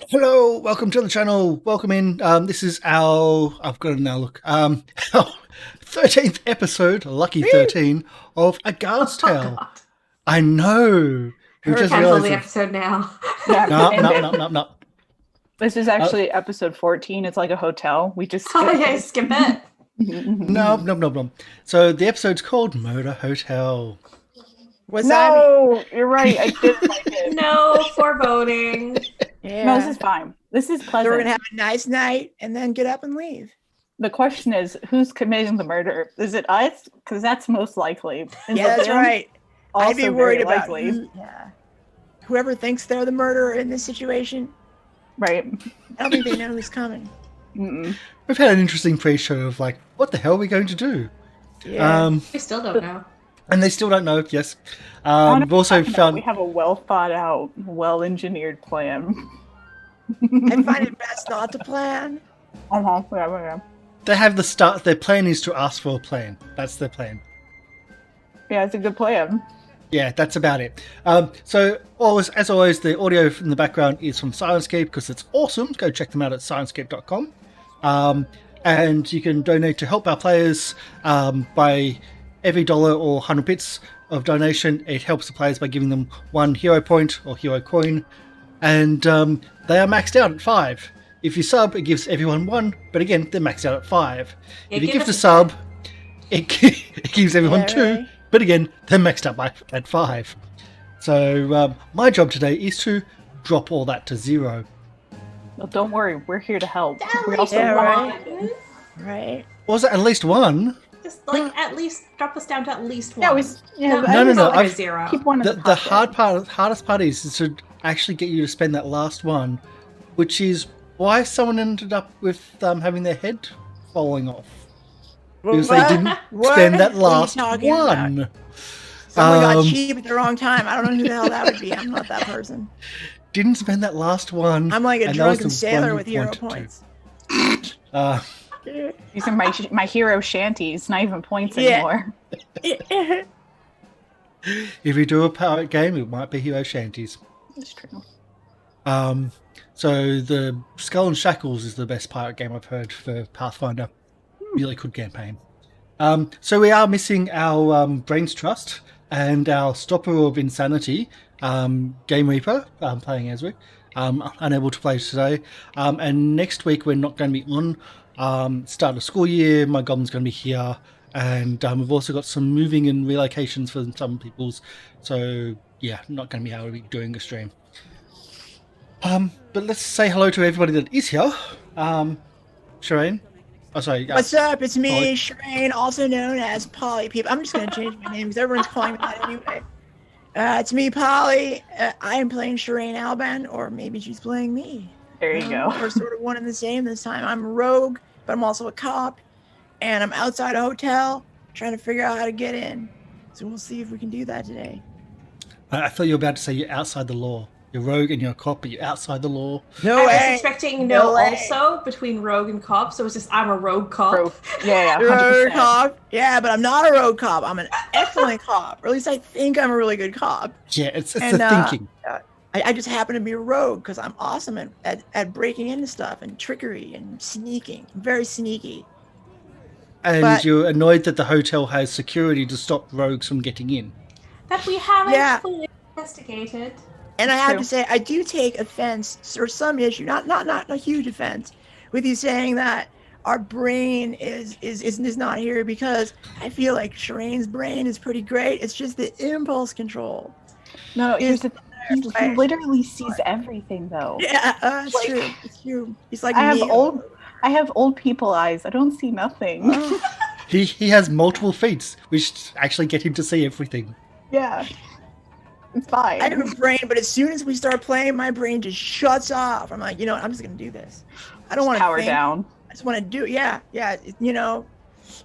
Hello, welcome to the channel. Welcome in. This is our I've got to now look. Our 13th episode, lucky 13, of A Guard's Tale. God. I know. We We're just cancel the realized episode now. no. This is actually episode 14. It's like a hotel. We just Oh yeah, skip it. No. So the episode's called Murder Hotel. No, you're right. I did like it. No foreboding. Yeah. No, this is fine. This is So pleasant. we're gonna have a nice night and then get up and leave. The question is, who's committing the murder? Is it us? Because that's most likely. Is Yeah, it that's them? right. Also I'd be worried very about likely. whoever thinks they're the murderer in this situation. Right. I don't think they know who's coming. Mm-mm. We've had an interesting pre-show of like, what the hell are we going to do? Yeah. We still don't know. And they still don't know. Yes. On We've also found we have a well thought out, well engineered plan. I find it best not to plan. Yeah. they have the start. Their plan is to ask for a plan. That's their plan. Yeah, it's a good plan. Yeah, that's about it. So, as always, the audio in the background is from Syrinscape because it's awesome. Go check them out at syrinscape.com. And you can donate to help our players by every dollar or 100 bits of donation. It helps the players by giving them 1 hero point or hero coin. And they are maxed out at 5. If you sub, it gives everyone 1, but again, they're maxed out at 5. Yeah, if you give give the us a sub, it gives everyone Yeah, 2. right. But again, they're maxed up at 5. So my job today is to drop all that to 0. Well, don't worry, we're here to help. At We least also right. one. Right. Was it at least 1? Just like at least drop us down to at least one. Yeah, but No, I no, was no, like, I've- zero. keep one in The hardest part is to actually get you to spend that last one, which is why someone ended up with having their head falling off. Because they didn't spend that last one. Someone got Um, cheap at the wrong time. I don't know who the hell that would be. I'm not that person. Didn't spend that last one. I'm like a and that was drunken the sailor one with you hero wanted to. points. These are my hero shanties, not even points Yeah. anymore. If we do a pirate game, it might be Hero Shanties. That's true. So the Skull and Shackles is the best pirate game I've heard for Pathfinder. Really good campaign. So we are missing our Brains Trust and our Stopper of Insanity, Game Reaper, playing Ezarek, unable to play today. And next week we're not going to be on. Start of school year, my goblin's going to be here. And we've also got some moving and relocations for some people's. So yeah, not going to be able to be doing a stream. But let's say hello to everybody that is here. Sherain. Oh, sorry. What's up? It's me, Polly. Sherain, also known as Polly. People, I'm just gonna change my name because everyone's calling me that anyway. It's me, Polly. I am playing Sherain Alban, or maybe she's playing me. There you go. We're sort of one and the same this time. I'm a rogue, but I'm also a cop, and I'm outside a hotel trying to figure out how to get in. So we'll see if we can do that today. I thought you were about to say you're outside the law. You're rogue and you're a cop, but you're outside the law. No I was way. expecting No no way. also between rogue and cop, so it's just I'm a rogue cop. Yeah, Rogue 100%. cop. Yeah, but I'm not a rogue cop. I'm an excellent cop, or at least I think I'm a really good cop. Yeah, it's And, the thinking. I just happen to be a rogue because I'm awesome at breaking into stuff and trickery and sneaking. I'm very sneaky. And but- you're annoyed that the hotel has security to stop rogues from getting in. That we haven't Yeah. fully investigated. And I have True. to say, I do take offense, or some issue, not a huge offense, with you saying that our brain is not here, because I feel like Sherain's brain is pretty great. It's just the impulse control. No, here's the thing. He Right. literally sees everything, though. Yeah, it's Like- true. It's true. He's like I have Neo. old people eyes. I don't see nothing. Oh, He has multiple feats, which actually get him to see everything. Yeah, it's fine. I have a brain, but as soon as we start playing, my brain just shuts off. I'm like, I'm just gonna do this. I don't want to power think. down. I just want to do. Yeah.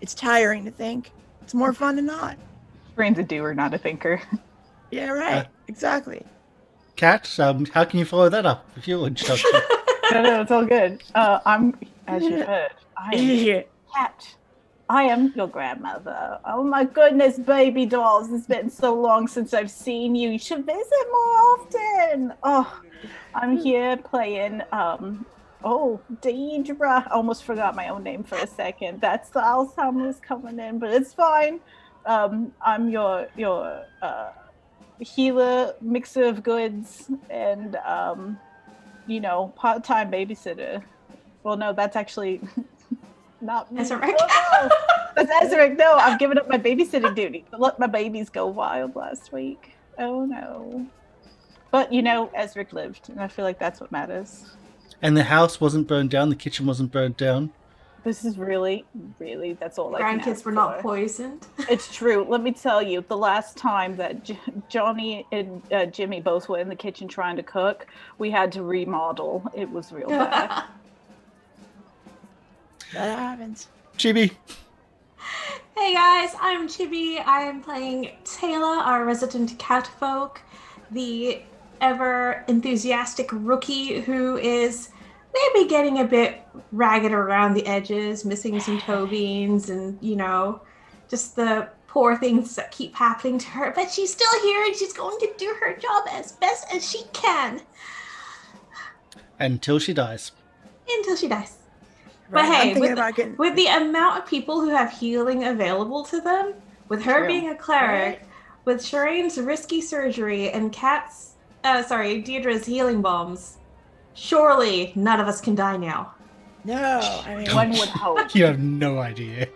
It's tiring to think. It's more fun to not. Brain's a doer, not a thinker. Yeah, right. Exactly. Kat, how can you follow that up with your introduction? No, it's all good. I'm, as you heard, I am Yeah. Cat. I am your grandmother. Oh my goodness, baby dolls. It's been so long since I've seen you. You should visit more often. Oh, I'm here playing Diedra. I almost forgot my own name for a second. That's the Alzheimer's coming in, but it's fine. I'm your healer, mixer of goods, and part-time babysitter. Well, no, that's actually not me. Ezarek. Oh, no. That's Ezarek. No, I've given up my babysitting duty. I let my babies go wild last week. Oh no. But Ezarek lived, and I feel like that's what matters. And the house wasn't burned down. The kitchen wasn't burned down. This is really, that's all I can Grandkids ask were not for. poisoned. It's true. Let me tell you, the last time that Johnny and Jimmy both were in the kitchen trying to cook, we had to remodel. It was real bad. That happens. Chibi. Hey guys, I'm Chibi. I am playing Tayla, our resident catfolk, the ever enthusiastic rookie who is maybe getting a bit ragged around the edges, missing some toe beans, and just the poor things that keep happening to her. But she's still here, and she's going to do her job as best as she can Until she dies. until she dies. Right, But I'm hey, thinking about getting. with the amount of people who have healing available to them, with her True. being a cleric, with Sherain's risky surgery, and Deidra's healing bombs, surely none of us can die now. No, I mean, One would hope. You have no idea.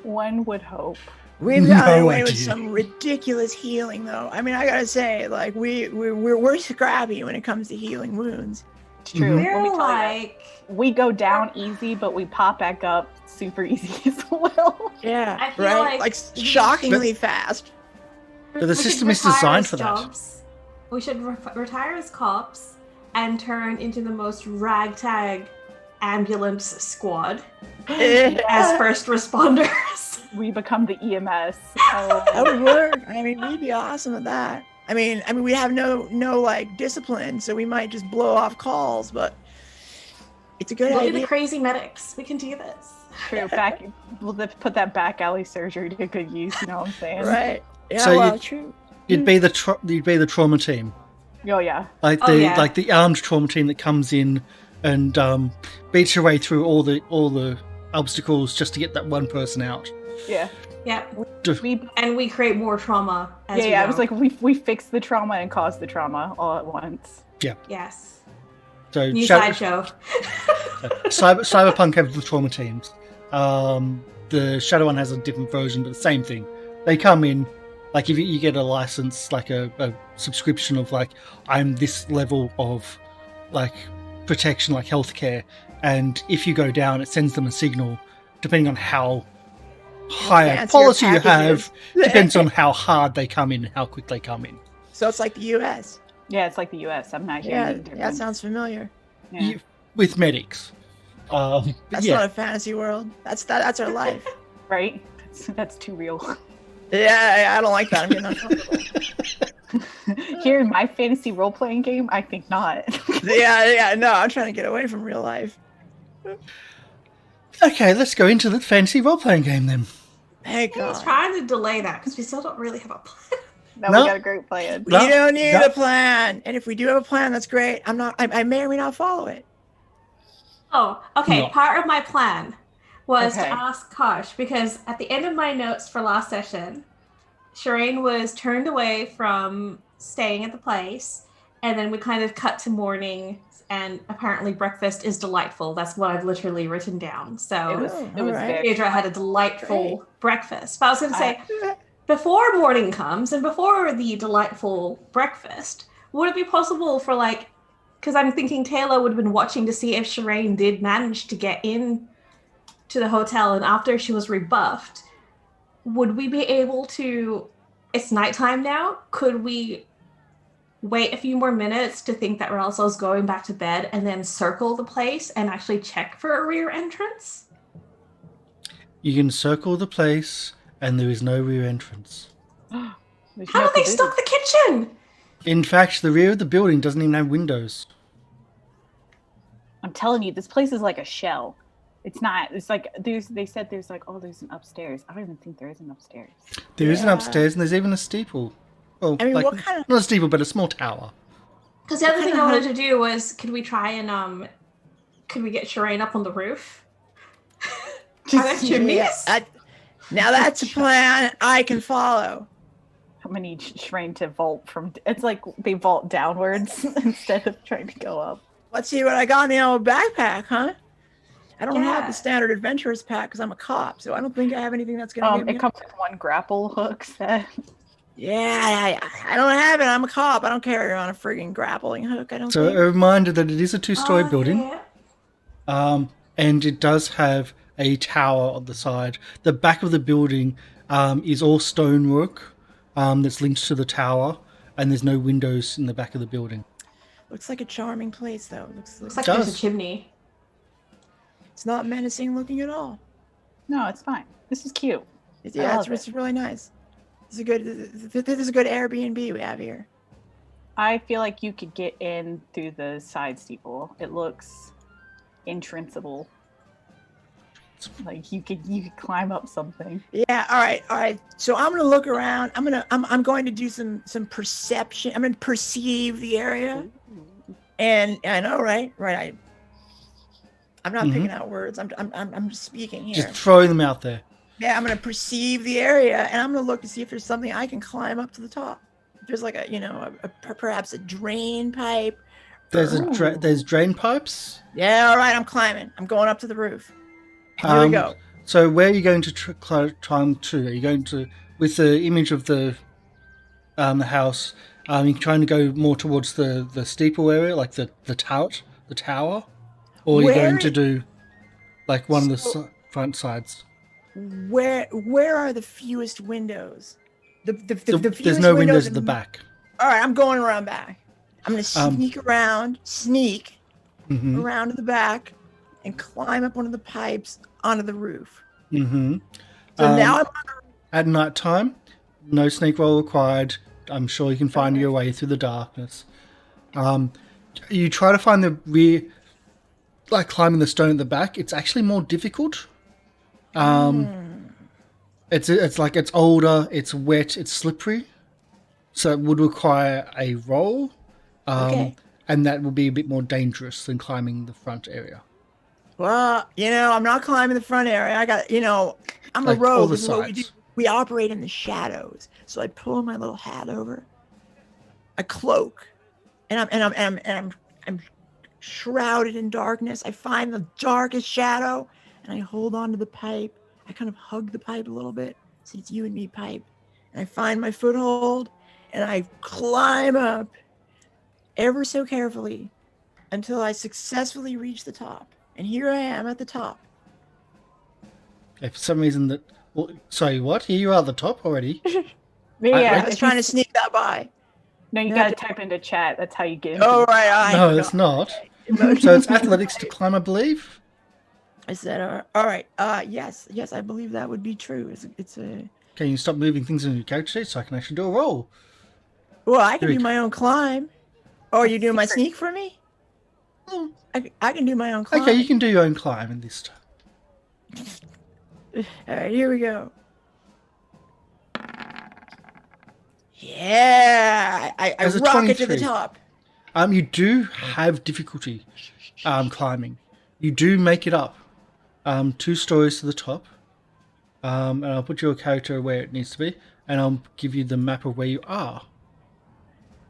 One would hope. we've gotten No away with idea. some ridiculous healing, though. I mean, I gotta say, like we're scrappy when it comes to healing wounds. It's true. Let me We're tell you, like, we go down easy, but we pop back up super easy as well. Yeah, I feel right. like Shockingly fast. But the we should system is retire designed as for that. jobs. We should retire as cops and turn into the most ragtag ambulance squad as first responders. We become the EMS. That Oh, would work. I mean, we'd be awesome at that. I mean, we have no like discipline, so we might just blow off calls, but it's a good We'll be idea. the crazy medics. We can do this. true. We'll put that back alley surgery to good use. You know what I'm saying? Right? Yeah. So well, you- true. You'd be the trauma team, Oh yeah. like Oh, yeah. the armed trauma team that comes in and beats your way through all the obstacles just to get that one person out. Yeah. Yep. We And we create more trauma as we I go. was like, we fix the trauma and cause the trauma all at once. Yes. So New sideshow. Cyberpunk have the trauma teams. The Shadow one has a different version, but the same thing. They come in, like if you get a license, like a subscription of like I'm this level of like protection, like healthcare, and if you go down, it sends them a signal. Depending on how high a fancy your policy you package have, is. depends on how hard they come in and how quick they come in. So it's like the U.S. Yeah, it's like the U.S. I'm not Yeah, hearing that sounds familiar. Yeah. You- with medics. That's yeah. not a fantasy world. That's our life. Right? That's too real. Yeah, I don't like that. I'm getting uncomfortable. Here in my fantasy role playing game, I think not. yeah. No, I'm trying to get away from real life. Okay, let's go into the fantasy role-playing game then. Thank I was God. trying to delay that because we still don't really have a plan. No, No. we got a great plan. We No, don't need no. a plan, and if we do have a plan, that's great. I may or may not follow it. Oh, okay. No. Part of my plan was Okay. to ask Karsh because at the end of my notes for last session, Sherain was turned away from staying at the place, and then we kind of cut to morning, and apparently breakfast is delightful. That's what I've literally written down. So It was alright. very Deidre had a delightful breakfast. But I was going to say, I- before morning comes and before the delightful breakfast, would it be possible for because I'm thinking Taylor would have been watching to see if Sherain did manage to get in to the hotel, and after she was rebuffed, would we be able to, it's nighttime now, could we wait a few more minutes to think that Ralso's going back to bed and then circle the place and actually check for a rear entrance? You can circle the place, and there is no rear entrance. We should How do have they to do stock this. the kitchen? In fact, the rear of the building doesn't even have windows. I'm telling you, this place is like a shell. It's not. It's like they said there's like, oh, there's an upstairs. I don't even think there is an upstairs. There is an Yeah. upstairs, and there's even a steeple. Well, I mean, like, what kind of- not a steeple, but a small tower. Because the other thing I wanted to do was, could we try and could we get Sherain up on the roof? Are there chimneys? Now that's a plan I can follow. I'm gonna need Sherain to vault from. It's like they vault downwards instead of trying to go up. Let's see what I got in the old backpack, huh? I don't have the standard adventurers pack because I'm a cop, so I don't think I have anything that's gonna. It comes with one grapple hook set. Yeah, I don't have it. I'm a cop. I don't carry on a friggin' grappling hook. I don't. So a reminder that it is a 2-story building, and it does have a tower on the side. The back of the building is all stonework that's linked to the tower, and there's no windows in the back of the building. Looks like a charming place, though. Looks like there's a chimney. It's not menacing looking at all. No, it's fine. This is cute. It's really nice. This is a good Airbnb we have here. I feel like you could get in through the side steeple. It looks entranceable. Like you could climb up something. Yeah. All right. So I'm gonna look around. I'm going to do some perception. I'm gonna perceive the area. And I know, right? I'm not picking out words. I'm just speaking here. Just throwing them out there. Yeah, I'm gonna perceive the area, and I'm gonna look to see if there's something I can climb up to the top. If there's like perhaps a drain pipe. There's drain pipes. Yeah, all right. I'm climbing. I'm going up to the roof. Here we go. So where are you going to climb to? Are you going to, with the image of the house? You're trying to go more towards the steeple area, like the tower, or are you going to do like one of the front sides? Where are the fewest windows? The fewest there's no windows at the back. All right, I'm going around back. I'm going to sneak around to the back, and climb up one of the pipes onto the roof. Mm-hmm. So now I'm at night time, no sneak roll required. I'm sure you can find your way through the darkness. You try to find the rear, like climbing the stone at the back. It's actually more difficult. It's like it's older, it's wet, it's slippery, so it would require a roll. And that will be a bit more dangerous than climbing the front area. Well, I'm not climbing the front area. I got, I'm like a rogue. This is what we do. We operate in the shadows. So I pull my little hat over, I cloak, and I'm shrouded in darkness. I find the darkest shadow, and I hold on to the pipe. I kind of hug the pipe a little bit. So it's you and me pipe. And I find my foothold, and I climb up ever so carefully until I successfully reach the top. And here I am at the top. Okay, for some reason sorry, what? Here you are at the top already? I was trying to sneak that by. No, you gotta type into chat. That's how you get into Oh, right. No, it's not. So it's athletics to climb, I believe? I said, all right. Yes, I believe that would be true. It's a... Can you stop moving things in your character sheet so I can actually do a roll? Well, I can do my own climb. Oh, are you doing my sneak for me? I can do my own climb. Okay, you can do your own climb in this time. All right, here we go. Yeah, I rocket to the top. You do have difficulty climbing. You do make it up 2 stories to the top. And I'll put your character where it needs to be, and I'll give you the map of where you are.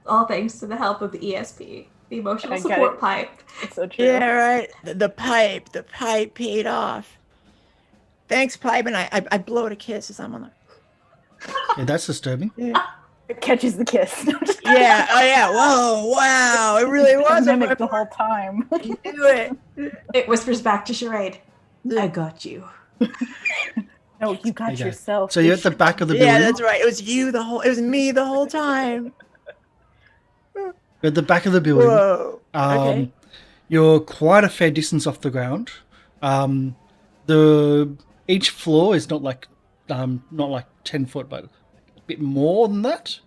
All thanks to the help of the ESP, the emotional support pipe. It's so true. Yeah, right. The pipe paid off. Thanks, pipe, and I blow it a kiss as I'm on the... Yeah, that's disturbing. Yeah. It catches the kiss. Yeah. Oh, yeah. Whoa. Wow. It really was mimic the whole time. You do it. It whispers back to Sherain. I got you. No, you got yourself. So you're at the back of the building? Yeah, that's right. It was me the whole time. You're at the back of the building. Whoa. Okay. You're quite a fair distance off the ground. Each floor is not like 10 foot, but a bit more than that.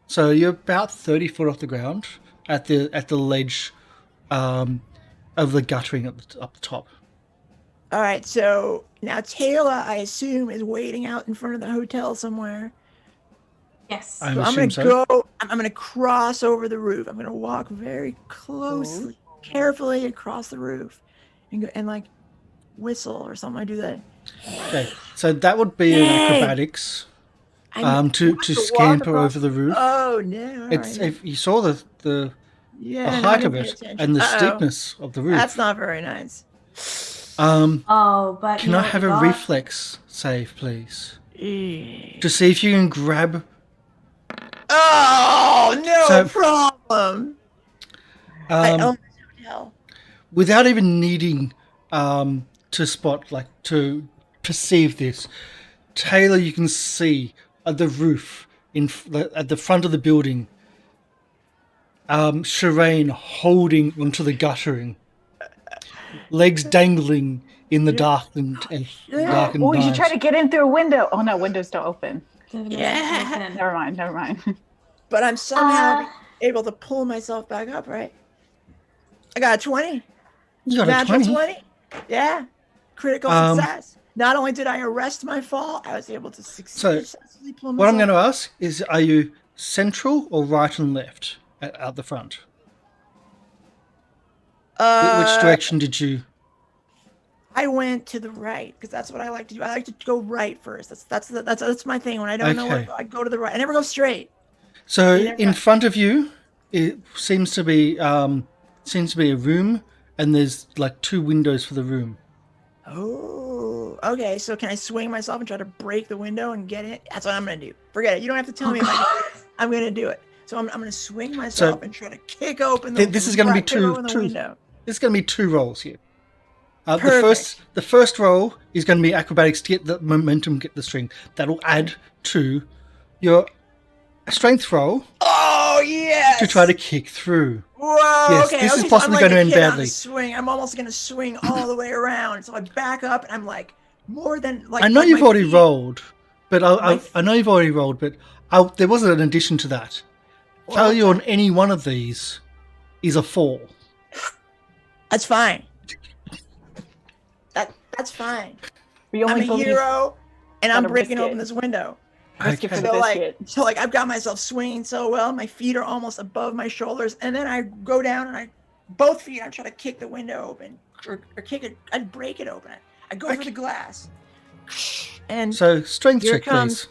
So you're about 30 foot off the ground at the ledge of the guttering up the top. All right, so now Tayla, I assume, is waiting out in front of the hotel somewhere. Yes. I So I'm assume gonna so. I'm gonna cross over the roof. I'm gonna walk very closely, carefully across the roof, and go and like whistle or something. I do that. Okay, so that would be an Yay! acrobatics I to walk scamper across- over the roof. Oh no! All It's right. if you saw the Yeah, no, I height didn't of pay it attention. and the Uh-oh. steepness of the roof. That's not very nice. Oh, but Can you I know have what a we got? reflex save, please, Eh. to see if you can grab? Oh no So- problem. I Um, own this hotel. without even needing to spot, like to perceive this, Taylor, you can see at the roof at the front of the building, Sherain holding onto the guttering, legs dangling in the darkened Oh, you should try to night. get in through a window. Oh no, windows don't open. Yeah. Never mind, never mind. But I'm somehow able to pull myself back up, right? I got a 20. You got a Natural 20. 20. Yeah. Critical success. Not only did I arrest my fall, I was able to successfully pull myself What I'm going to ask is, are you central or right and left out the front? Which direction did you? I went to the right because that's what I like to do. I like to go right first. That's my thing. When I don't know Okay. what, I go to the right. I never go straight. So You never- in front of you, it seems to be a room, and there's like 2 windows for the room. Oh, okay. So can I swing myself and try to break the window and get in? That's what I'm gonna do. Forget it. You don't have to tell me if I do it. I'm gonna do it. So I'm gonna swing myself and try to kick open the. This is going to be kick open the two. window. There's going to be 2 rolls here. The Perfect. first roll is going to be acrobatics to get the momentum, get the string. That'll add to your strength roll Oh yes. to try to kick through. Whoa. Yes, okay. this is okay, possibly so I'm going to like end a kid on a badly. Swing. I'm almost gonna swing all the way around. So I back up and I'm like more than like. I know like you've my already feet- rolled, but My I know you've already rolled, but there was an addition to that. Failure on any one of these is a fall. That's fine. That's fine. We I'm only a believe hero, and I'm Gotta breaking risk open it. this window. risk it for Okay. the So biscuit. like I've got myself swinging so well, my feet are almost above my shoulders, and then I go down and both feet I'm trying to kick the window open or kick it. I'd break it open. I go for the glass, and So strength Here check, it comes. please.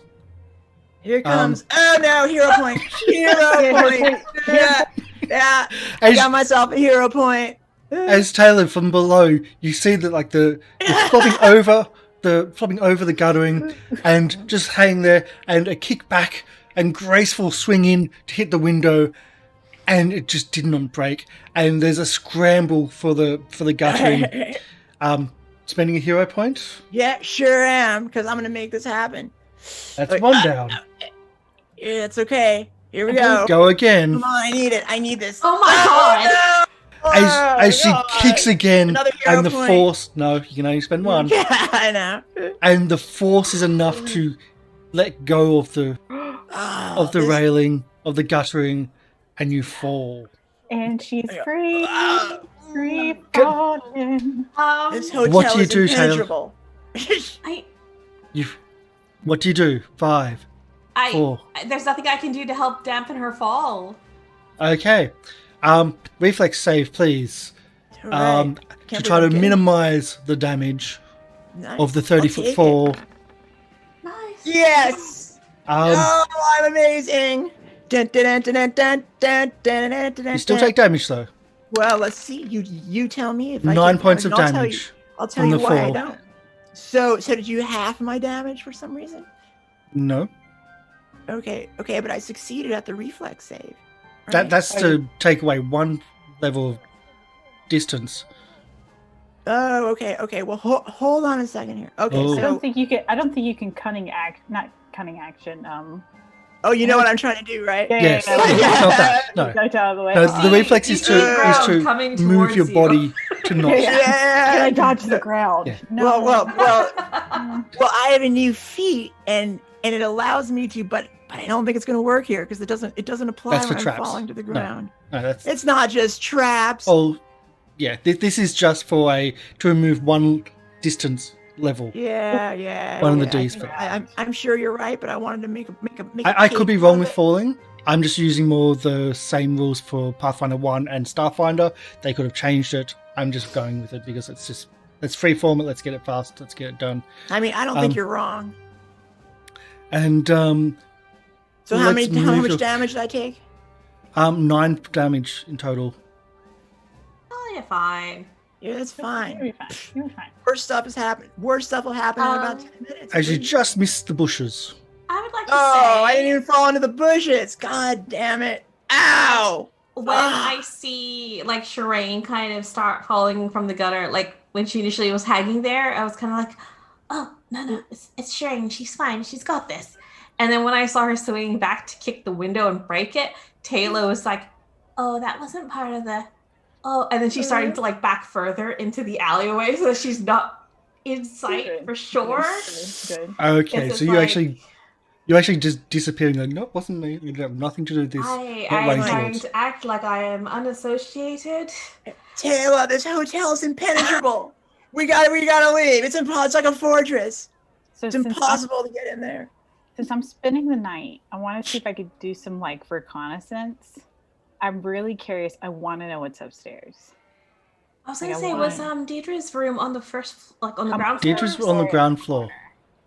here it comes. Oh no, hero point! Hero point! Yeah, I As, got myself a hero point. as Taylor from below, you see that like it's flopping over the guttering, and just hang there, and a kick back and graceful swing in to hit the window, and it just did not break. And there's a scramble for the guttering. Spending a hero point. Yeah, sure am, because I'm gonna make this happen. That's Wait, 1 down. Yeah, it's okay. Here we go. Go again. Come on, I need it. I need this. Oh my God. no! As she God. kicks again, Another hero and the point. force. No, you can only spend 1. Yeah, I know. And the force is enough to let go of the Oh, the this- railing, of the guttering, and you fall. And she's free. Ah, Free falling. This hotel What do you is do, Taylor? impenetrable. What do you do? 5, 4. There's nothing I can do to help dampen her fall. Okay. Reflex save, please. Hooray. To Can't try to believe I'm getting- minimize the damage Nice. of the I'll 30-foot take it. fall. Nice. Yes. Um, Oh, I'm amazing. Dun, dun, dun, dun, dun, dun, dun, dun, dun, you still dun. take damage though. Well, let's see. You tell me if I 9 take points of damage, and damage. I'll tell from you the why I fall. don't. So did you half my damage for some reason? No. Okay, but I succeeded at the reflex save. That right? that's to take away 1 level of distance. Oh, okay. Well, hold on a second here. Okay, Oh. I don't so think you can. I don't think you can not cunning action. you know what I'm trying to do, right? Yes. yeah. It's not that. No. Go out of the way. No, the reflex is ground to coming move towards your you. body to not. Yeah. Can I dodge the ground? Yeah. No. Well, I have a new feat, and it allows me to, but I don't think it's going to work here because it doesn't apply That's for when I'm traps. falling to the ground. No, that's It's not just traps. oh, yeah. This is just for to remove 1 distance level. Yeah. One of the yeah. Ds for that. I'm sure you're right, but I wanted to make a I could be wrong with it. falling. I'm just using more the same rules for Pathfinder 1 and Starfinder. They could have changed it. I'm just going with it because let's freeform it, let's get it fast, let's get it done. I mean, I don't think you're wrong. And So how much damage did I take? 9 damage in total. Oh, you're fine. Yeah, that's fine. You'll be fine. You'll be fine. Worst stuff is happening. Worst stuff will happen in about 10 minutes. As you just missed the bushes. I would like to Oh, say, I didn't even fall into the bushes. God damn it. Ow! when I see like Sherain kind of start falling from the gutter, like when she initially was hanging there, I was kind of like, oh, no, it's Sherain. She's fine. She's got this. And then when I saw her swinging back to kick the window and break it, Tayla was like, oh, that wasn't part of the... Oh, and then she's starting to like back further into the alleyway so that she's not in sight for sure. Good. Okay, It's so just you're actually just disappearing. Like, no, it wasn't me. It have nothing to do with this. I Not am running trying towards. to act like I am unassociated. Tayla, this hotel is impenetrable. We gotta leave. It's impossible. It's like a fortress. So It's impossible to get in there. Since I'm spending the night, I want to see if I could do some like reconnaissance. I'm really curious. I want to know what's upstairs. I was gonna Like, I say, was want- Deidre's room on the first, like on the ground floor? Deidre's on the ground floor.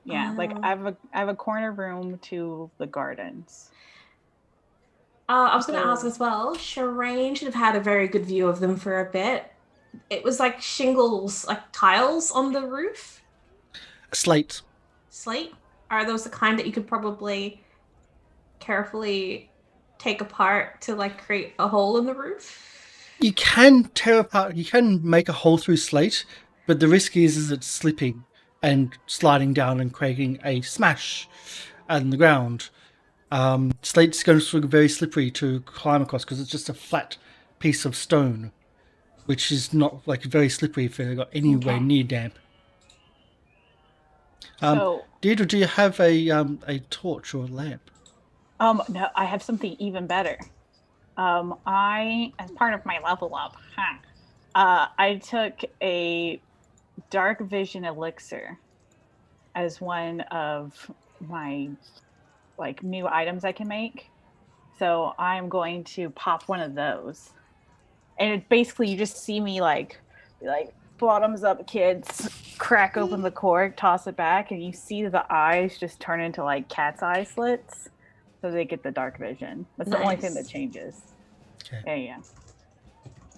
Yeah, like I have a corner room to the gardens. I was gonna ask as well. Sherain should have had a very good view of them for a bit. It was like shingles, like tiles on the roof. Slate. Slate. Are those the kind that you could probably carefully take apart to like create a hole in the roof? You can tear apart. You can make a hole through slate, but the risk is it's slipping and sliding down and creating a smash on the ground. Slate's going to be very slippery to climb across because it's just a flat piece of stone, which is not like very slippery if they got anywhere near damp. So Diedra, do you have a torch or a lamp? no, I have something even better. I, as part of my level up, I took a dark vision elixir as one of my like new items I can make. So I'm going to pop one of those, and it basically you just see me like bottoms up, kids, crack open the cork, toss it back, and you see the eyes just turn into like cat's eye slits. So they get the dark vision. That's the only thing that changes. Okay. Yeah.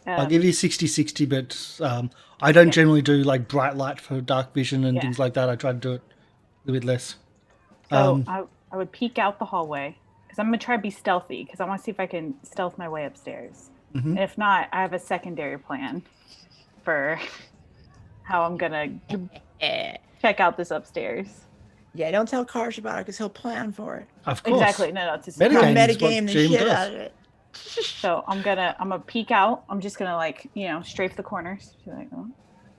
I'll give you 60-60, but I don't generally do like bright light for dark vision and things like that. I try to do it a little bit less. So I would peek out the hallway because I'm going to try to be stealthy because I want to see if I can stealth my way upstairs. Mm-hmm. And if not, I have a secondary plan for how I'm going to check out this upstairs. Yeah, don't tell Karsh about it because he'll plan for it. Of course. Exactly. No, it's just Metagame is what Metagame the GM shit does. out of it. So I'm gonna peek out. I'm just gonna like strafe the corners. Be like, oh,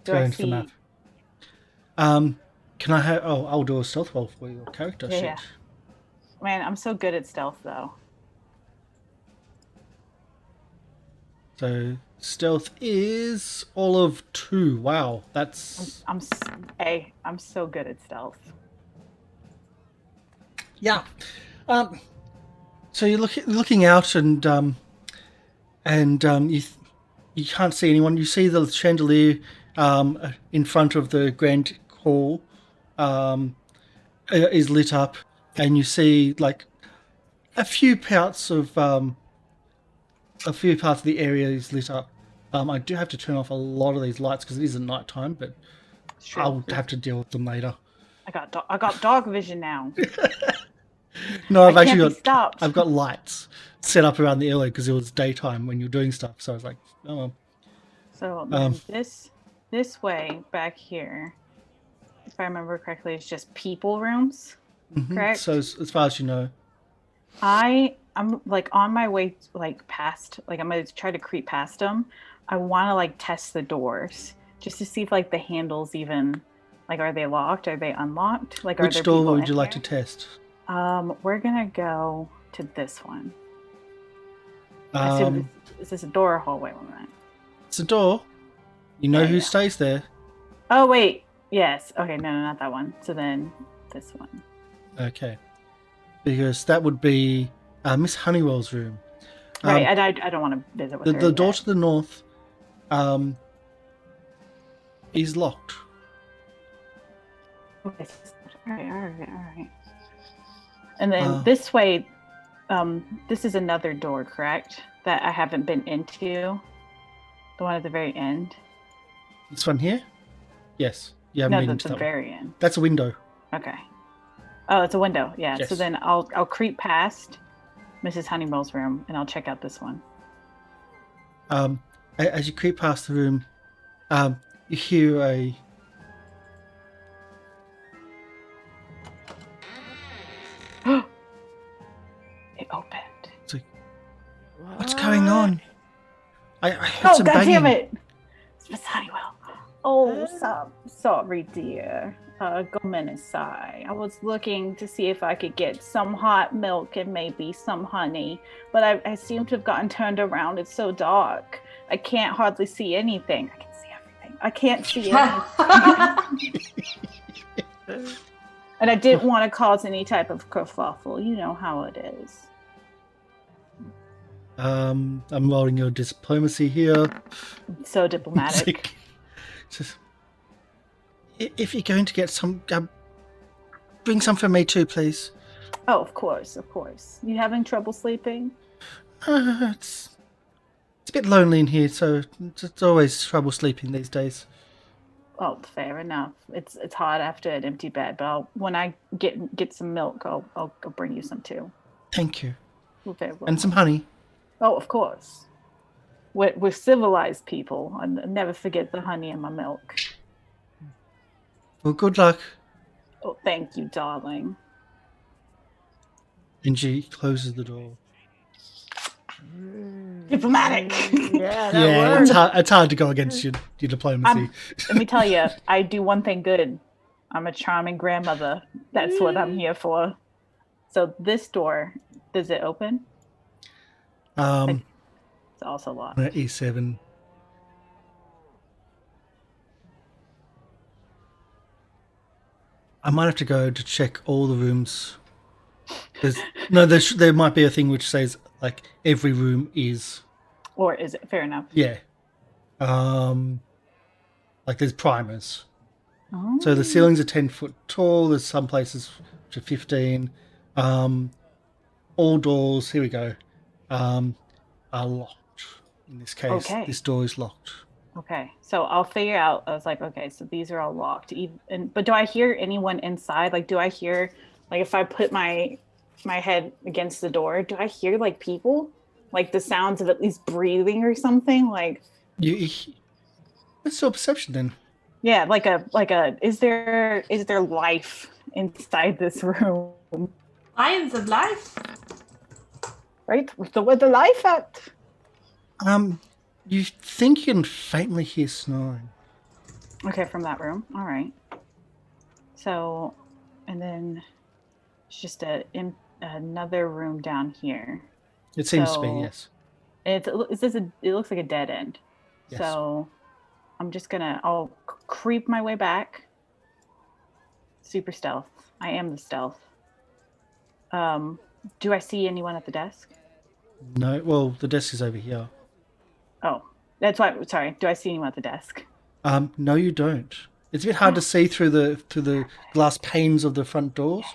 do Go I into the see? map. Can I have? Oh, I'll do a stealth roll for your character sheet. Yeah. Man, I'm so good at stealth though. So stealth is all of 2. Wow, that's I'm so good at stealth. yeah. So you're looking out and you can't see anyone. You see the chandelier in front of the grand hall is lit up, and you see like a few parts of the area is lit up. I do have to turn off a lot of these lights because it is at night time, but Sure. I'll have to deal with them later. I got dog vision now. No, I've I can't actually be stopped. I've got lights set up around the area because it was daytime when you're doing stuff. So I was like, oh well. So then this way back here, if I remember correctly, is just people rooms. Mhm. Correct. So as far as you know, I'm like on my way like past, like I'm gonna try to creep past them. I want to like test the doors just to see if like the handles even like are they locked? Are they unlocked? Like are which there door people would in you like to there? test? We're gonna go to this one. I assume is this a door or hallway one? It's a door. You know Yeah, who yeah. stays there. Oh wait, Yes. Okay. No, not that one. So then this one. Okay. Because that would be Miss Honeywell's room. Right. And I don't want to visit with her. The door yet. to the north is locked. Okay. All right. And then this way, this is another door, correct? That I haven't been into. The one at the very end. This one here? Yes. You haven't No, been that's into the that one. very end. That's a window. Okay. Oh, it's a window. Yeah. Yes. So then I'll creep past Mrs. Honeywell's room and I'll check out this one. As you creep past the room, you hear a It opened. it's like, what's going on? I heard Oh, some God banging. damn it! It's Miss Honeywell. Oh, sorry, dear. Go inside. I was looking to see if I could get some hot milk and maybe some honey, but I seem to have gotten turned around. It's so dark. I can't hardly see anything. I can see everything. I can't see anything. And I didn't want to cause any type of kerfuffle. You know how it is. I'm rolling your diplomacy here. So diplomatic. Just, if you're going to get some, bring some for me too, please. Oh, of course. You having trouble sleeping? It's a bit lonely in here, so it's always trouble sleeping these days. Oh, fair enough. It's hard after an empty bed, but when I get some milk, I'll bring you some too. Thank you. Well, very well. And some honey. Oh, of course. We're civilized people. I never forget the honey in my milk. Well, good luck. Oh, thank you, darling. And she closes the door. Diplomatic. Yeah, that Yeah, works. it's hard to go against your diplomacy. Let me tell you, I do one thing good. I'm a charming grandmother. That's what I'm here for. So this door, does it open? It's also locked. At E7. I might have to go to check all the rooms. There might be a thing which says like every room is. Or is it fair enough? Yeah. Like there's primers. Oh. So the ceilings are 10 foot tall. There's some places which are 15. All doors, here we go, are locked. In this case, Okay. This door is locked. Okay, so I'll figure out. I was like, okay, so these are all locked. But do I hear anyone inside? Like, do I hear, like, if I put my head against the door, do I hear like people, like the sounds of at least breathing or something? Like, What's your perception then? yeah, like a. Is there life inside this room? Lions of life. Right, where the life at? You think you can faintly hear snoring. Okay, from that room. All right. So, and then it's just another room down here. It seems to be, So- yes. It looks like a dead end. Yes. So I'm just I'll creep my way back. Super stealth. I am the stealth. Do I see anyone at the desk? No, well, the desk is over here. Oh, that's why. Sorry. Do I see anyone at the desk? No, you don't. It's a bit hard to see through the glass panes of the front doors.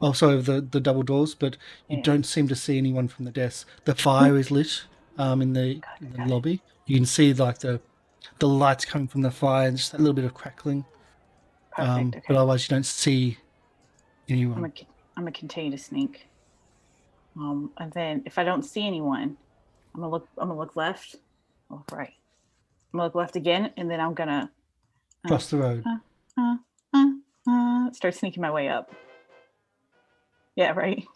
Oh, sorry, the double doors, but you Yeah. don't seem to see anyone from the desk. The fire is lit in the lobby. You can see like the lights coming from the fire and just a little bit of crackling. Perfect. Okay. But otherwise, you don't see anyone. I'm gonna continue to sneak. And then if I don't see anyone, I'm gonna look left. Oh, right. I'm gonna look left again, and then I'm gonna Across the road. start sneaking my way up. Yeah, right.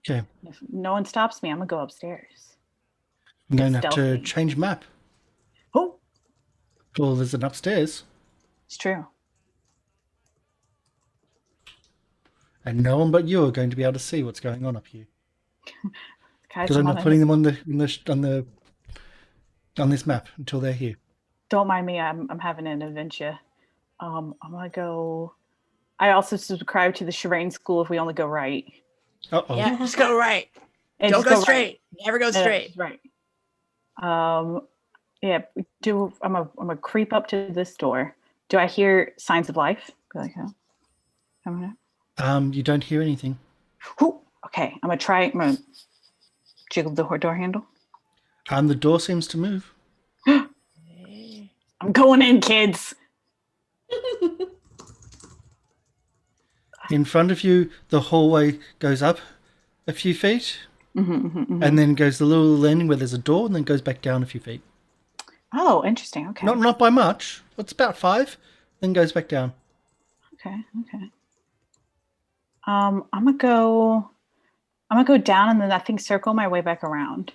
Okay. If no one stops me, I'm gonna go upstairs. I'm going to have to Stealthy. change map. Oh, Well, there's an upstairs, it's true. and no one but you are going to be able to see what's going on up here Guys, because I'm not putting them on this map until they're here. Don't mind me. I'm having an adventure. I'm gonna go. I also subscribe to the Sherain school if we only go right. Uh-oh. Yeah, just go right. And Don't just go right. straight. Never go No, straight. right. Yeah. I'm gonna creep up to this door. Do I hear signs of life? Be like, oh, I'm gonna. You don't hear anything. Whew. Okay, I'm gonna jiggle the door handle. The door seems to move. I'm going in, kids. In front of you, the hallway goes up a few feet, and then goes the little landing where there's a door, and then goes back down a few feet. Oh, interesting. Okay. Not by much. It's about 5, then goes back down. Okay. I'm gonna go down and then I think circle my way back around.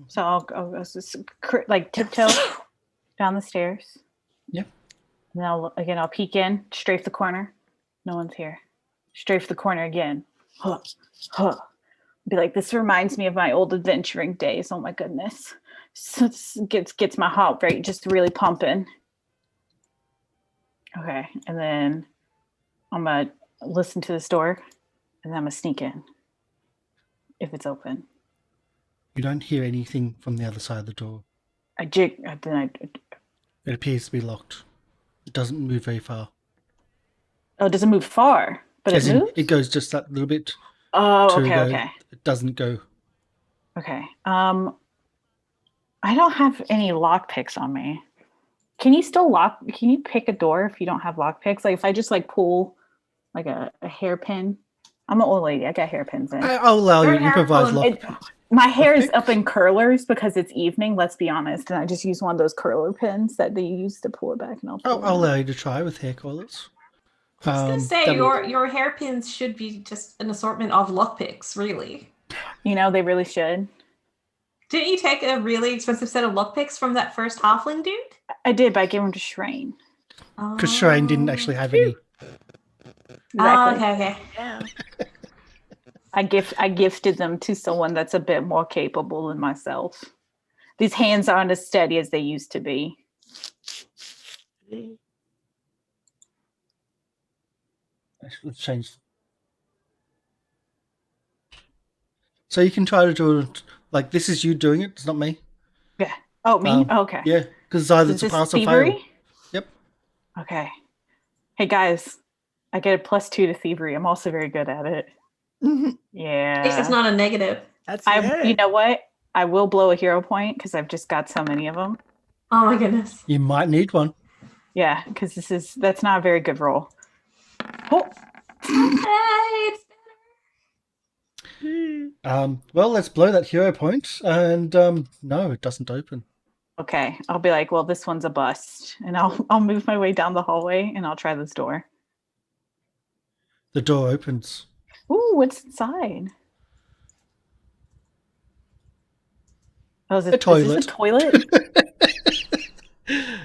So I'll just like tiptoe down the stairs. Yep. And then I'll peek in, strafe the corner. No one's here. Strafe the corner again. Be like, this reminds me of my old adventuring days. Oh my goodness. So this gets my heart rate just really pumping. Okay, and then I'm gonna listen to this door, and then I'm gonna sneak in if it's open. You don't hear anything from the other side of the door. It It appears to be locked. It doesn't move very far. doesn't move far, but As it in, moves. it goes just that little bit. Oh, to okay, go. okay, It doesn't go. okay. I don't have any lock picks on me. Can you pick a door if you don't have lock picks? Like if I just like pull like a hairpin. I'm an old lady. I got hairpins in. I'll allow you Very to improvise careful. lock. My hair is pick? up in curlers because it's evening, let's be honest. And I just use one of those curler pins that they use to pull it back and I'll pull it I'll out. allow you to try with hair coilers. I was gonna say that'll- your hairpins should be just an assortment of lockpicks, really. You know, they really should. Didn't you take a really expensive set of lockpicks from that first halfling dude? I did, but I gave them to Sherain. Because Sherain didn't actually have any. Exactly. Oh, okay. Yeah. I gifted them to someone that's a bit more capable than myself. These hands aren't as steady as they used to be. Let's change. So you can try to do it like this is you doing it. It's not me. Yeah. Oh, me? Okay. Yeah, because it's either Is to this pass or fail. thievery? Yep. Okay. Hey guys, I get a +2 to thievery. I'm also very good at it. Yeah. At least it's not a negative. That's You good. know what? I will blow a hero point because I've just got so many of them. Oh my goodness. You might need one. Yeah, because that's not a very good roll. Oh, Hey, it's Well, let's blow that hero point, and no, it doesn't open. okay. I'll be like, well, this one's a bust, and I'll move my way down the hallway, and I'll try this door. The door opens. Ooh, what's inside? Oh, is A toilet. Is this a toilet?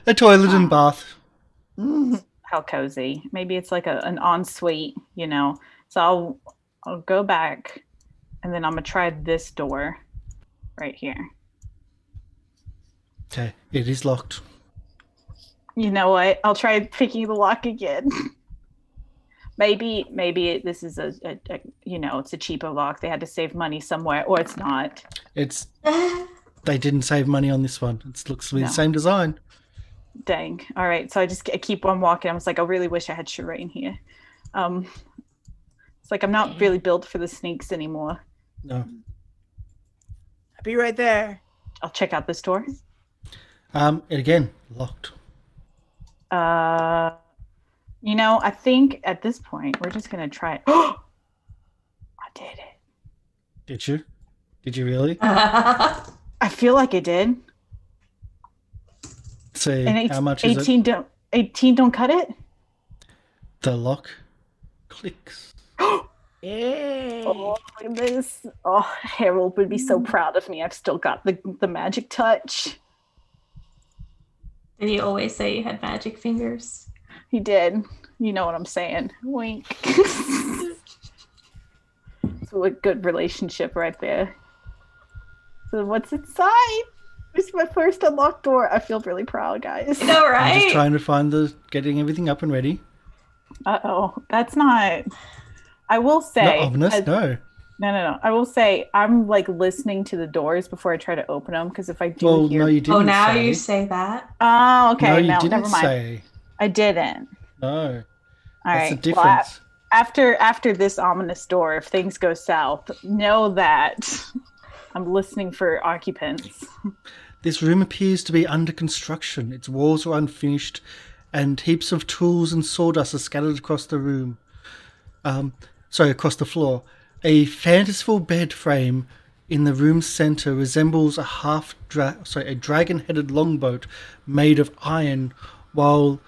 A toilet and bath. How cozy. Maybe it's like an ensuite, you know. So I'll go back, and then I'm gonna try this door right here. Okay, it is locked. You know what? I'll try picking the lock again. maybe this is a it's a cheaper lock. They had to save money somewhere, or it's not. It's they didn't save money on this one. It looks to be No. the same design. Dang. All right. So I keep on walking. I was like, I really wish I had Sherain here. It's like I'm not really built for the sneaks anymore. No. I'll be right there. I'll check out this door. Again, locked. I think at this point we're just gonna try it. I did it. Did you? Did you really? I feel like it did. See, And how much is 18 it? 18 don't cut it. The lock clicks. Yay. Oh, look at this. Oh, Harold would be so proud of me. I've still got the magic touch. Did you always say you had magic fingers? He did. You know what I'm saying. Wink. It's a good relationship right there. So what's inside? It's my first unlocked door. I feel really proud, guys. You know, I'm just right? trying to find getting everything up and ready. Uh-oh. That's not... I will say... Not ominous, no. No. I will say I'm like listening to the doors before I try to open them because if I do Well, hear... no, you didn't Oh, now say. you say that. Oh, okay. No, you No, didn't never mind. say. I didn't. No. All That's the right. difference. Well, after this ominous door, if things go south, know that I'm listening for occupants. This room appears to be under construction. Its walls are unfinished, and heaps of tools and sawdust are scattered across the room. Across the floor. A fanciful bed frame in the room's center resembles a dragon-headed longboat made of iron, while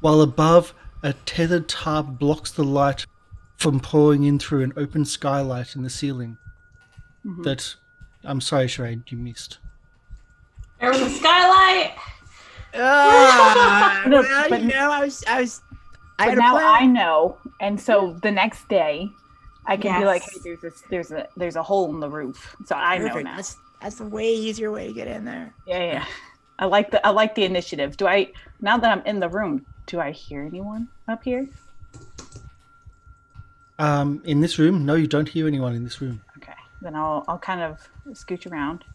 above, a tethered tarp blocks the light from pouring in through an open skylight in the ceiling. That, I'm sorry, Sherain, you missed. There was a skylight. No, well, but- you know, I had But a now plan. I know, and so the next day, I can be like, Yes. "Hey, there's a hole in the roof," so I know Perfect. now. That's the way easier way to get in there. Yeah. I like the initiative. Now that I'm in the room, do I hear anyone up here? In this room? No, you don't hear anyone in this room. Okay, then I'll kind of scooch around,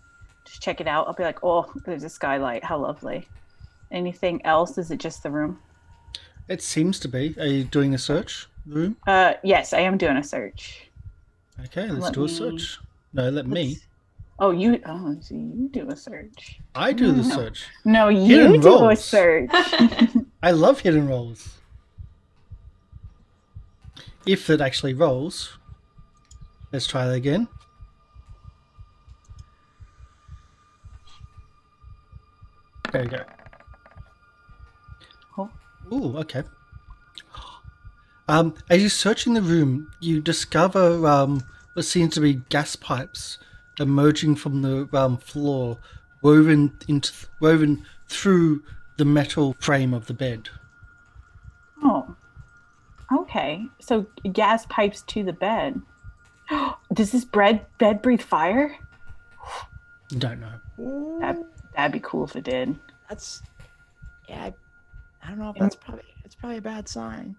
just check it out. I'll be like, "Oh, there's a skylight. How lovely." Anything else? Is it just the room? It seems to be. Are you doing a search room? Yes, I am doing a search. Okay, let's Let do a me- search. No, let me. Oh, so you do a search. I do the search. No, you Hidden do a rolls. search. I love hidden rolls. If it actually rolls. Let's try that again. There we go. Oh. Ooh, okay. As you're searching the room, you discover what seems to be gas pipes emerging from the floor, woven through the metal frame of the bed. Oh. Okay. So gas pipes to the bed. Does this bed breathe fire? Don't know. That'd be cool if it did. I don't know if that's probably a bad sign.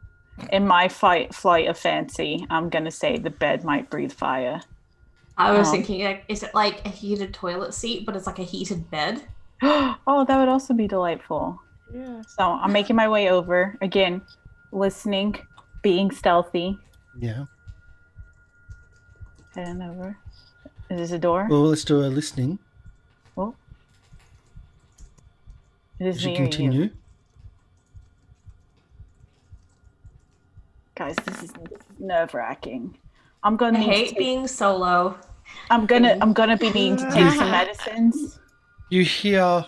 In my flight of fancy, I'm gonna say the bed might breathe fire. I was Oh. thinking, like, is it like a heated toilet seat, but it's like a heated bed? Oh, that would also be delightful. Yeah. So I'm making my way over again, listening, being stealthy. Yeah. Heading over. Is this a door? Well, let's do a listening Oh. Is as this you me or you? continue. Guys, this is nerve-wracking. I'm I gonna need hate to being solo. I'm gonna be needing to take some medicines. You hear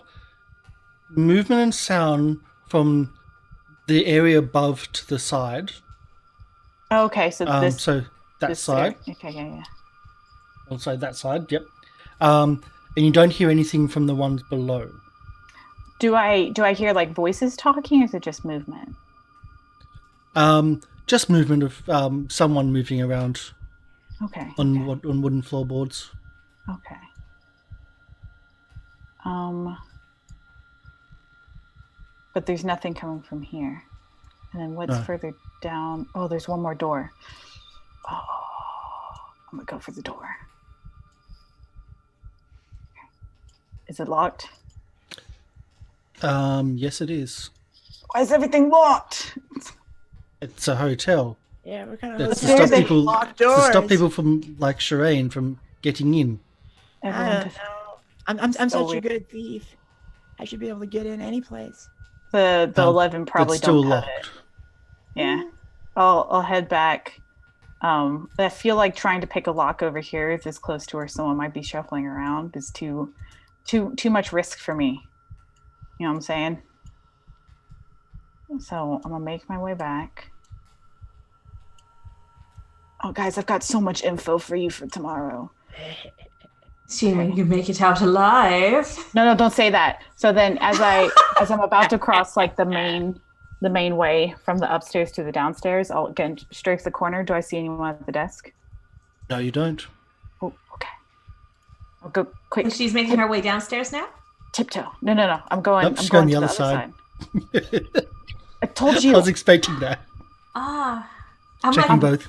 movement and sound from the area above to the side. Okay, so this So that this side. Okay, yeah. Also that side, yep. And you don't hear anything from the ones below. Do I hear like voices talking, or is it just movement? Just movement of someone moving around Okay. on wooden floorboards. Okay. But there's nothing coming from here. And then what's No. further down? Oh, there's one more door. Oh, I'm gonna go for the door. Is it locked? Yes, it is. Why is everything locked? It's a hotel. Yeah, we're kind That's of to stop There's a people. locked To stop doors. people from like Sherain from getting in. I Everyone don't just, know. I'm So such a weird. good thief. I should be able to get in any place. the 11 probably It's still don't cut locked. it. Yeah. I'll head back. I feel like trying to pick a lock over here this close to where someone might be shuffling around is too much risk for me. You know what I'm saying? So I'm gonna make my way back. Oh guys, I've got so much info for you for tomorrow. Assuming you make it out alive. No, don't say that. So then as I'm about to cross like the main way from the upstairs to the downstairs, I'll get straight to the corner. Do I see anyone at the desk? No, you don't. Oh, okay. I'll go quick. And she's making her way downstairs now? Tiptoe. No. I'm going. Nope, I'm she's going going to the other side. I told I you. was expecting that. Ah. I'm Checking both.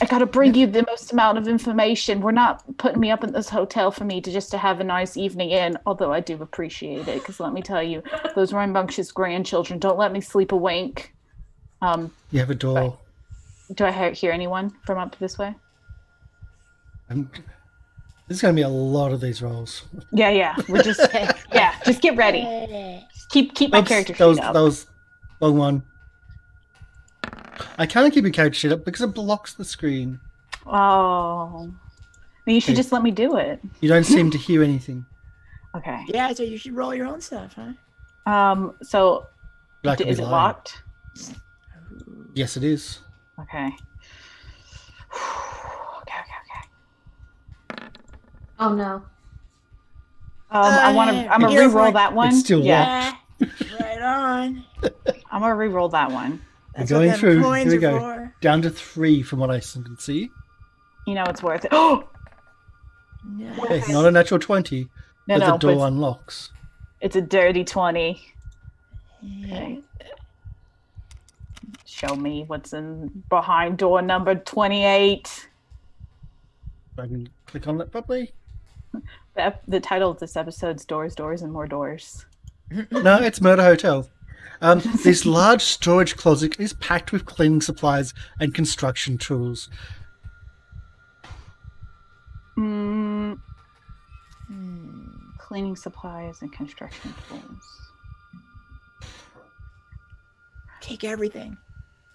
I gotta bring you the most amount of information. We're not putting me up in this hotel for me to have a nice evening in, although I do appreciate it, because let me tell you, those rambunctious grandchildren don't let me sleep a wink. You have a door. Do I hear anyone from up this way? There's going to be a lot of these rolls. Yeah. We're just just get ready. Keep my character sheet up. That was wrong one. I can't keep your character sheet up because it blocks the screen. Oh. You should just let me do it. You don't seem to hear anything. Okay. Yeah, so you should roll your own stuff, huh? So That could be is it lying. locked? Yes, it is. Okay. Okay. Oh no. I'm gonna re-roll that one. It's still yeah. Right on. I'm gonna re-roll that one. That's We're going what them through. coins Here we are go. for. Down to 3 from what I can see. You know it's worth it. Oh Nice. Okay, not a natural 20, but the door but unlocks. it's a dirty 20. Yeah. Okay. Show me what's in behind door number 28. I can click on that properly. The title of this episode's Doors, Doors, and More Doors. No, it's Murder Hotel. This large storage closet is packed with cleaning supplies and construction tools. Cleaning supplies and construction tools. Take everything.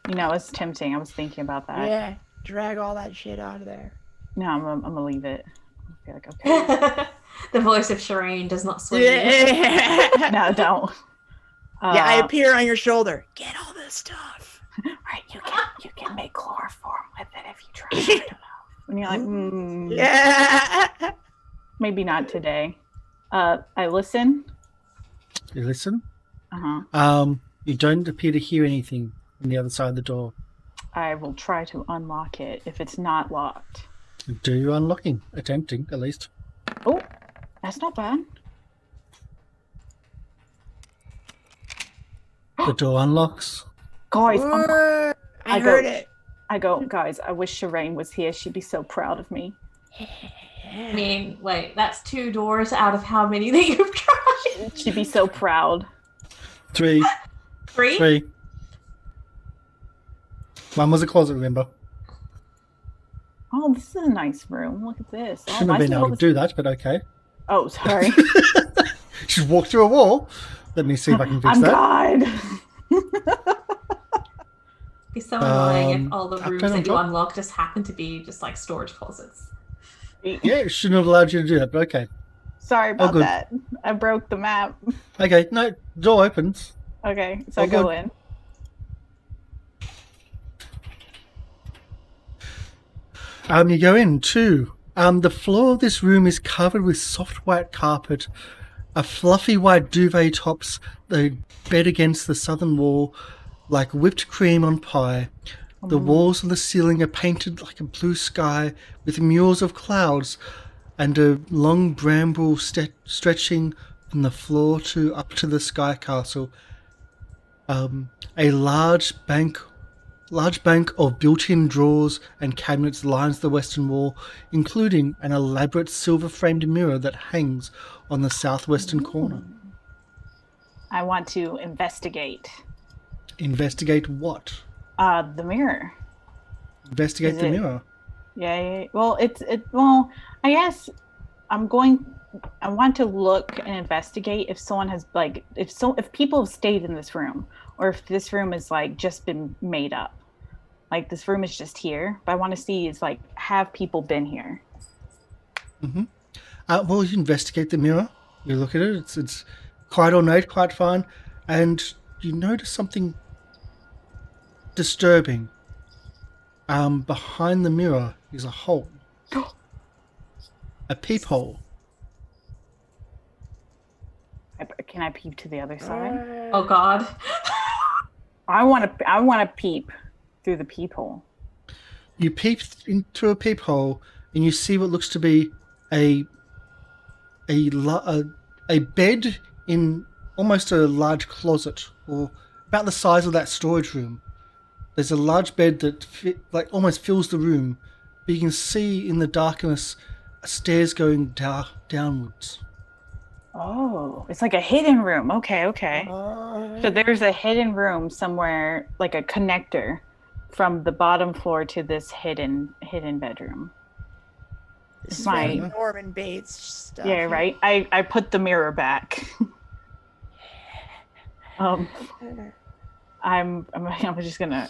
You know, it's tempting. I was thinking about that. Yeah. Drag all that shit out of there. No, I'm gonna leave it. I feel like, okay. The voice of Sherain does not sway you. Yeah. No, don't. Yeah, I appear on your shoulder. Get all this stuff. Right, you can make chloroform with it if you try. I don't know. And you're like, Yeah. maybe not today. I listen. You listen. Uh-huh. You don't appear to hear anything on the other side of the door. I will try to unlock it if it's not locked. Do you unlocking? Attempting, at least. Oh, that's not bad. The door unlocks. Guys, I heard it. guys, I wish Sherain was here. She'd be so proud of me. I mean, wait, that's 2 doors out of how many that you've tried? She'd be so proud. 3. 3? 3. One was a closet, remember? Oh, this is a nice room. Look at this. Oh, Shouldn't have been able to do that, but okay. Oh, sorry. She's walked through a wall. Let me see if I can fix I'm that. God. It'd be so annoying if all the up rooms and on that you top. unlock just happen to be just like storage closets. Yeah, it shouldn't have allowed you to do that, but okay. Sorry about good. that. I broke the map. Okay, no, door opens. Okay, so Oh, I go good. in. You go in too. The floor of this room is covered with soft white carpet. A fluffy white duvet tops the bed against the southern wall like whipped cream on pie. The walls of the ceiling are painted like a blue sky with murals of clouds and a long bramble stretching from the floor to up to the sky castle. A large bank of built-in drawers and cabinets lines the western wall, including an elaborate silver-framed mirror that hangs on the southwestern corner. I want to investigate. Investigate what? The mirror. Investigate Is the it- mirror. Yeah. Well, well, I guess I want to look and investigate if someone has if people have stayed in this room, or if this room is like just been made up. Like this room is just here, but I want to see is like, have people been here? Well, you investigate the mirror. You look at it. It's quite ornate, quite fine, and you notice something disturbing. Behind the mirror is a hole, a peephole. Can I peep to the other side? Oh God. I want to peep through the peephole. You peep into a peephole, and you see what looks to be a bed in almost a large closet, or about the size of that storage room. There's a large bed that almost fills the room, but you can see in the darkness stairs going downwards. Oh, it's like a hidden room. Okay. So there's a hidden room somewhere, like a connector from the bottom floor to this hidden bedroom. This is My- very Norman Bates stuff. Yeah, right. I put the mirror back. I'm just gonna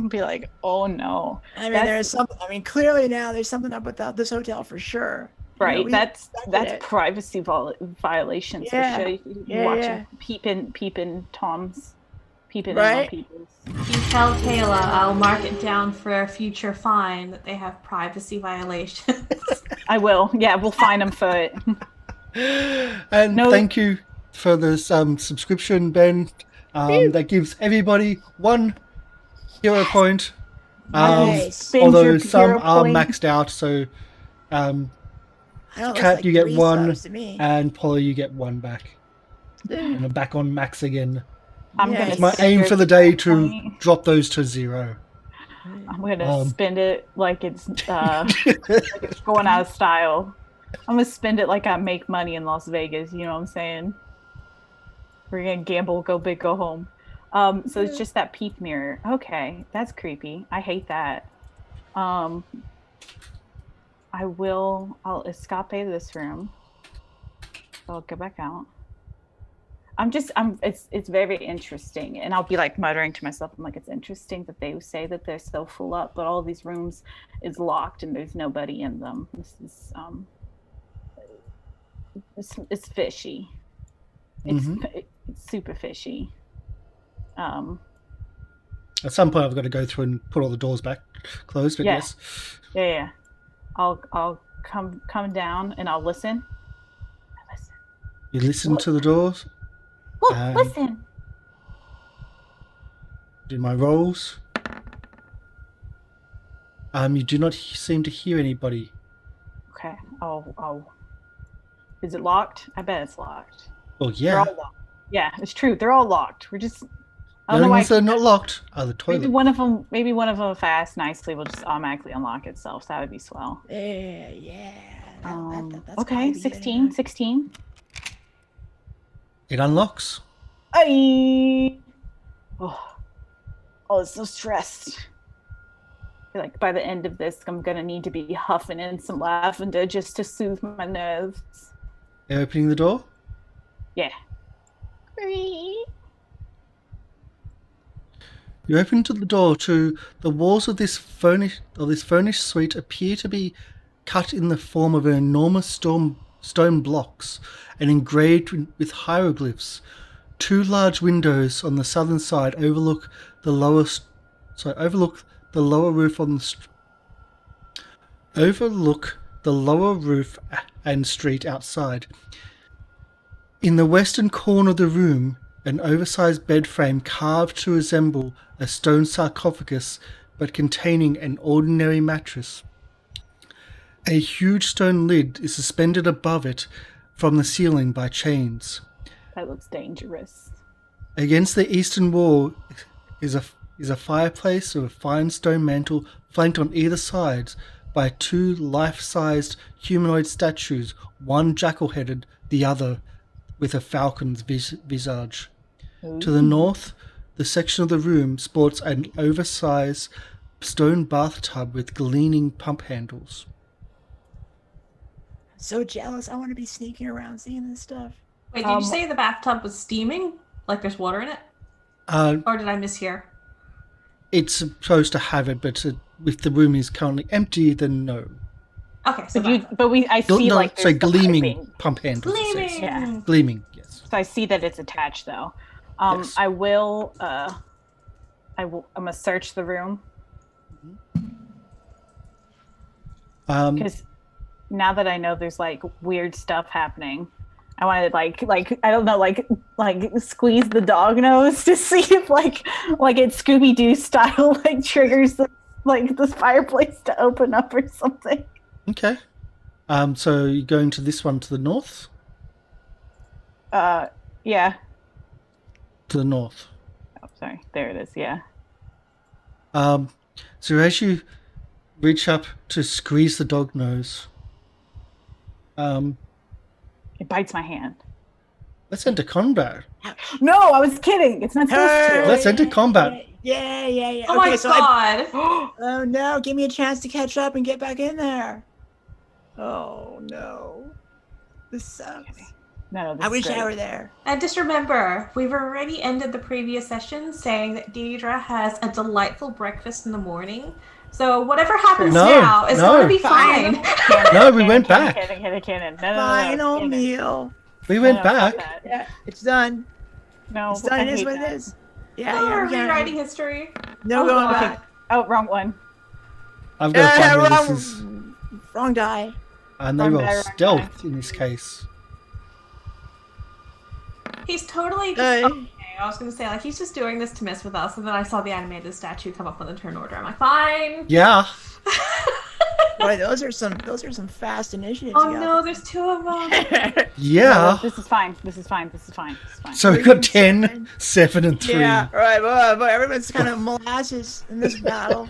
be like, oh no. I mean, there's something. I mean, clearly now there's something up with this hotel for sure. Right, You know, that's it. privacy violations Yeah. for sure. Yeah, Watching peeping Tom's peeping Right. in on people's. If you tell Tayla, I'll mark it down for a future fine that they have privacy violations. I will. Yeah, we'll fine them for it. And No. thank you for the subscription, Ben. That gives everybody 1 hero point. Nice. Spend Although your some hero are point. maxed out, so I don't know, Kat, it's you get 3 1, subs to me. and Polly, you get 1 back. And I'm back on max again. I'm Yeah, gonna It's my spend aim your for the day hero to point. drop those to 0. I'm gonna Um, spend it like it's going out of style. I'm gonna spend it like I make money in Las Vegas. You know what I'm saying? We're gonna gamble, go big, go home. So it's just that peep mirror. Okay, that's creepy. I hate that. I'll escape this room. I'll go back out. It's very interesting, and I'll be like muttering to myself. I'm like, it's interesting that they say that they're so full up, but all these rooms is locked and there's nobody in them. This is it's fishy. It's super fishy. At some point, I've got to go through and put all the doors back closed. But Yeah. yes, Yeah. I'll come down and I'll listen. you listen to the doors. Well, listen. Do my rolls. You do not seem to hear anybody. Okay. Oh. Is it locked? I bet it's locked. Well, They're yeah. all locked. Yeah, it's true. They're all locked. We're just. I The don't know only why. ones that are not locked are the Maybe toilet. one of them. Maybe one of them, if I ask nicely, will just automatically unlock itself. So that would be swell. Yeah. That's Okay, gotta be 16. it. 16. It unlocks. Oh, it's so stressed. I feel like by the end of this, I'm gonna need to be huffing in some lavender just to soothe my nerves. You're opening the door. Yeah. You open to the door to the walls of this furnished suite appear to be cut in the form of an enormous stone blocks and engraved with hieroglyphs. 2 large windows on the southern side overlook the lower roof and street outside. In the western corner of the room, an oversized bed frame carved to resemble a stone sarcophagus but containing an ordinary mattress. A huge stone lid is suspended above it from the ceiling by chains. That looks dangerous. Against the eastern wall is a fireplace with a fine stone mantel flanked on either side by 2 life-sized humanoid statues, one jackal-headed, the other with a falcon's visage. To the north, the section of the room sports an oversized stone bathtub with gleaming pump handles. So jealous. I want to be sneaking around seeing this stuff. Wait, did you say the bathtub was steaming? Like there's water in it? Or did I mishear? It's supposed to have it, but if the room is currently empty, then no. Okay, so I see No, like so there's the gleaming piping. pump handles. it says. gleaming. Yeah. Gleaming, yes. So I see that it's attached though. Yes. I'm gonna search the room because now that I know there's like weird stuff happening, I want to like I don't know like squeeze the dog nose to see if like it's Scooby-Doo style like triggers the fireplace to open up or something. Okay. So you're going to this one to the north? Yeah. To the north. Oh, sorry. There it is. Yeah. So as you reach up to squeeze the dog nose, It bites my hand. let's enter combat. No, I was kidding. It's not supposed to. Let's enter combat. Yeah. Oh my so god. oh no, give me a chance to catch up and get back in there. Oh no. This sucks. No, this I is wish great. I were there. And just remember, we've already ended the previous session saying that Diedra has a delightful breakfast in the morning. So whatever happens now is going to be fine. No, we went back. Cannon. No, Final cannon. meal. We went No, back. fuck that. Yeah, it's done. No, It's done. I It is hate what that. it is. Yeah, Oh, we're we can't- rewriting history. No Oh, going God. back. Oh, wrong one. I've got to find where this is. Wrong die. And they Wrong roll die, wrong stealth in this case. He's totally just, okay, I was going to say, like, he's just doing this to mess with us, and then I saw the animated statue come up on the turn order. I'm like, fine. Yeah. Boy, those are some fast initiatives. Oh you got. no, there's two of them. Yeah. This is fine. This is fine. So we got 10, 7, and 3. Yeah, right. Boy, everyone's kind of molasses in this battle.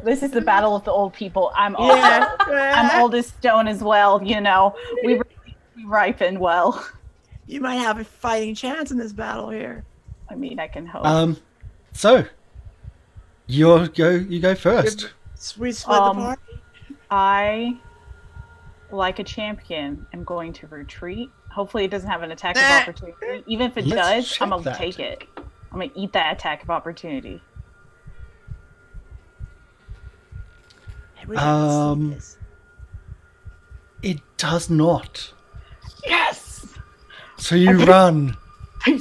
This is the battle of the old people. I'm old. Yeah. I'm old as stone as well. You know, we ripen well. You might have a fighting chance in this battle here. I mean, I can hope. So you go first. We split the party. I, like a champion, am going to retreat. Hopefully, it doesn't have an attack of opportunity. Even if it Let's does, I'm check gonna that. take it. I'm gonna eat that attack of opportunity. I wish I could see this. It does not. Yes. So you run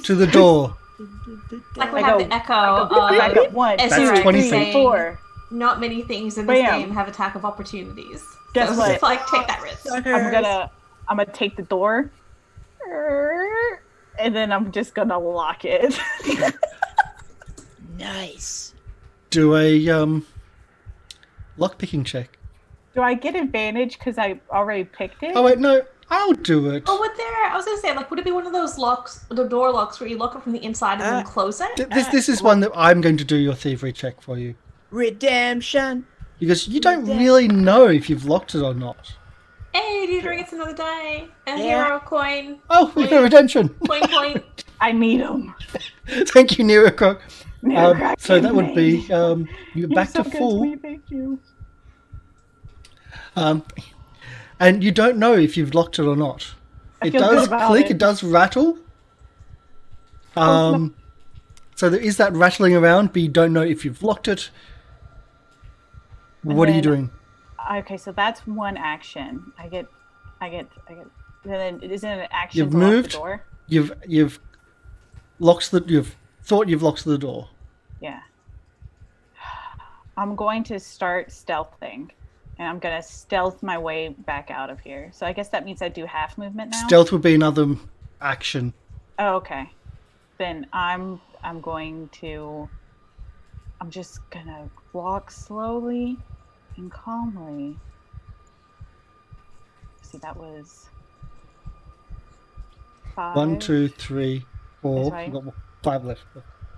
to the door. Like we I have go- the echo I got of 1, Ezarek 2, 20 3, saying, 4. not many things in this Bam. game have attack of opportunities. Guess so what? Just, like, take that risk. I'm gonna take the door, and then I'm just gonna lock it. Nice. Do a lockpicking check. Do I get advantage because I already picked it? Oh wait, no, I'll do it. Oh, would there? I was gonna say, like, would it be one of those locks, the door locks, where you lock it from the inside and then close it? This is one that I'm going to do your thievery check for you. Redemption. Because you don't really know if you've locked it or not. Hey, Diedra gets another die. A Yeah. hero coin. Oh, we got redemption. Point. I need them. Thank you, Nero Croc. Nero So Croc, that would be you're You're back so to good full. me, thank you. And you don't know if you've locked it or not. I It feel does good about click, it. it does rattle. So there is that rattling around, but you don't know if you've locked it. What are you then- doing? Okay, so that's one action. I get. Then isn't it an action You've to lock moved. the door? You've locked the. You've thought you've locked the door. Yeah. I'm going to start stealthing, and I'm gonna stealth my way back out of here. So I guess that means I do half movement now. Stealth would be another action. Oh, okay. Then I'm just gonna walk slowly and calmly. See, that was 5. 1, 2, 3, 4. That's right. You've got 5 left.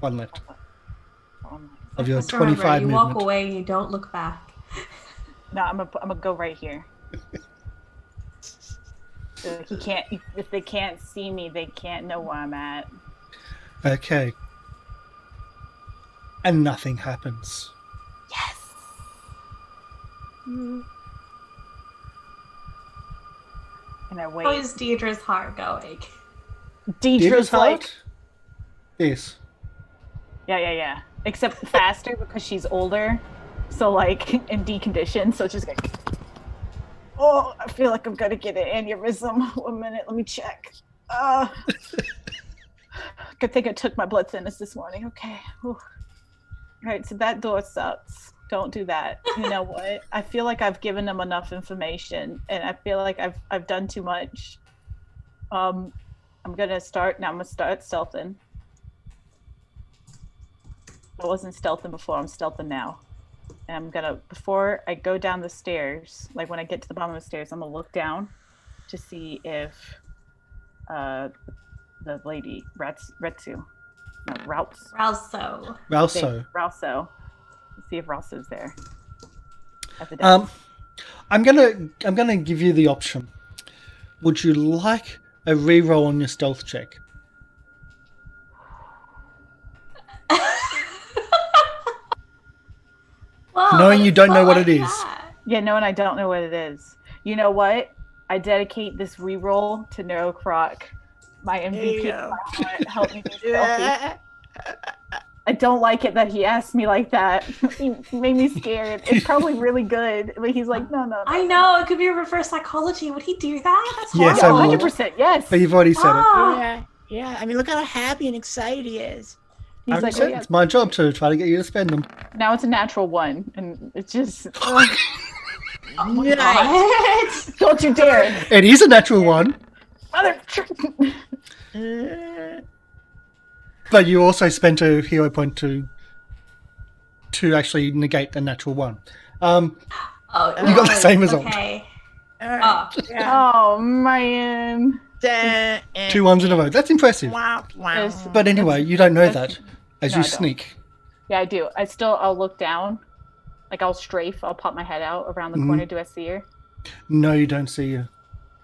1 left Um, of your Just remember, 25 you movement. walk away and you don't look back. No, I'm gonna go right here. So if they can't see me, they can't know where I'm at. Okay. And nothing happens. Yes. And I wait. How is Deidre's heart going? Deidre's like, heart? Yes. yeah. Except faster because she's older. So like in deconditioned. So it's just like, oh, I feel like I'm gonna get an aneurysm. 1 minute, let me check. Good thing I took my blood thinners this morning. Okay. Whew. All right, so that door sucks. Don't do that. You know what? I feel like I've given them enough information, and I feel like I've done too much. I'm gonna start stealthing. I wasn't stealthing before. I'm stealthing now. And I'm gonna, before I go down the stairs, like when I get to the bottom of the stairs, I'm gonna look down to see if the lady Retsu, no, Rouse, Ralso. See if Ralso's there. At the desk. I'm gonna give you the option. Would you like a reroll on your stealth check? Well, Knowing you it's don't know not what like it is. that. Yeah, no, and I don't know what it is. You know what? I dedicate this reroll to Neurocroc, my MVP. Help me be stealthy. I don't like it that he asked me like that. He made me scared. It's probably really good, but he's like, no. I know, it could be reverse psychology. Would he do that? That's Yes, horrible. I would. 100%. Yes. But you've already said it. Yeah. I mean, look how happy and excited he is. He's like, Said, it's my job to try to get you to spend them. now it's a natural 1, and it's just Oh my God. don't you dare, It is a natural one, mother. but you also spent a hero point to actually negate a natural one. Oh, You got the same result. Okay. Oh. Oh man. 2 ones in a row. That's impressive. Wow. Yes. But anyway, you don't know that as No, you I don't. sneak. Yeah, I do. I'll look down, like I'll strafe. I'll pop my head out around the corner. Do I see her? No, you don't see her.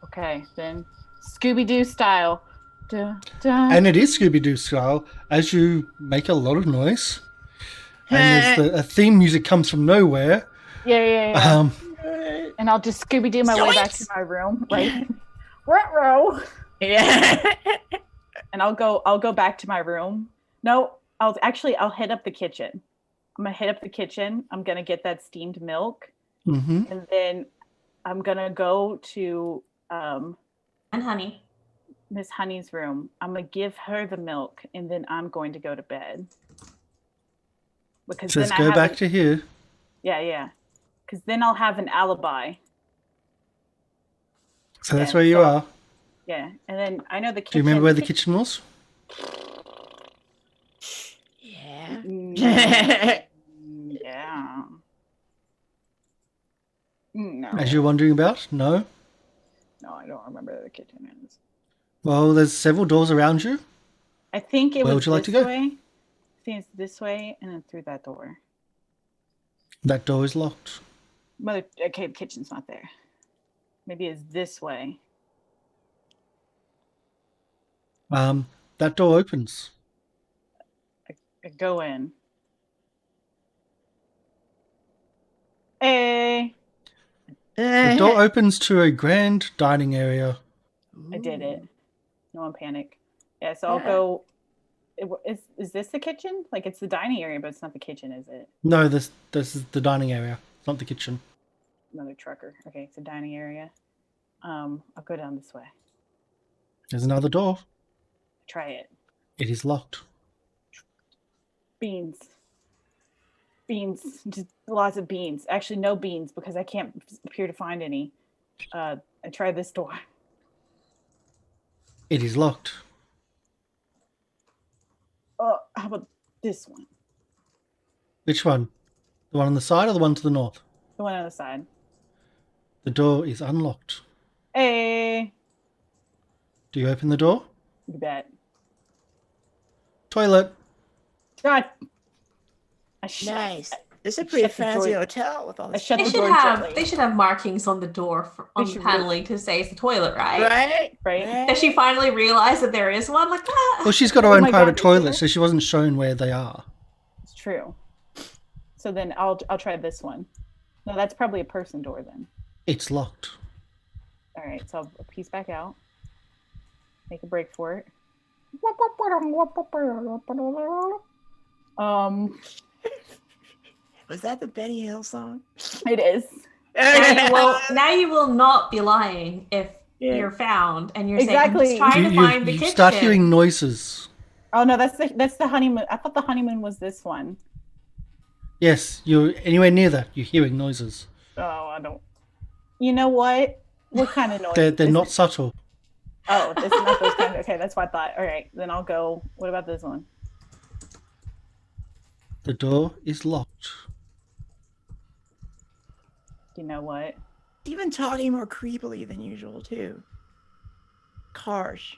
Okay, then Scooby-Doo style. Duh, duh. And it is Scooby-Doo style as you make a lot of noise. And there's a theme music comes from nowhere. Yeah. And I'll just Scooby-Doo my way back to my room, right? Ruh-roh. Yeah. And I'll go back to my room. No, I'll hit up the kitchen. I'm gonna hit up the kitchen. I'm gonna get that steamed milk, Mm-hmm. and then I'm gonna go to And honey. Miss Honey's room. I'm gonna give her the milk, and then I'm going to go to bed. Because So let's then go I back have to here. yeah. Because then I'll have an alibi. So that's Yeah, where you so- are. Yeah, and then I know the kitchen. Do you remember where the kitchen was? Yeah. Yeah. No. As you're wondering about? No? No, I don't remember where the kitchen is. Well, there's several doors around you. I think it Where was would you like this to go? way. I think it's this way and then through that door. That door is locked. Okay, the kitchen's not there. Maybe it's this way. That door opens. I go in. Hey, The door opens to a grand dining area. I did it. No one panic. Yeah, so I'll go. Is this the kitchen? Like it's the dining area, but it's not the kitchen, is it? No, this is the dining area, not the kitchen. Another trucker. Okay, it's a dining area. I'll go down this way. There's another door. Try it. It is locked. Beans. Just lots of beans. Actually, no beans because I can't appear to find any. I tried this door. It is locked. How about this one? Which one? The one on the side or the one to the north? The one on the side. The door is unlocked. Hey, Do you open the door? you bet. Toilet. God. Nice. This is a pretty shut the fancy door. hotel with all I this. shut They the should door have gently. they should have markings on the door on should the paneling to say it's the toilet, right? Right? Does she finally realize that there is one? Like, ah. Well, she's got her Oh own my private God, toilet, is it? so she wasn't shown where they are. It's true. So then I'll try this one. No, that's probably a person door then. It's locked. All right, so I'll piece back out. Make a break for it. Was that the Benny Hill song? It is. Now you will not be lying if you're found and you're Exactly. saying, I'm just trying to find the You kitchen. start hearing noises. Oh no, that's the honeymoon. I thought the honeymoon was this one. Yes, you're anywhere near that. You're hearing noises. Oh, I don't. You know what? What kind of noise? They're Is not it- subtle. Oh, it's not those kind of. Okay, that's what I thought. All right, then I'll go. What about this one? The door is locked. You know what? Even talking more creepily than usual too. Karsh.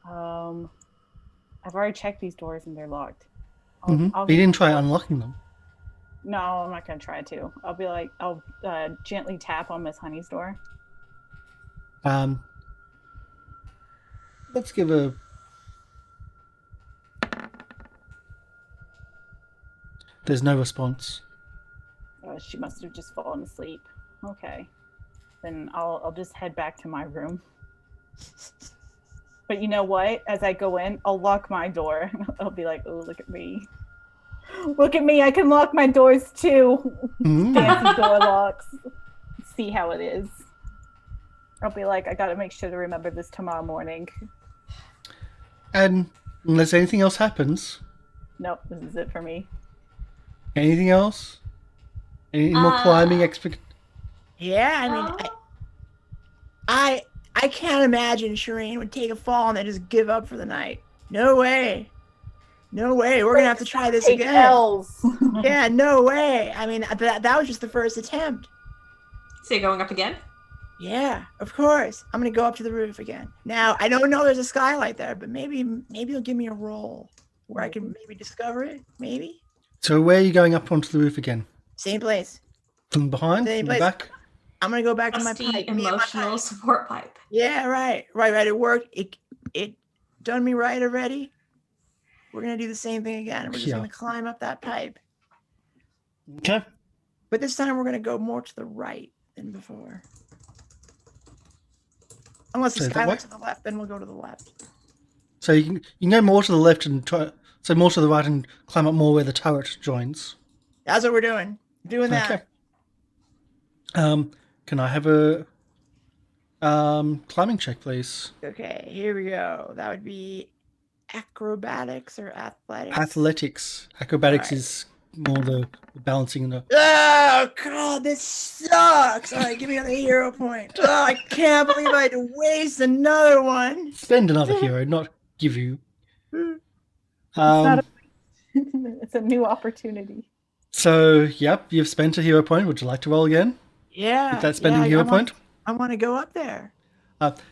I've already checked these doors and they're locked. But you didn't try unlocking them. No, I'm not gonna try to. I'll be like, I'll gently tap on Miss Honey's door. Let's give a... There's no response. She must have just fallen asleep. Okay, then I'll just head back to my room. But you know what? As I go in, I'll lock my door. I'll be like, "Oh, look at me! Look at me! I can lock my doors too. Fancy door locks. See how it is." I'll be like, "I got to make sure to remember this tomorrow morning." And unless anything else happens... Nope, this is it for me. Anything else? Any more climbing Yeah, I mean, I can't imagine Sherain would take a fall and then just give up for the night. No way. No way. We're going to have to try this Take again. L's. Yeah, no way. I mean, that was just the first attempt. So you're going up again? Yeah, of course. I'm going to go up to the roof again. Now, I don't know there's a skylight there, but maybe you'll give me a roll where I can maybe discover it. Maybe. So where are you going up onto the roof again? Same place. From behind? Same From the place. back? I'm going to go back to my Rusty pipe. Me and my emotional pipe. support pipe. Yeah, right. It worked. It done me right already. We're going to do the same thing again. We're just going to climb up that pipe. Okay. But this time we're going to go more to the right than before. Unless the skylight's to the left, then we'll go to the left. So you can go more to the left and more to the right and climb up more where the turret joins. That's what we're doing. Doing that. Okay. Can I have a climbing check, please? Okay, here we go. That would be acrobatics or athletics. Athletics. Acrobatics is more the balancing and the... Oh, God, this sucks. All right, give me another hero point. Oh, I can't believe I had to waste another one. Spend another hero, not give you. It's a new opportunity. So, yep, you've spent a hero point. Would you like to roll again? Yeah. With that spending hero point? I want to go up there.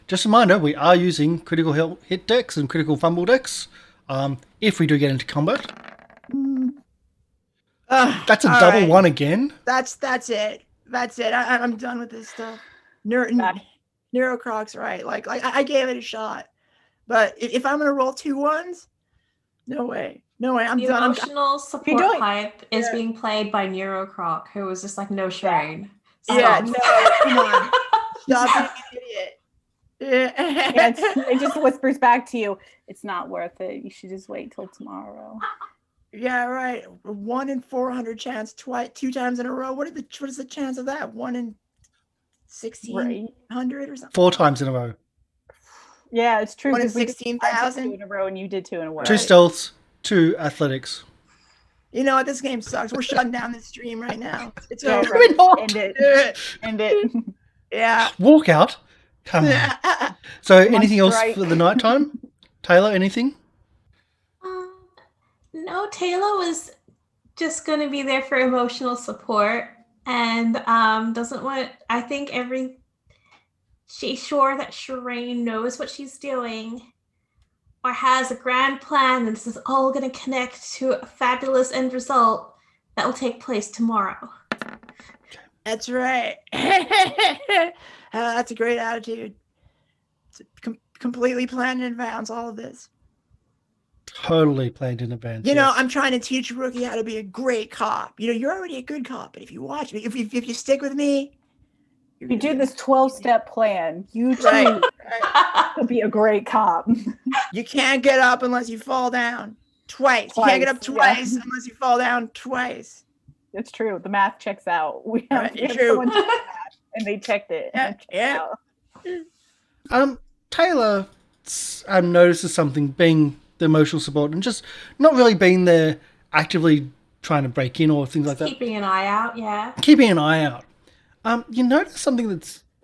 Just a reminder, we are using critical hit decks and critical fumble decks if we do get into combat. That's a double one again. That's it. That's it. I'm done with this stuff. Neurocroc's right. Like I gave it a shot. But if I'm going to roll 2 ones, no way. No way. I'm the done. The emotional support pipe is being played by Neurocroc, who was just like, no Sherain. Yeah, no, come on. Stop being an idiot. Yeah, it just whispers back to you, it's not worth it. You should just wait till tomorrow. Yeah, right. 1 in 400 chance, 2 times in a row. What is the chance of that? 1 in 1,600 or something? 4 times in a row. Yeah, it's true. 1 in 16,000 in a row, and you did 2 in a row. 2 stealths, 2 athletics. You know what? This game sucks. We're shutting down this stream right now. It's over. We're not. End it. End it. Yeah. Walk out. Come on. So, anything else for the nighttime? Tayla, anything? No, Tayla was just going to be there for emotional support and doesn't want. I think she's sure that Sherain knows what she's doing or has a grand plan, and this is all going to connect to a fabulous end result that will take place tomorrow. That's right. That's a great attitude. It's completely planned in advance, all of this. Totally planned in advance. You know, I'm trying to teach Rookie how to be a great cop. You know, you're already a good cop, but if you watch me, if you stick with me, if you do this 12-step plan, you too will be a great cop. You can't get up unless you fall down twice. You can't get up twice unless you fall down twice. It's true. The math checks out. We have true. And they checked it. Yeah. Tayla notices something, being the emotional support and just not really being there actively trying to break in or things like that. Keeping an eye out, yeah. Keeping an eye out. You notice something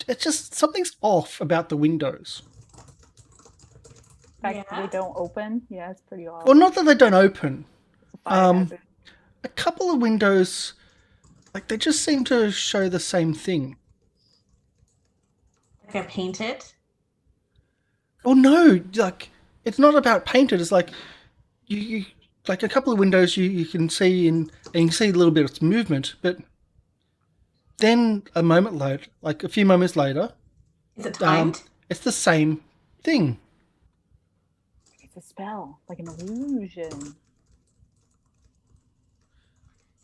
something's off about the windows. The fact that they don't open, it's pretty odd. Well, not that they don't open. A couple of windows Like, they just seem to show the same thing. Like they're painted. Oh no, like, it's not about painted. It's like you like a couple of windows you can see and you can see a little bit of movement, but then a moment later, like a few moments later, Is it timed? it's the same thing. It's a spell, like an illusion.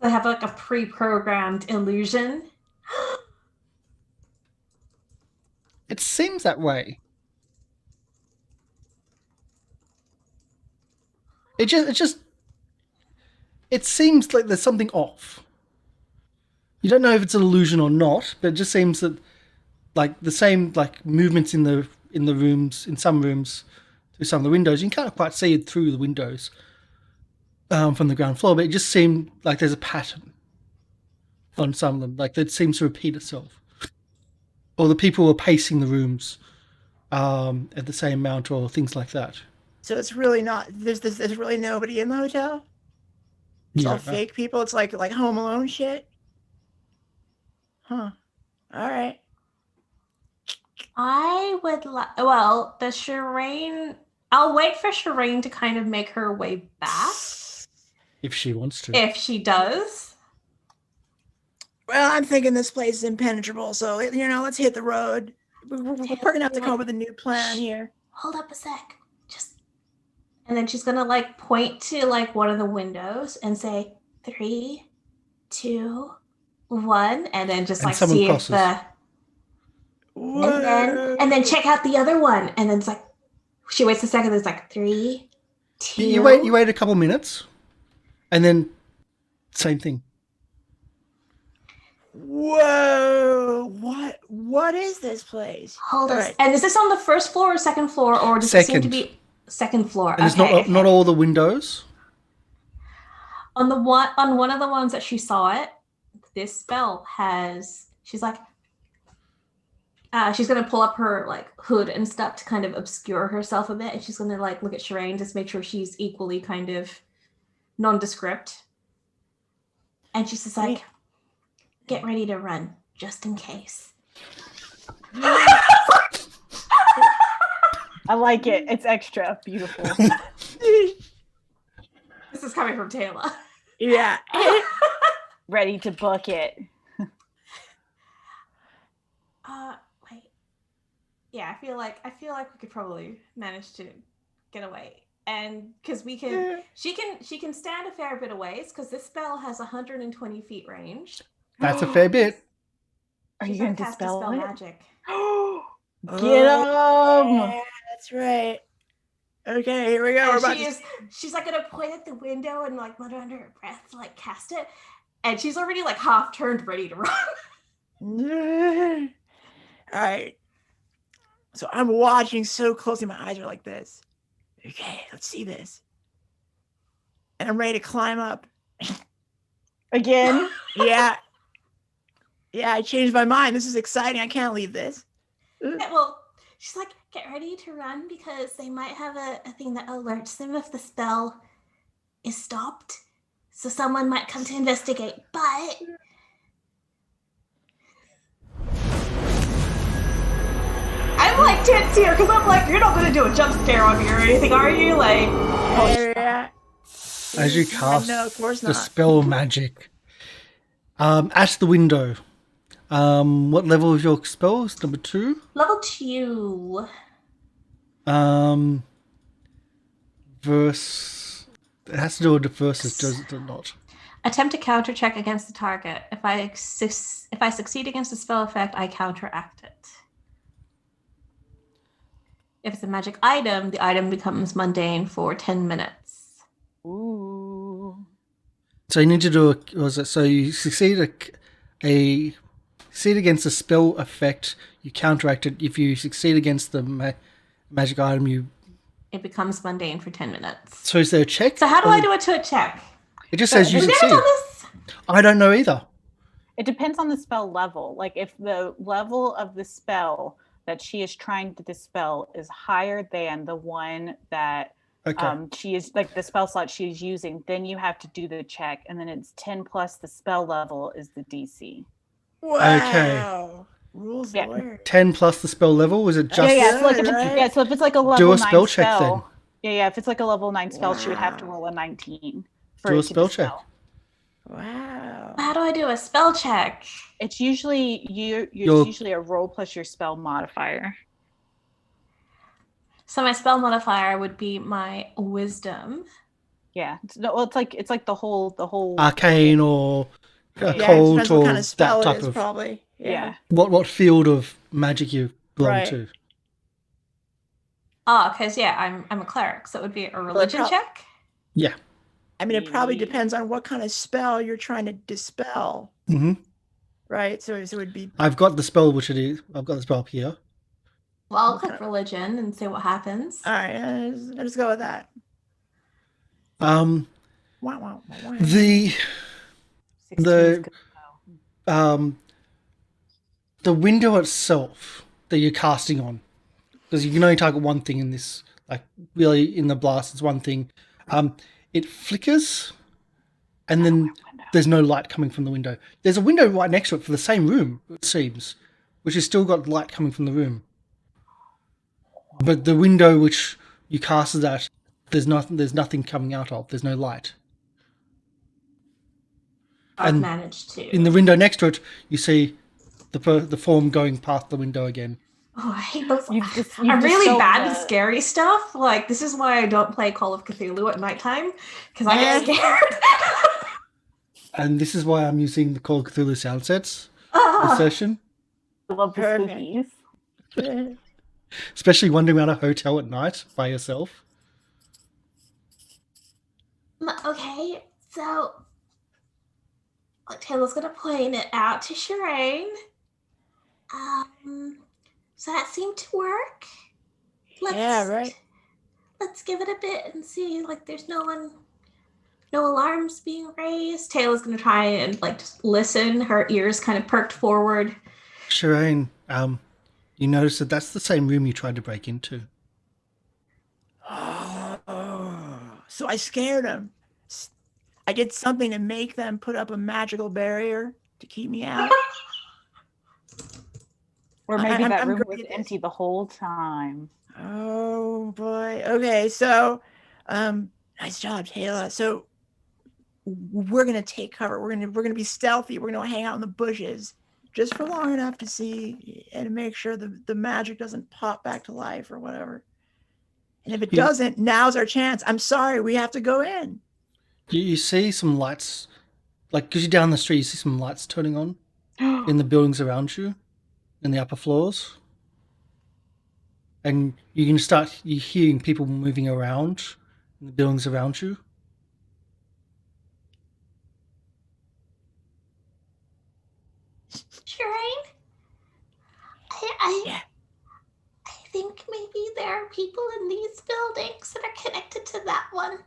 They have like a pre-programmed illusion. It seems that way. It seems like there's something off. You don't know if it's an illusion or not, but it just seems that like the same like movements in the rooms, in some rooms, through some of the windows. You can't quite see it through the windows from the ground floor, but it just seemed like there's a pattern on some of them, like that seems to repeat itself. Or the people were pacing the rooms at the same amount, or things like that. So it's really not. There's really nobody in the hotel. It's all fake people. It's like Home Alone shit. Huh. All right. I would like. Well, the Sherain. I'll wait for Sherain to kind of make her way back. If she wants to. If she does. Well, I'm thinking this place is impenetrable, so let's hit the road. We're gonna have to come up with a new plan here. Hold up a sec. And then she's gonna like point to like one of the windows and say 3, 2, 1, and then just like see if the and then check out the other one, and then it's like she waits a second. It's like 3, 2. You wait a couple minutes, and then same thing. Whoa! What is this place? Hold on. Right. And is this on the first floor or second floor, or does it seem to be second floor? And it's not all the windows. On one of the ones that she saw it, this spell has. She's like, she's gonna pull up her like hood and stuff to kind of obscure herself a bit, and she's gonna like look at Sherain, just make sure she's equally kind of nondescript. And she's just like, get ready to run, just in case. I like it. It's extra beautiful. This is coming from Tayla. Yeah. Ready to book it. Wait. Yeah, I feel like we could probably manage to get away. And because she can stand a fair bit of ways, because this spell has 120 feet range. That's a fair bit. Are you going to dispel magic? Get him! Yeah, that's right. Okay, here we go. She's like gonna point at the window and like mutter under her breath to like cast it, and she's already like half turned, ready to run. All right. So I'm watching so closely, my eyes are like this. Okay, let's see this. And I'm ready to climb up. Again? Yeah. Yeah, I changed my mind. This is exciting. I can't leave this. Yeah, well, she's like, get ready to run because they might have a thing that alerts them if the spell is stopped. So someone might come to investigate, but... I'm like tense here because I'm like, you're not going to do a jump scare on me or anything, are you? Like... Yeah. As you cast no, of course the not. spell magic. At the window. What level is your spells? Number 2? Level 2. Verse. It has to do with the verses, does it or not? Attempt to counter check against the target. If I succeed against the spell effect, I counteract it. If it's a magic item, the item becomes mundane for 10 minutes. Ooh. So you need to do so you succeed succeed against the spell effect, you counteract it. If you succeed against the magic item, it becomes mundane for 10 minutes. So is there a check? So how do I do a check? It just says you succeed. I don't know either. It depends on the spell level. Like if the level of the spell that she is trying to dispel is higher than the one that Okay. She is like the spell slot she is using. Then you have to do the check, and then it's 10 plus the spell level is the DC. Wow. Rules Yeah. lawyer. 10 plus the spell level? Is it just... Yeah. So like, Good, right? yeah. So if it's like a level Do a 9 spell check then. Yeah. If it's like a level 9 spell, she would have to Wow. roll a 19 for Do a it to spell check. dispel. Wow. How do I do a spell check? It's usually it's Your- usually a roll plus your spell modifier. So my spell modifier would be my wisdom. Yeah. It's like the whole Arcane or Yeah, Yeah, it occult depends or what kind of spell that it type is, of... probably. yeah. What field of magic you belong Right. to? Oh, because I'm a cleric, so it would be a religion check. Yeah. I mean, it probably Yeah. depends on what kind of spell you're trying to dispel, hmm right? So it would be I've got the spell, which it is. I've got the spell up here. Well, I'll Okay. click religion and see what happens. all right. I'll just go with that. Um, Wow, wow, wow. the 16 The- is good. the window itself that you're casting on, because you can only target one thing in this. Like really, in the blast, it's one thing. It flickers, and then there's no light coming from the window. There's a window right next to it for the same room, it seems, which has still got light coming from the room. But the window which you cast it at, there's nothing coming out of. There's no light. I've And managed to. In the window next to it, you see the form going past the window again. Oh, I hate those. You've I'm really dispelled bad with the- scary stuff. Like, this is why I don't play Call of Cthulhu at nighttime, because I get Yeah. scared. And this is why I'm using the Call of Cthulhu sound sets this Ah. session. I love the Perfect. spookies. Especially wandering around a hotel at night by yourself. Okay, so Taylor's gonna point it out to Sherain. So that seemed to work. Yeah, right. Let's give it a bit and see. Like, there's no alarms being raised. Taylor's gonna try and like just listen. Her ears kind of perked forward. Sherain, you notice that that's the same room you tried to break into. Oh, so I scared them. I did something to make them put up a magical barrier to keep me out. Or maybe I'm that room great was at this. empty the whole time. Oh boy. Okay, so nice job, Tayla. So we're gonna take cover. We're gonna be stealthy. We're gonna hang out in the bushes just for long enough to see and to make sure the magic doesn't pop back to life or whatever. And if it Yeah. doesn't, now's our chance. I'm sorry, we have to go in. You see some lights, like because you're down the street, you see some lights turning on in the buildings around you, in the upper floors. And you're hearing people moving around in the buildings around you. Sherain, I Yeah. think maybe there are people in these buildings that are connected to that one.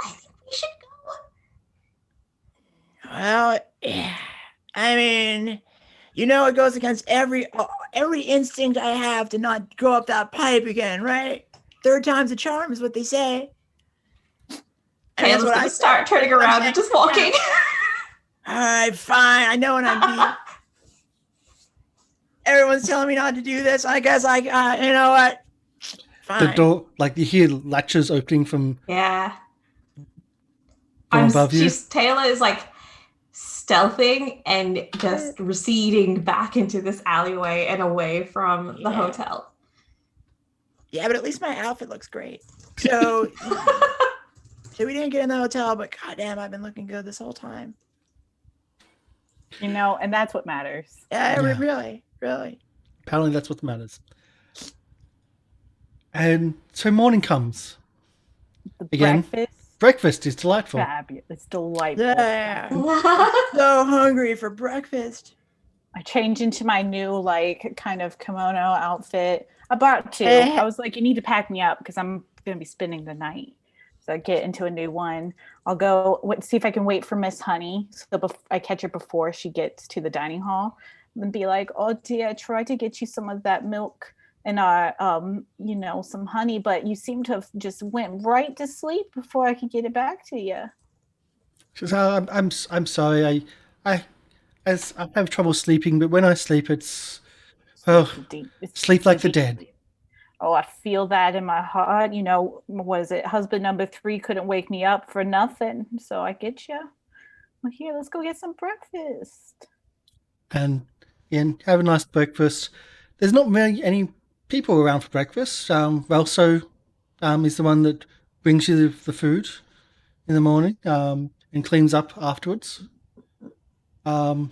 I think we should go. Well, yeah. I mean, it goes against every instinct I have to not go up that pipe again, right? Third time's a charm is what they say. And that's Taylor's what gonna I start turning around and just walking. All right, fine. I know when I'm beat. Everyone's telling me not to do this. I guess you know what? Fine. The door, like you hear latches opening from Yeah. above you. Taylor is like stealthing and just receding back into this alleyway and away from the Yeah. hotel. Yeah, but at least my outfit looks great. So, so we didn't get in the hotel, but goddamn, I've been looking good this whole time. And that's what matters. Yeah, Yeah. really, really. Apparently that's what matters. And so morning comes. The Again? breakfast, Breakfast is delightful. fabulous. It's delightful. Yeah. So hungry for breakfast. I changed into my new kind of kimono outfit. I bought two. Eh. I was like, you need to pack me up because I'm gonna be spending the night. So I get into a new one. I'll go see if I can wait for Miss Honey. So I catch her before she gets to the dining hall, and be like, "Oh dear, I tried to get you some of that milk and our some honey, but you seem to have just went right to sleep before I could get it back to you. She says, oh, I'm sorry. I have trouble sleeping, but when I sleep, it's sleep like the dead. Oh, I feel that in my heart. Was it husband number 3 couldn't wake me up for nothing, so I get you. Well, here, let's go get some breakfast. And have a nice breakfast. There's not really any people around for breakfast. Ralso is the one that brings you the food in the morning and cleans up afterwards. You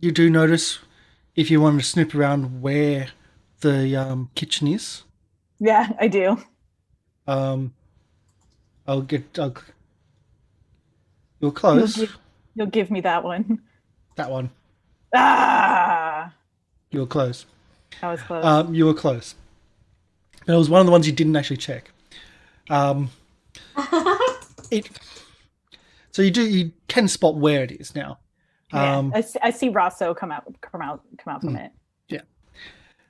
do notice if you want to snoop around where the kitchen is. Yeah, I do. You're close. You'll give me that one. That one. Ah! You were close. I was close. You were close. But it was one of the ones you didn't actually check. So you can spot where it is now. Yeah, I see Rosso come out from it. Yeah.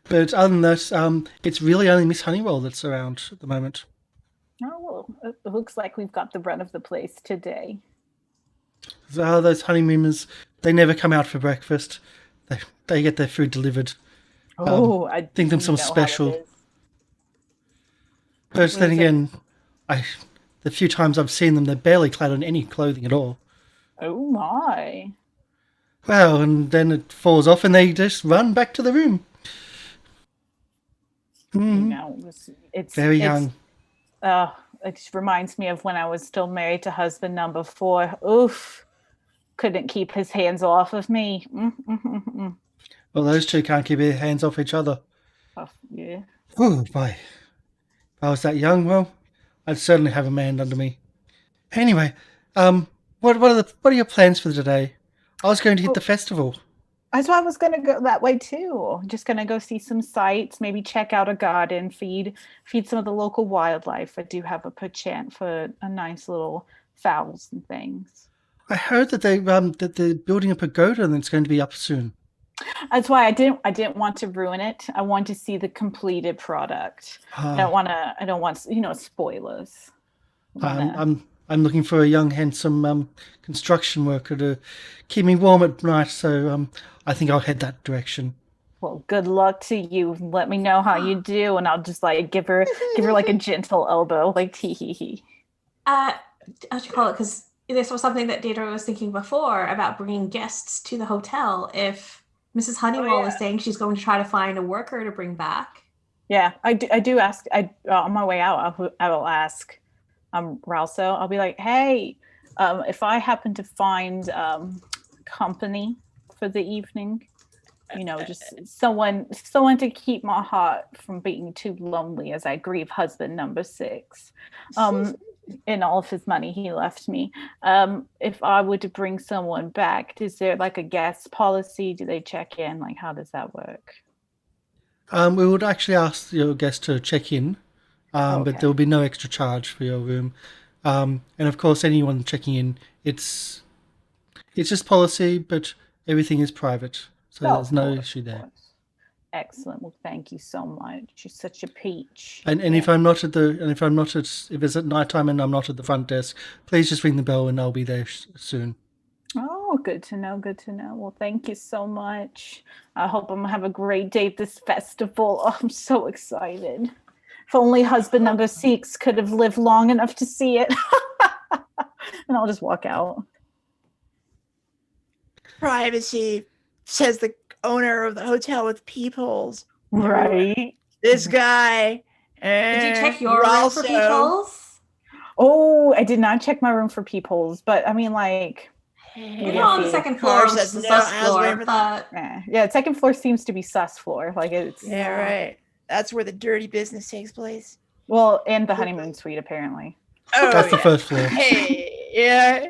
But other than that, it's really only Miss Honeywell that's around at the moment. Oh, well, it looks like we've got the run of the place today. So those honeymooners, they never come out for breakfast. They get their food delivered. Oh, I think them some special. But then again, the few times I've seen them, they're barely clad in any clothing at all. Oh my. Well, and then it falls off and they just run back to the room. It's very young. It just reminds me of when I was still married to husband number 4. Oof. Couldn't keep his hands off of me. Well, those two can't keep their hands off each other. Oh, yeah. Oh, boy. If I was that young, well, I'd certainly have a man under me. Anyway, what are your plans for today? I was going to hit the festival. That's why I was going to go that way too. Just going to go see some sights, maybe check out a garden, feed some of the local wildlife. I do have a perchance for a nice little fowls and things. I heard that they're building a pagoda and it's going to be up soon. That's why I didn't want to ruin it. I want to see the completed product. I don't want spoilers. I'm looking for a young, handsome construction worker to keep me warm at night, so I think I'll head that direction. Well, good luck to you. Let me know how you do, and I'll just give her like a gentle elbow, like tee hee hee. How'd you call it? Because this was something that Diedra was thinking before about bringing guests to the hotel. If Mrs. Honeywell is saying she's going to try to find a worker to bring back. Yeah, I do ask. On my way out, I will ask. Ralso, I'll be like, hey, if I happen to find company for the evening, just someone to keep my heart from being too lonely as I grieve husband number 6, and all of his money he left me. If I were to bring someone back, is there like a guest policy? Do they check in? Like, how does that work? We would actually ask your guest to check in. Okay. But there will be no extra charge for your room. And of course, anyone checking in, it's just policy, but everything is private. So there's no issue there. Excellent. Well, thank you so much. You're such a peach. And if it's at nighttime and I'm not at the front desk, please just ring the bell and I'll be there soon. Oh, good to know. Good to know. Well, thank you so much. I hope I'm gonna have a great day at this festival. Oh, I'm so excited. If only husband number 6 could have lived long enough to see it. And I'll just walk out. Privacy, says the owner of the hotel with peepholes. Right. This guy. Did you check your room for peepholes? Oh, I did not check my room for peepholes, but I mean, like... on the second floor, which is the sus floor. Yeah, second floor seems to be sus floor. Like it's... Yeah, right. That's where the dirty business takes place. Well, and the honeymoon suite, apparently. Oh, that's the first floor. Hey, yeah.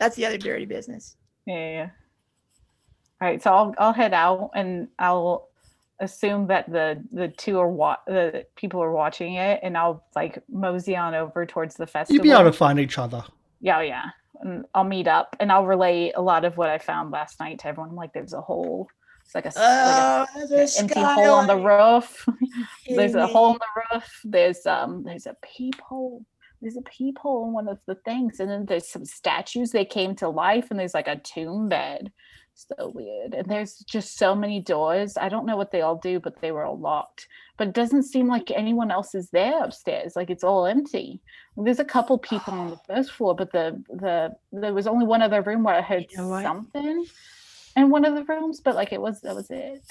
That's the other dirty business. Yeah. All right, so I'll head out, and I'll assume that the people are watching it, and I'll mosey on over towards the festival. You'll be able to find each other. Yeah. And I'll meet up, and I'll relay a lot of what I found last night to everyone. Like, there's a whole It's like there's an empty a hole on the skylight. roof. There's a hole in the roof. There's a peephole. There's a peephole in one of the things, and then there's some statues. They came to life, and there's like a tomb bed. So weird. And there's just so many doors. I don't know what they all do, but they were all locked. But it doesn't seem like anyone else is there upstairs. Like it's all empty. There's a couple people on the first floor, but there was only one other room where I heard something in one of the rooms, but like that was it.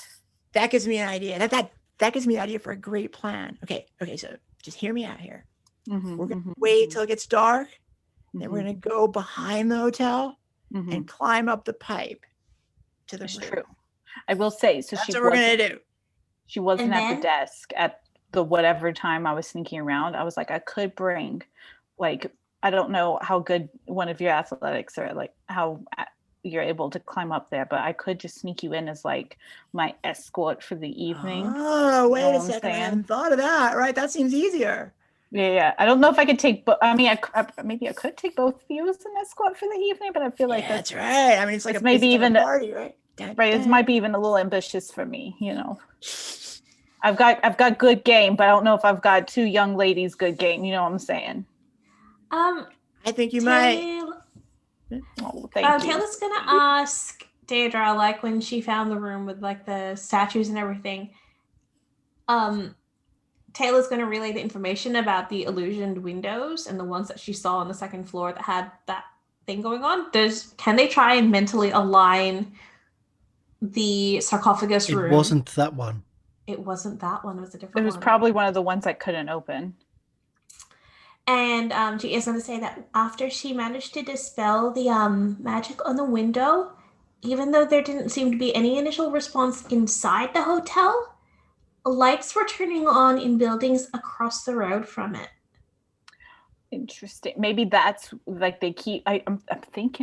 That gives me an idea. That gives me an idea for a great plan. Okay, so just hear me out here. We're gonna wait till it gets dark, then we're gonna go behind the hotel and climb up the pipe to the roof. True. I will say, so that's what we're gonna do. She wasn't at the desk at the whatever time I was sneaking around. I was like, I could bring, like, I don't know how good one of your athletics are, like how you're able to climb up there, but I could just sneak you in as like my escort for the evening. Oh, wait a second! I hadn't thought of that. Right, that seems easier. Yeah. I don't know if I could take, but I mean, maybe I could take both of you as an escort for the evening, but I feel like that's right. I mean, it's like maybe even a party, right? Right, it might be even a little ambitious for me, you know. I've got good game, but I don't know if I've got two young ladies good game. You know what I'm saying? I think you might. Oh, thank you. Tayla's gonna ask Diedra, like when she found the room with like the statues and everything. Tayla's gonna relay the information about the illusioned windows and the ones that she saw on the second floor that had that thing going on. Can they try and mentally align the sarcophagus room? It wasn't that one. It wasn't that one. It was a different one. It was probably one of the ones I couldn't open. And she is going to say that after she managed to dispel the magic on the window, even though there didn't seem to be any initial response inside the hotel, lights were turning on in buildings across the road from it. Interesting. Maybe that's like they keep. I think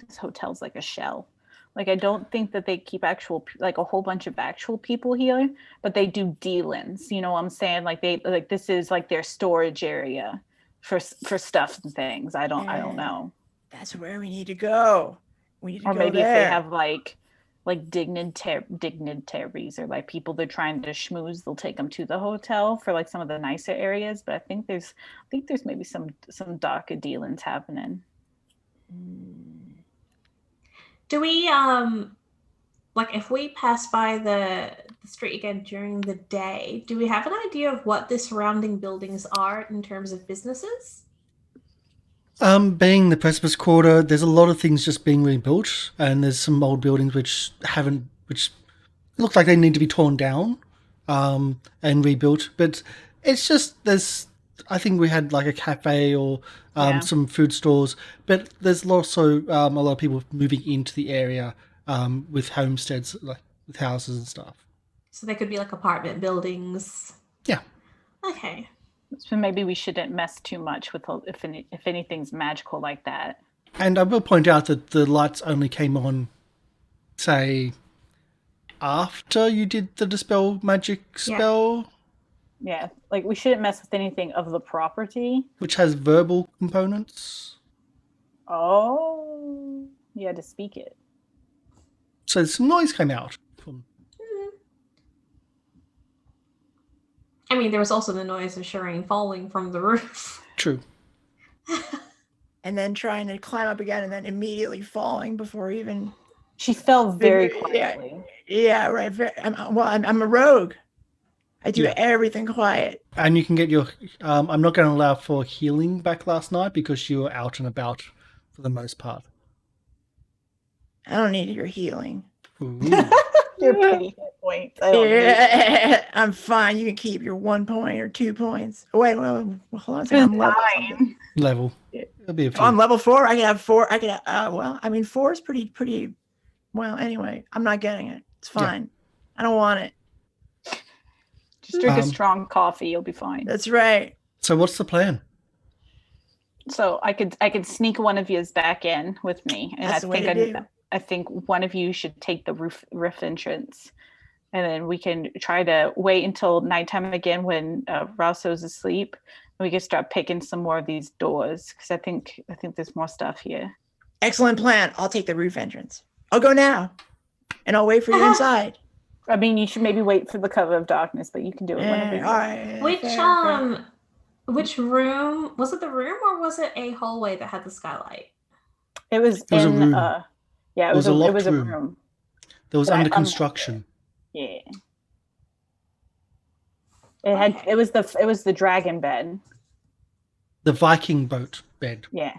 this hotel's like a shell. Like I don't think that they keep actual like a whole bunch of actual people here, but they do dealings. You know what I'm saying? Like this is like their storage area for stuff and things. I don't know. That's where we need to go. We need to or go maybe there. If they have like dignitaries or like people they're trying to schmooze, they'll take them to the hotel for like some of the nicer areas. But I think there's maybe some darker dealings happening. Do we like if we pass by the street again during the day, do we have an idea of what the surrounding buildings are in terms of businesses? Being the Precipice Quarter, there's a lot of things just being rebuilt, and there's some old buildings which look like they need to be torn down and rebuilt. But it's just I think we had like a cafe or some food stores, but there's also a lot of people moving into the area with homesteads, like with houses and stuff. So they could be like apartment buildings. Yeah. Okay. So maybe we shouldn't mess too much with if anything's magical like that. And I will point out that the lights only came on, say, after you did the dispel magic spell. Yeah, like we shouldn't mess with anything of the property. Which has verbal components. Oh, you had to speak it. So some noise came out. I mean, there was also the noise of Sherain falling from the roof. True. And then trying to climb up again and then immediately falling before even... She fell very quietly. Yeah, right. I'm a rogue. I do everything quiet. And you can get your... I'm not going to allow for healing back last night because you were out and about for the most part. I don't need your healing. Your pity hit points. I'm fine. You can keep your 1 point or 2 points. Wait, hold on a second. I'm level. It'll be a few. I'm level 4. I can have 4. I can have, 4 is pretty. Well, anyway, I'm not getting it. It's fine. I don't want it. Just drink a strong coffee. You'll be fine. That's right. So what's the plan? So I could sneak one of yous back in with me, and I think one of you should take the roof entrance, and then we can try to wait until nighttime again when Rosso's asleep, and we can start picking some more of these doors because I think there's more stuff here. Excellent plan. I'll take the roof entrance. I'll go now. and I'll wait for you inside. I mean, you should maybe wait for the cover of darkness, but you can do it whenever you All want. right. Which room was it? The room or was it a hallway that had the skylight? It was a in room. Yeah, It was a locked a room. room. That was But under I- construction. Yeah. It was the dragon bed. The Viking boat bed. Yeah.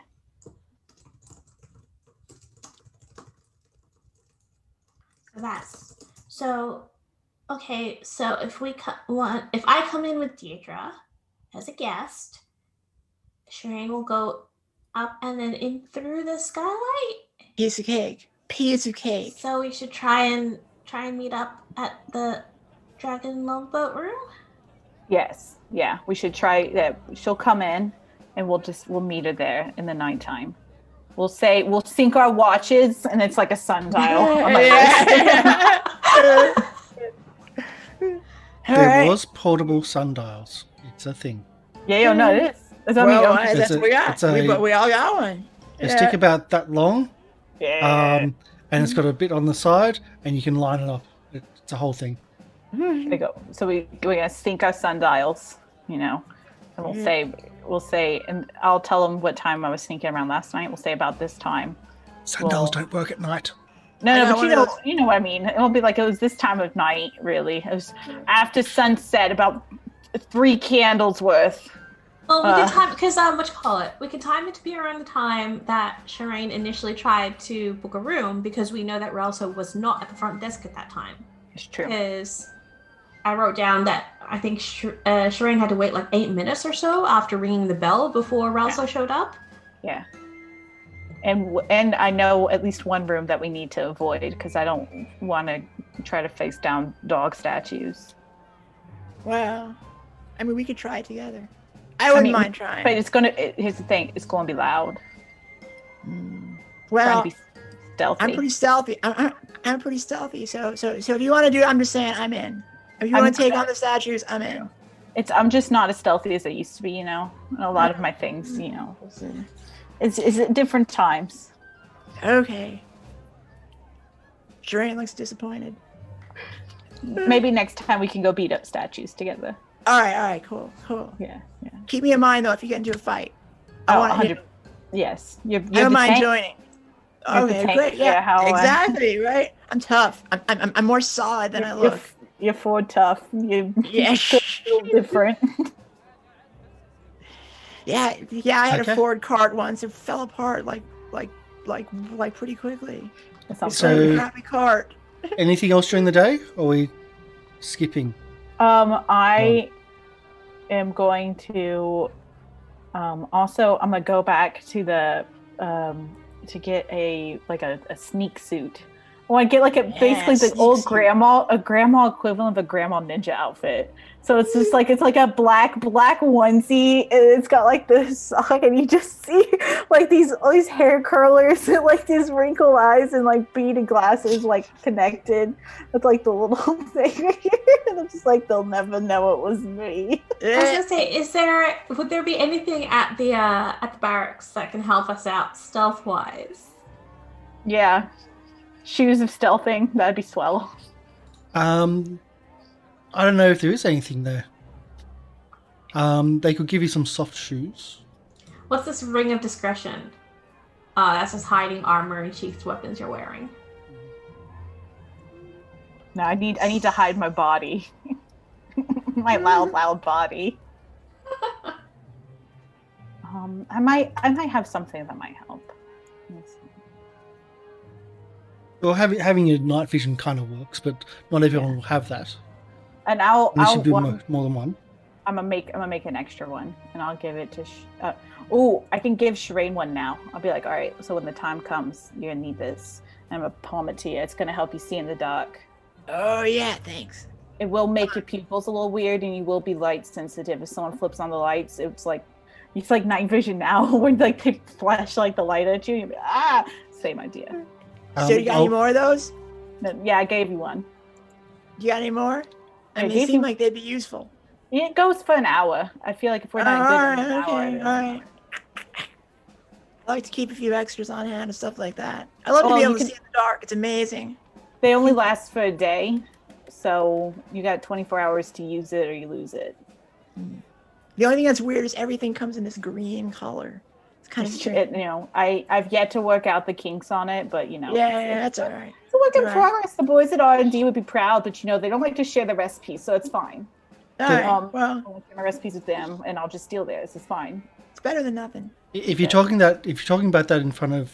Okay. So if I come in with Diedra as a guest, Sherain will go up and then in through the skylight. Piece of cake. So we should try and meet up at the dragon longboat room. Yes. Yeah. We should try that. She'll come in, and we'll meet her there in the nighttime. We'll sync our watches, and it's like a sundial. On my There was portable sundials. It's a thing. Yeah, no, it is. It's That's what we got. We all got one. They stick about that long, yeah. and it's got a bit on the side, and you can line it up. It's a whole thing. There you go. So we're gonna sync our sundials, and we'll say, and I'll tell them what time I was sneaking around last night. We'll say about this time. Sundials don't work at night. No, but you know what I mean. It won't be like it was this time of night. Really, it was after sunset, about 3 candles worth. Well, we can time because we can time it to be around the time that Sherain initially tried to book a room because we know that Ralso was not at the front desk at that time. It's true. Because I wrote down that I think Sherain had to wait like 8 minutes or so after ringing the bell before Ralso showed up. Yeah. And I know at least one room that we need to avoid because I don't want to try to face down dog statues. Well, I mean, we could try it together. I wouldn't mind trying. But here's the thing, it's going to be loud. Well, to be stealthy. I'm pretty stealthy. I'm pretty stealthy. So if you want to do it, I'm just saying I'm in. If you want to take on the statues, I'm in. I'm just not as stealthy as I used to be, And a lot of my things, it's at different times. Okay. Sherain looks disappointed. Maybe next time we can go beat up statues together. All right, cool. Yeah. Keep me in mind though if you get into a fight. I want to. Yes, I don't mind joining. Okay, great. Yeah, exactly. Right. I'm tough. I'm more solid than I look. You're Ford tough. You're feel different. Yeah. I had a Ford cart once. It fell apart like pretty quickly. It's a crappy cart. Anything else during the day? Or are we skipping? I am going to. Also, I'm gonna go back to the to get a sneak suit. Well, I get basically the old grandma equivalent of a grandma ninja outfit. So it's just like it's like a black onesie, and it's got like this sock, and you just see like all these hair curlers and like these wrinkled eyes and like beaded glasses like connected with like the little thing. And I'm just like, they'll never know it was me. I was gonna say, would there be anything at the barracks that can help us out stealth wise? Yeah. Shoes of stealthing, that'd be swell. I don't know if there is anything there. They could give you some soft shoes. What's this ring of discretion? That's just hiding armor and sheathed weapons you're wearing. No, I need to hide my body. My loud body. I might have something that might help. Well, having your night vision kind of works, but not everyone will have that. And There should be more than one. I'm gonna make an extra one, and I'll give it to. I can give Sherain one now. I'll be like, all right. So when the time comes, you're gonna need this, and I'm gonna palm it to you. It's gonna help you see in the dark. Oh yeah, thanks. It will make your pupils a little weird, and you will be light sensitive. If someone flips on the lights, it's like night vision now, when like they flash like the light at you. You'll be same idea. So you got any more of those? No, yeah, I gave you one. You got any more? I mean, they seem like they'd be useful. Yeah, it goes for an hour. I feel like if we're not good in an hour. All right. I like to keep a few extras on hand and stuff like that. I love to be able to see in the dark. It's amazing. They only last for a day, so you got 24 hours to use it or you lose it. The only thing that's weird is everything comes in this green color. It's kind of strange. I've yet to work out the kinks on it, but Yeah, that's all right. It's a work in Right. progress. The boys at R&D would be proud, but they don't like to share the recipes, so it's fine. All right. I'll share my recipes with them, and I'll just steal theirs. It's fine. It's better than nothing. If you're talking about that in front of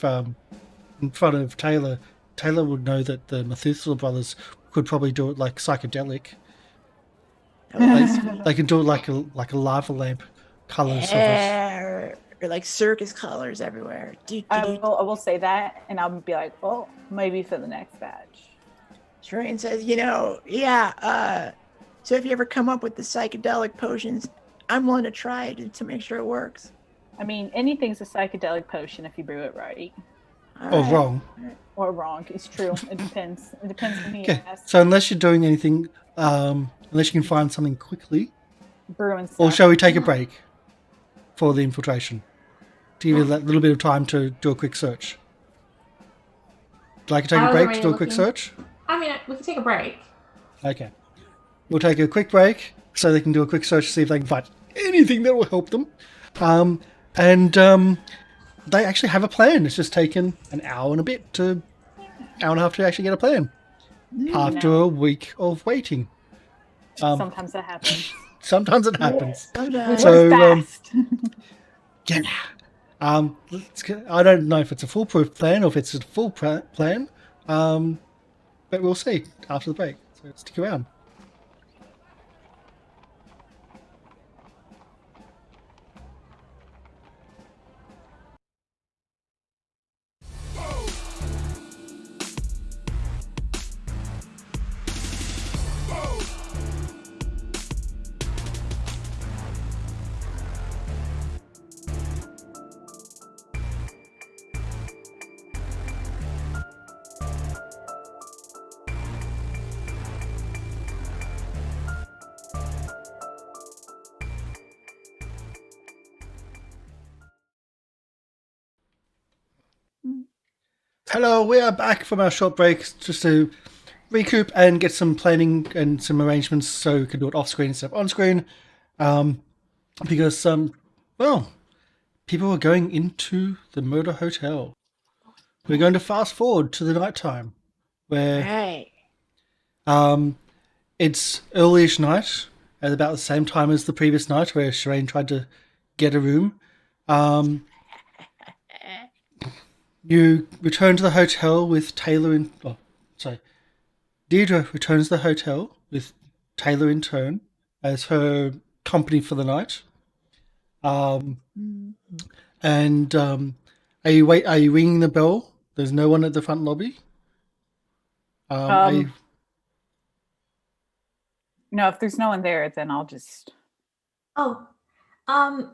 Tayla, Tayla would know that the Methuselah brothers could probably do it like psychedelic. They can do it like a lava lamp colors of it. Yeah, or like circus colors everywhere. I will say that, and I'll be like, oh, maybe for the next batch. Sherain says, so if you ever come up with the psychedelic potions, I'm willing to try it to make sure it works. I mean, anything's a psychedelic potion if you brew it right. Or wrong. Or wrong. It's true. It depends. It depends on who you Okay. ask. So unless you're doing anything, unless you can find something quickly, Brewing stuff. or shall we take a break for the infiltration to give you that little bit of time to do a quick search? Would you like to take a break to do a quick search? I mean, we can take a break. Okay. We'll take a quick break so they can do a quick search to see if they can find anything that will help them. They actually have a plan. It's just taken an hour and a half to actually get a plan. After a week of waiting. Sometimes that happens. Sometimes it happens. Sometimes. So, Fast. yeah. I don't know if it's a foolproof plan or if it's a full plan, but we'll see after the break. So stick around. Hello, we are back from our short break just to recoup and get some planning and some arrangements so we can do it off screen instead of on screen. Because people are going into the murder hotel. We're going to fast forward to the nighttime where Right. it's early-ish night at about the same time as the previous night where Sherain tried to get a room. You return to the hotel with Tayla Diedra returns to the hotel with Tayla in turn as her company for the night. Are you ringing the bell? There's no one at the front lobby. No, if there's no one there, then I'll just. Oh, I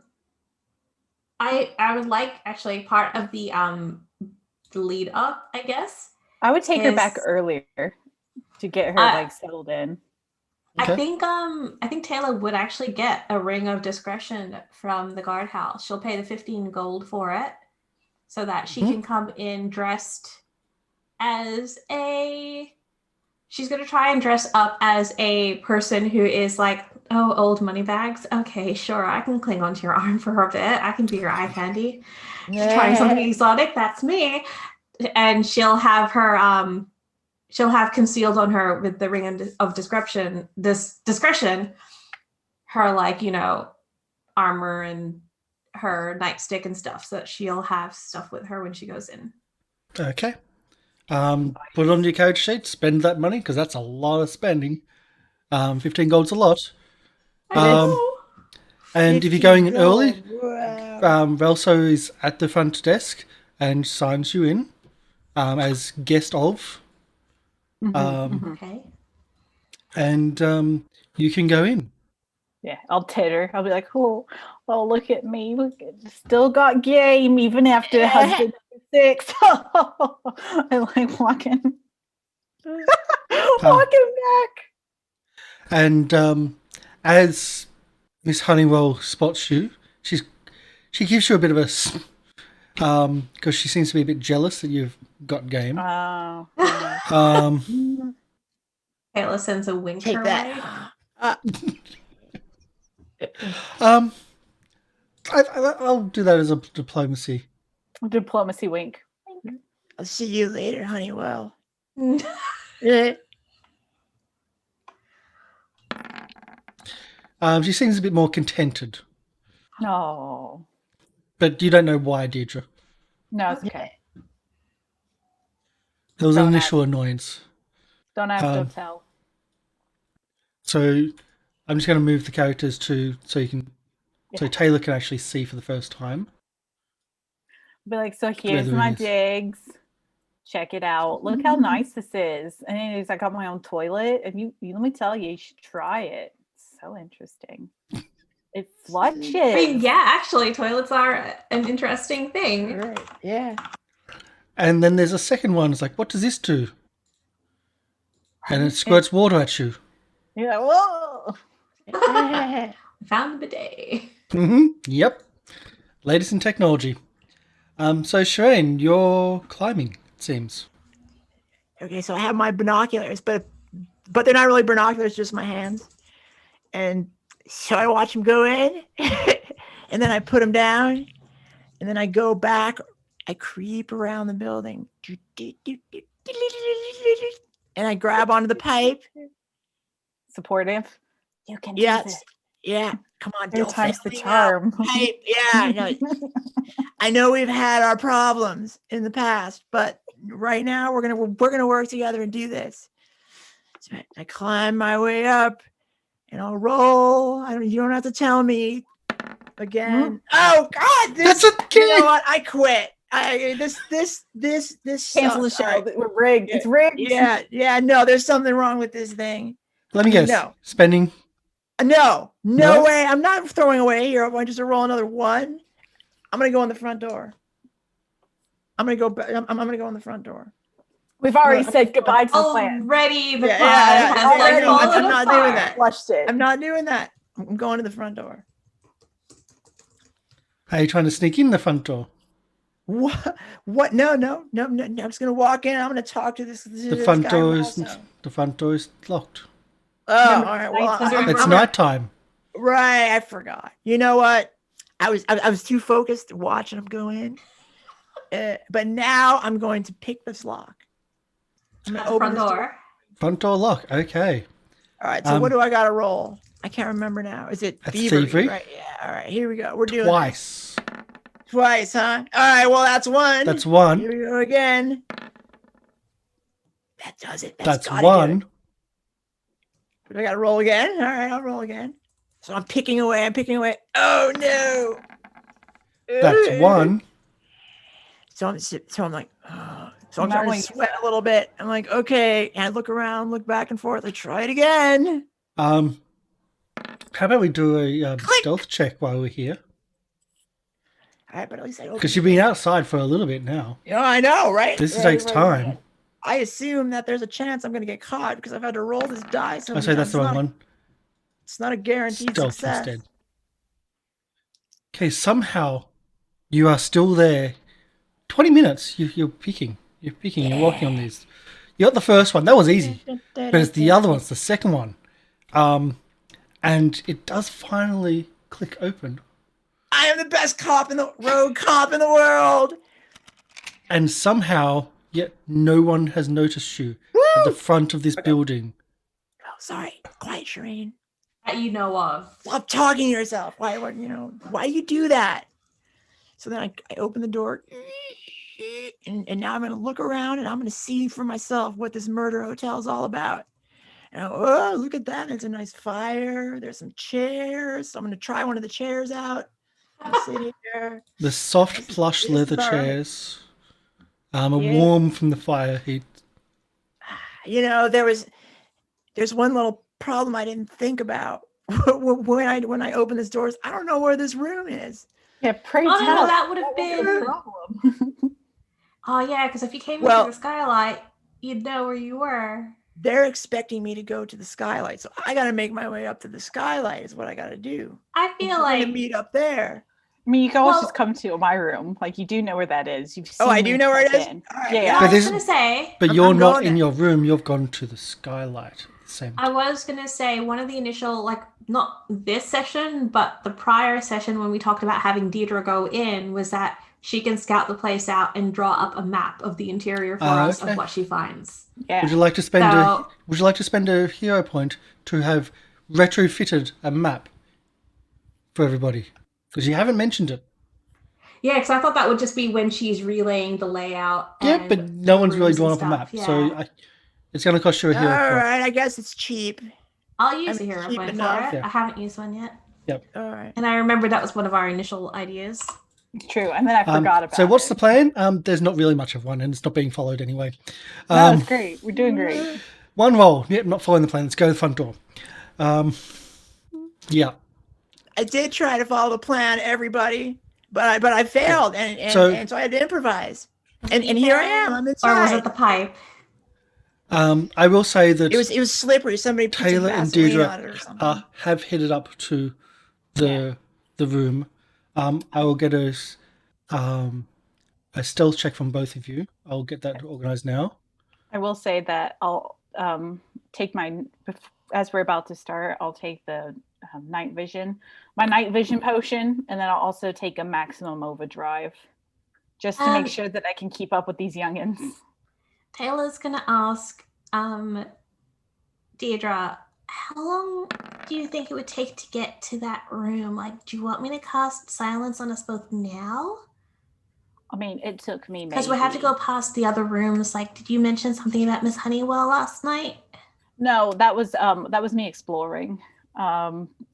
would like actually part of the lead up, I guess. I would take her back earlier to get her settled in. Okay. I think Tayla would actually get a ring of discretion from the guardhouse. She'll pay the 15 gold for it so that she can come in dressed as she's going to try and dress up as a person who is like, oh, old money bags. Okay, sure. I can cling onto your arm for a bit. I can be your eye candy. She's trying something exotic. That's me. And she'll have her, she'll have concealed on her with the ring of discretion, her armor and her nightstick and stuff, so that she'll have stuff with her when she goes in. Okay. Put it on your character sheet. Spend that money because that's a lot of spending. 15 gold's a lot. And if you're going in early, Relso is at the front desk and signs you in as guest of. Okay. And you can go in. Yeah, I'll titter. I'll be like, oh, look at me. Still got game even after husband 6. I like walking back. And as Miss Honeywell spots you, she gives you a bit of a because she seems to be a bit jealous that you've got game. Oh, yeah. Tayla sends a wink Take her that. way. I'll do that as a diplomacy. Diplomacy wink. I'll see you later, Honeywell. Yeah. She seems a bit more contented, No. but you don't know why, Diedra. No, it's okay. There was an Don't initial annoyance. Don't ask, don't tell. So I'm just going to move the characters so Tayla can actually see for the first time. Be like, so here's Whether my it is. digs. Check it out. Look how nice this is. And anyways, I got my own toilet, and you let me tell you, you should try it. It's so interesting. It flushes. I mean, yeah, actually, toilets are an interesting thing. Right. Yeah. And then there's a second one. It's like, what does this do? And it squirts water at you. You're like, whoa. Found the bidet. Yep. Latest in technology. So Sherain, you're climbing, it seems. Okay, so I have my binoculars, but they're not really binoculars, just my hands. And so I watch them go in, and then I put them down, and then I go back. I creep around the building, and I grab onto the pipe. Supportive. You can do Yes, this. yeah. Come on, Third don't time's the fail me now. charm. Pipe. Yeah, no. I know we've had our problems in the past, but right now we're gonna work together and do this. So I climb my way up, and I'll roll. You don't have to tell me again. Oh God, That's okay. You know what? I quit. This Cancel the sucks. show. All right. We're rigged. It's rigged. Yeah. No, there's something wrong with this thing. Let me guess. No. Spending. No No? way. I'm not throwing away here. I'm going to just roll another one. I'm going to go in the front door. I'm going to go. I'm going to go in the front door. We've already said goodbye to the plan. Already the Yeah, plan has already. fallen I'm not doing apart. that. Flushed it. I'm not doing that. I'm going to the front door. Are you trying to sneak in the front door? What? No. I'm just going to walk in. I'm going to talk to this. The front door is locked. Oh, all right. Well, It's nighttime. Right. I forgot. You know what? I was too focused to watching them go in. But now I'm going to pick this lock. I'm going to open Front this door. Front door lock. Okay. All right. So what do I got to roll? I can't remember now. Is it That's thievery? thievery. Right. Yeah. All right. Here we go. We're doing Twice. this. Twice, huh? All right. Well, that's one. That's one. Here we go again. That does it. That's gotta do one. it. Do I got to roll again? All right. I'll roll again. So I'm picking away. Oh no. That's one. So I'm like, oh. So I'm starting to sweat a little bit. I'm like, okay. And I look around, look back and forth. I try it again. How about we do a stealth check while we're here? All right, but at least I open. Because you've been outside for a little bit now. Yeah, I know, right? This Right, takes right, time. right. I assume that there's a chance I'm going to get caught because I've had to roll this die. I say that's the wrong one. It's not a guaranteed Stealth success. instead. Okay, somehow you are still there. 20 minutes. You're picking. You're working on these. You got the first one. That was easy. But it's the other ones, the second one. And it does finally click open. I am the best rogue cop in the world. And somehow, yet no one has noticed you at the front of this building. Oh, sorry. Quiet, Sherain. That you know of. Stop talking to yourself. Why do you do that? So then I open the door. And now I'm going to look around and I'm going to see for myself what this murder hotel is all about. And oh, look at that. There's a nice fire. There's some chairs. So I'm going to try one of the chairs out. I'm sitting there. The soft plush leather chairs. Warm from the fire heat. There's one little problem I didn't think about when I open this doors. I don't know where this room is. Yeah, pray Oh, tell. no, that would have been a problem. Oh yeah, because if you came into the skylight, you'd know where you were. They're expecting me to go to the skylight, so I got to make my way up to the skylight. Is what I got to do. I feel like to meet up there. I mean, you can always Well- just come to my room. Like, you do know where that is. You've seen Oh, I me do know where it check is? in. All right, Yeah, yeah. yeah. I But was this- gonna say. But I'm you're not going in in. your room. You've gone to the skylight at the same I time. was gonna say one of the initial, like, not this session, but the prior session when we talked about having Diedra go in, was that she can scout the place out and draw up a map of the interior for us okay. of what she finds. Yeah. Would you like to spend So- Would you like to spend a hero point to have retrofitted a map for everybody? Because you haven't mentioned it. Yeah, because I thought that would just be when she's relaying the layout. Yeah, and but no the one's really rooms drawn and up a map, stuff. so Yeah. it's going to cost you a All hero point. right, I guess it's cheap. I'll use I a mean, hero cheap point enough. for it. Yeah. I haven't used one yet. All right. And I remember that was one of our initial ideas. True. And then I forgot about So what's it. the plan? There's not really much of one, and it's not being followed anyway. No, it's great. We're doing great. One roll. Yep, not following the plan. Let's go to the front door. Yeah. I did try to follow the plan, everybody, but I failed, and So- so I had to improvise. And here I am. I'm Or inside. was it the pipe? I will say that It was slippery. Somebody put some Tayla and Vaseline on it or Diedra something. have headed up to the room. I will get a stealth check from both of you. I'll get that organized now. I will say that I'll take as we're about to start, I'll take the night vision, my night vision potion, and then I'll also take a maximum overdrive just to make sure that I can keep up with these youngins. Taylor's gonna ask Diedra, how long do you think it would take to get to that room? Like, do you want me to cast silence on us both now? I mean, it took me Because we have to go past the other rooms. Like, did you mention something about Miss Honeywell last night? No, that was me exploring.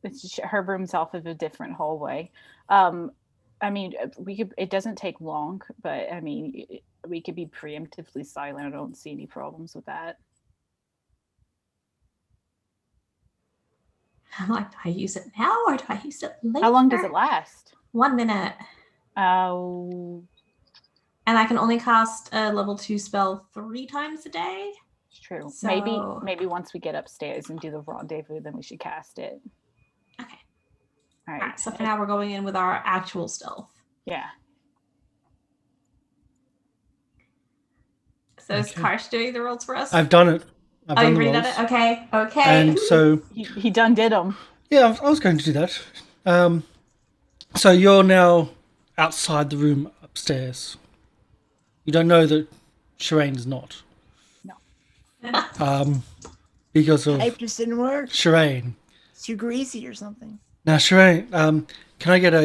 It's just, her room's off of a different hallway. I mean, it doesn't take long, but I mean, we could be preemptively silent. I don't see any problems with that. I'm like, do I use it now or do I use it later? How long does it last? 1 minute. Oh, And I can only cast a level 2 spell 3 times a day. it's true. So- Maybe once we get upstairs and do the rendezvous, then we should cast it. Okay. All All right. right. So for now, we're going in with our actual stealth. Yeah. So is Okay. Karsh doing the rolls for us? I've done it. I've Oh, done you've the already done rolls. it? Okay. Okay. And so, He done did them. yeah, I was going to do that. So you're now outside the room upstairs. You don't know that Sherain's not. No. Because of Pipe just didn't work. Sherain. It's too greasy or something. Now, Sherain, can I get a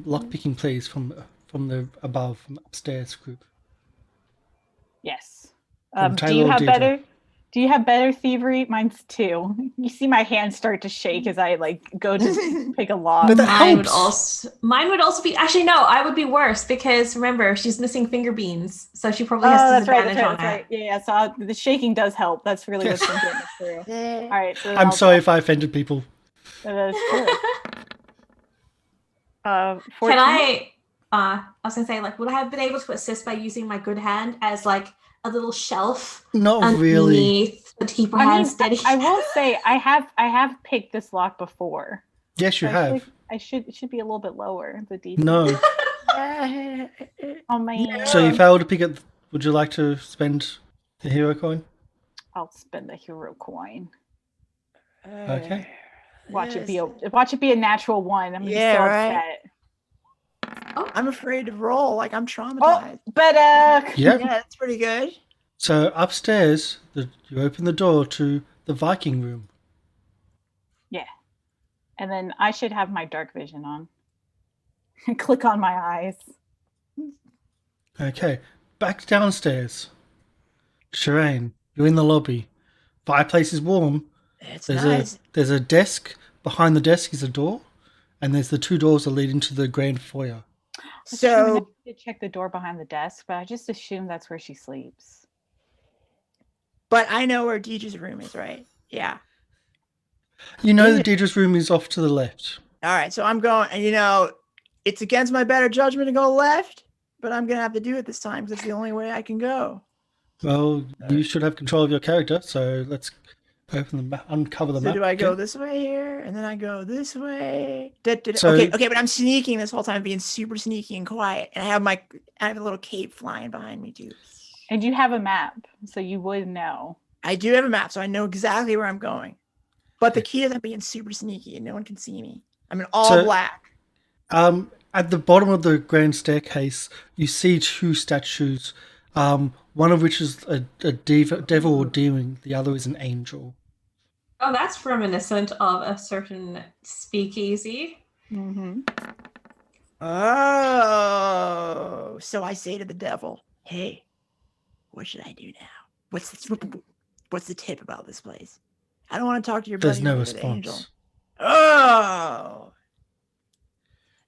lockpicking, please, from the above, from upstairs group? Yes. From Do you Tayla or have Diedra? better? Do you have better thievery? Mine's 2. You see my hands start to shake as I like go to pick a lock. But that Mine helps. would also be actually no, I would be worse because remember she's missing finger beans, so she probably has that's right. disadvantage That's right. on That's right. Yeah. So the shaking does help. That's really what's been getting us through. All right. So I'm sorry if I offended people. That is true. it. 14? Can I was gonna say, like, would I have been able to assist by using my good hand as like a little shelf Not really. underneath the keeper I mean, hand steady? I will say I have picked this lock before. Yes, you So have. it should be a little bit lower. The DC. No. Oh man. So you failed to pick it. Would you like to spend the hero coin? I'll spend the hero coin. Okay. Watch it be a natural 1. I'm gonna be Yeah, so right. upset. I'm afraid to roll. Like I'm Oh, traumatized. but Yeah. Yeah, that's pretty good. So upstairs, you open the door to the Viking room. yeah. And then I should have my dark vision on. Click on my eyes. Okay. Back downstairs. Sherain, you're in the lobby. Fireplace is warm. It's There's nice. there's a desk. Behind the desk is a door, and there's the 2 doors that lead into the grand foyer. That's true, and I So did check the door behind the desk, but I just assume that's where she sleeps. but I know where Deeja's room is, right? Yeah. You know Yeah. that Deidre's room is off to the left. All right, so I'm going, and it's against my better judgment to go left, but I'm gonna have to do it this time because it's the only way I can go. Well, you should have control of your character, so let's Open the map, uncover the So map. do I go okay. this way here, and then I go this way? So- Okay, but I'm sneaking this whole time, being super sneaky and quiet, and I have a little cape flying behind me too. And you have a map, so you would know. I do have a map, so I know exactly where I'm going. But the key is I'm being super sneaky, and no one can see me. I'm in all black. At the bottom of the grand staircase, you see two statues. One of which is a devil or demon. The other is an angel. Oh, that's reminiscent of a certain speakeasy. Mm-hmm. Oh, so I say to the devil, "Hey, what should I do now? What's the tip about this place? I don't want to talk to your There's buddy no or the angel." response. Oh,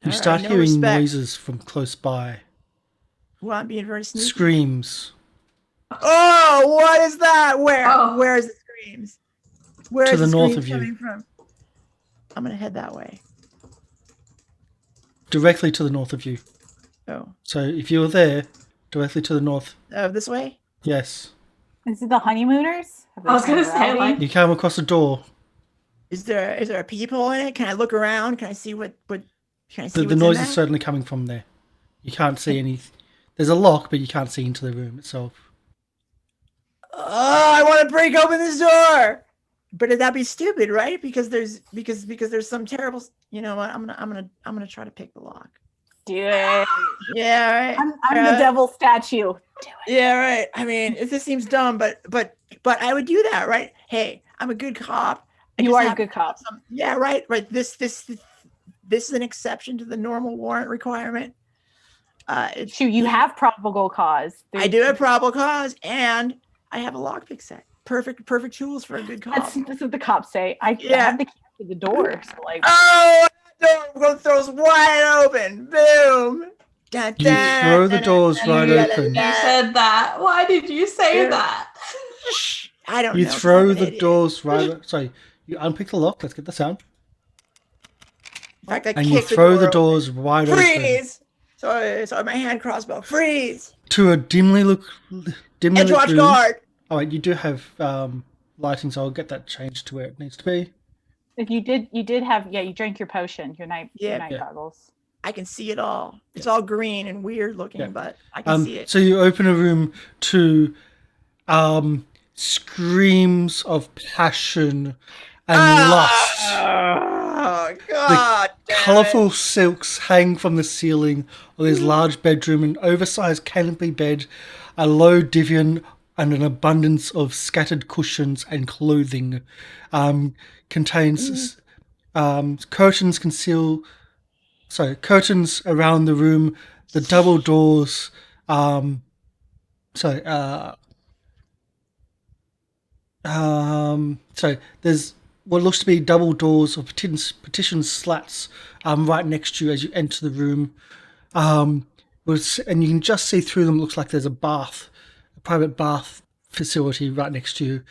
You All start right, no hearing respect. noises from close by. Well, I'm being very sneaky. Screams. Oh, what is that? Where? Oh. Where's the screams? Where To is the north screams of you. coming from? I'm gonna head that way. Directly to the north of you. Oh, So if you were there, directly to the north, this way? yes. Is it the honeymooners? Have they I was gonna turned say, rowdy? like- You come across a door. Is there a peephole in it? Can I look around? Can I see what? Can I see The what's noise in is there? certainly coming from there. You can't see any. There's a lock, but you can't see into the room itself. Oh, I want to break open this door. But that'd be stupid, right? Because there's some terrible. You know what? I'm gonna try to pick the lock. Do it. Yeah, right. I'm the devil statue. Do it. Yeah, right. I mean, this seems dumb, but I would do that, right? Hey, I'm a good cop. I You just are a have good cop. yeah, right. This is an exception to the normal warrant requirement. Shoot, you have probable cause. I do have probable cause, and I have a lockpick set. Perfect tools for a good cop. That's what the cops say. I Yeah. have the key to the door. So like, Oh, that door throws wide open. Boom. Dun, You throw the doors right open. You said that. Why did you say Yeah. that? Shh, I don't You know. 'cause throw I'm an the idiot. doors right. Sorry, you unpick the lock. Let's get the sound. In fact, I And you kick throw door the open. doors wide open Freeze. So my hand crossbow. Freeze. to a dimly lit Edge watch room. guard. Oh wait, you do have lighting, so I'll get that changed to where it needs to be. if you did have, you drank your potion, your night Yeah. goggles. I can see it all. It's all green and weird looking, Yeah. but I can see it. So you open a room to screams of passion and lust. Oh God! damn it. Colourful silks hang from the ceiling of this large bedroom, an oversized canopy bed, a low divan, and an abundance of scattered cushions and clothing. Contains curtains curtains around the room, the double doors. So there's what looks to be double doors or partition slats right next to you as you enter the room. And you can just see through them. Looks like there's a private bath facility right next to you.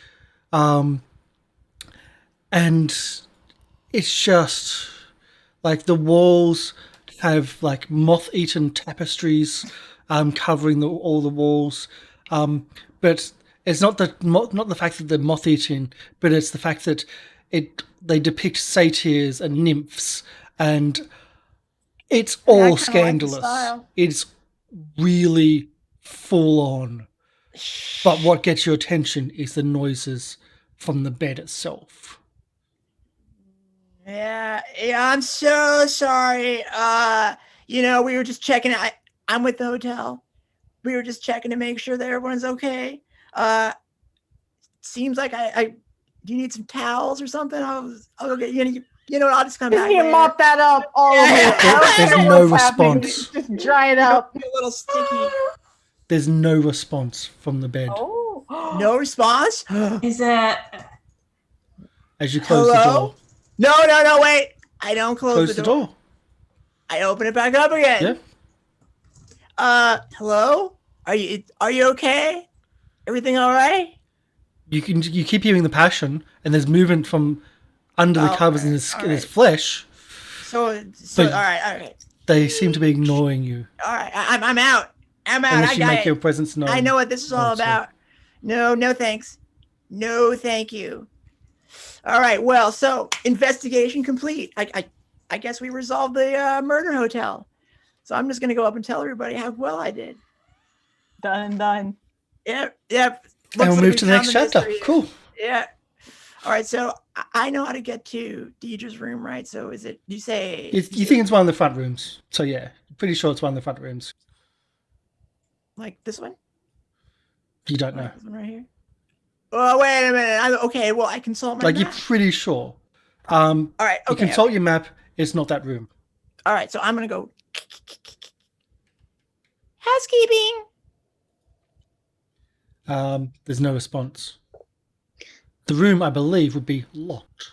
And it's just like the walls have like moth-eaten tapestries covering all the walls. But it's not the fact that they're moth-eaten, but it's the fact that they depict satyrs and nymphs, and it's I all kinda like the scandalous. style. It's really full on. But what gets your attention is the noises from the bed itself. Yeah, I'm so sorry. We were just checking. I'm with the hotel. We were just checking to make sure that everyone's okay. Seems like do you need some towels or something? I'll go get you know what? I'll just come back. You later. mop that up all Yeah. over. I don't There's care no what's happening, response. Just dry it up. Be a little sticky. There's no response from the bed Oh. No response. Is it? as you close the Hello? door. No, wait. I don't Close the door. I open it back up again. Yeah. Hello? Are you okay? Everything all right? You keep hearing the passion, and there's movement from under the Oh, covers in alright, his flesh. So But- all right. They seem to be ignoring you All right. I'm out. I'm out. unless I you got make it. your presence known. I know what this is all Also. about. No thanks. No, thank you. All right. Well, so investigation complete. I guess we resolved the murder hotel. So I'm just gonna go up and tell everybody how well I did. Done. Yep. And Looks we'll like move we to the found next chapter. mystery. Cool. Yeah. All right. So I know how to get to Deidre's room, right? So is it? You say You think it's one of the front rooms? So yeah, pretty sure it's one of the front rooms. like this one? You don't know. Like this one right here. Oh wait a minute. Okay. Well, I consult my Like map. you're pretty sure. All right. You Okay. consult your map. It's not that room. All right. So I'm gonna go. Housekeeping. There's no response. The room, I believe, would be locked.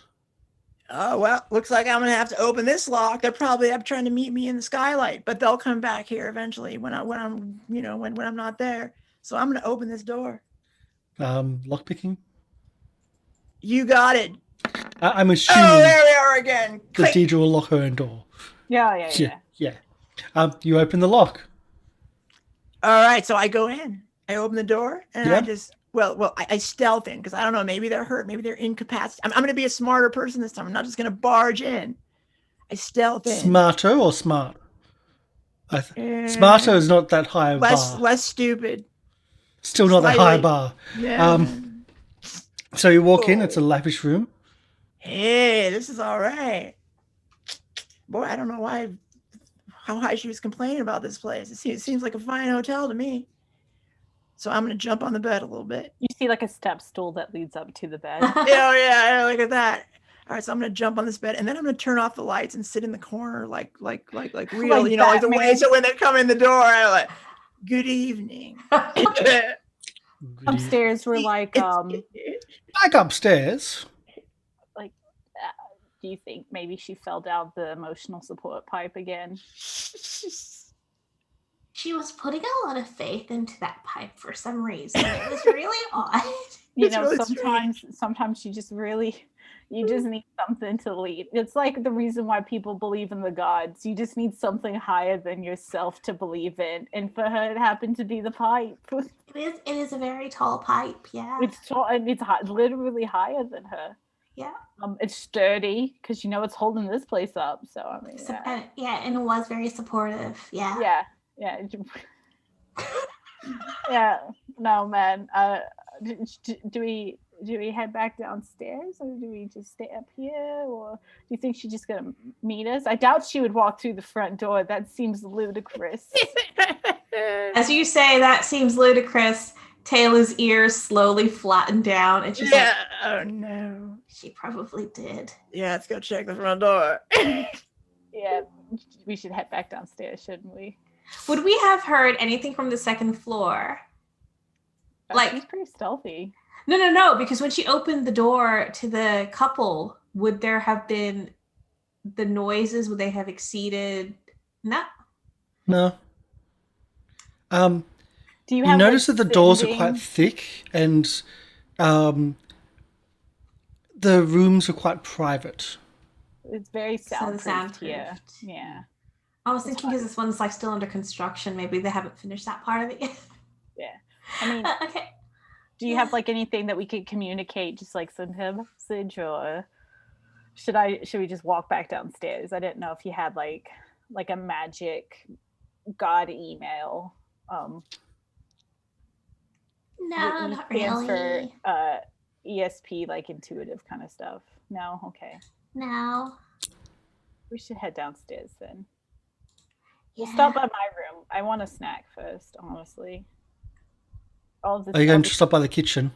Oh well, looks like I'm gonna have to open this lock. They're probably up trying to meet me in the skylight, but they'll come back here eventually when I'm when I'm not there. So I'm gonna open this door. Lockpicking. You got it. I'm Oh, assuming there we are again. that Click. Deidre will lock her own door. Yeah. Yeah. You open the lock. All right, so I go in. I open the door and Yeah. I just I stealth in because I don't know. Maybe they're hurt. Maybe they're incapacitated. I'm gonna be a smarter person this time. I'm not just gonna barge in. I stealth in. Smarter or smart? Smarter is not that high a bar. Less stupid. Still not that high a slightly. bar. Yeah. So you walk in. It's a lavish room. Hey, this is all right. Boy, I don't know how high she was complaining about this place. It seems like a fine hotel to me. So I'm gonna jump on the bed a little bit. You see like a step stool that leads up to the bed. Yeah, look at that. All right, so I'm gonna jump on this bed and then I'm gonna turn off the lights and sit in the corner like real, Like like the way. Batman. So when they come in the door, I'm like, "Good evening." Upstairs we're like, Back upstairs. do you think maybe she fell down the emotional support pipe again? She was putting a lot of faith into that pipe for some reason. It was really odd. You It's know, really sometimes you just need something to lead. It's like the reason why people believe in the gods. You just need something higher than yourself to believe in. And for her, it happened to be the pipe. It is a very tall pipe, yeah. It's tall and it's literally higher than her. Yeah. It's sturdy because it's holding this place up. So I mean, And it was very supportive. Yeah. Yeah. Yeah. No, man. Do we head back downstairs or do we just stay up here? Or do you think she's just gonna meet us? I doubt she would walk through the front door. That seems ludicrous. As you say, that seems ludicrous. Tayla's ears slowly flatten down, and she's like, "Oh no." She probably did. Yeah, let's go check the front door. Yeah, we should head back downstairs, shouldn't we? Would we have heard anything from the second floor? She's pretty stealthy. No, because when she opened the door to the couple, would there have been the noises? Would they have exceeded? No. Do you You notice that the doors are quite thick and the rooms are quite private. It's very soundproofed soundproofed. here. Yeah. I was thinking because this one's still under construction, maybe they haven't finished that part of it yet. Yeah. I mean, okay. Do you have anything that we could communicate, just send him a message, or should we just walk back downstairs? I didn't know if you had like a magic god email. No, not really. For ESP, intuitive kind of stuff. No, okay. No. We should head downstairs then. Yeah. We'll stop by my room. I want a snack first, honestly. Are you going to stop by the kitchen?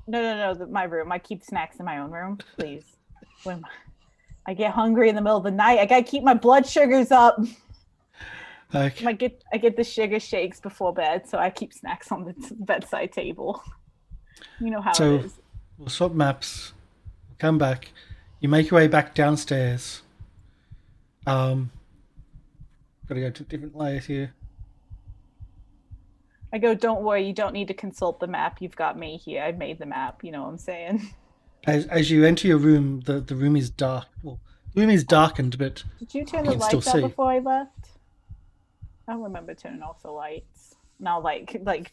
No, my room. I keep snacks in my own room, please. When I get hungry in the middle of the night, I gotta keep my blood sugars up. Okay. I get the sugar shakes before bed, so I keep snacks on the bedside table. You know how it is. We'll swap maps. We'll come back. You make your way back downstairs. Got to go to different layers here. I go, don't worry, you don't need to consult the map. You've got me here. I made the map. You know what I'm saying? As you enter your room, the room is dark. Well, the room is darkened, but did you turn you the can still lights out see. before I left? I don't remember turning off the lights. Now,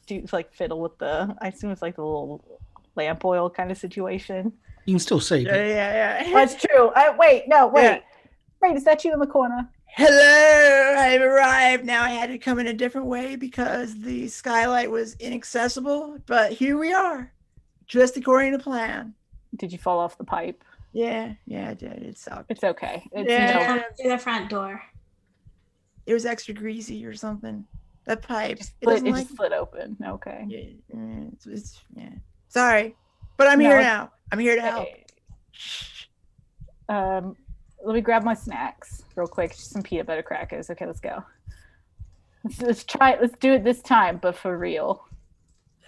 do fiddle with the. I assume it's the little lamp oil kind of situation. You can still see. But Yeah. That's true. Wait. Yeah. Wait, is that you in the corner? Hello, I've arrived. Now I had to come in a different way because the skylight was inaccessible, but here we are, just according to plan. Did you fall off the pipe? Yeah, I did. It sucked. It's okay. It's, Yeah. Through the front door. It was extra greasy or something. That pipe. It just split open. Okay. Yeah. Sorry, but I'm here now. I'm here to help. Let me grab my snacks real quick. Just some peanut butter crackers. Okay, let's go. Let's try it. Let's do it this time, but for real.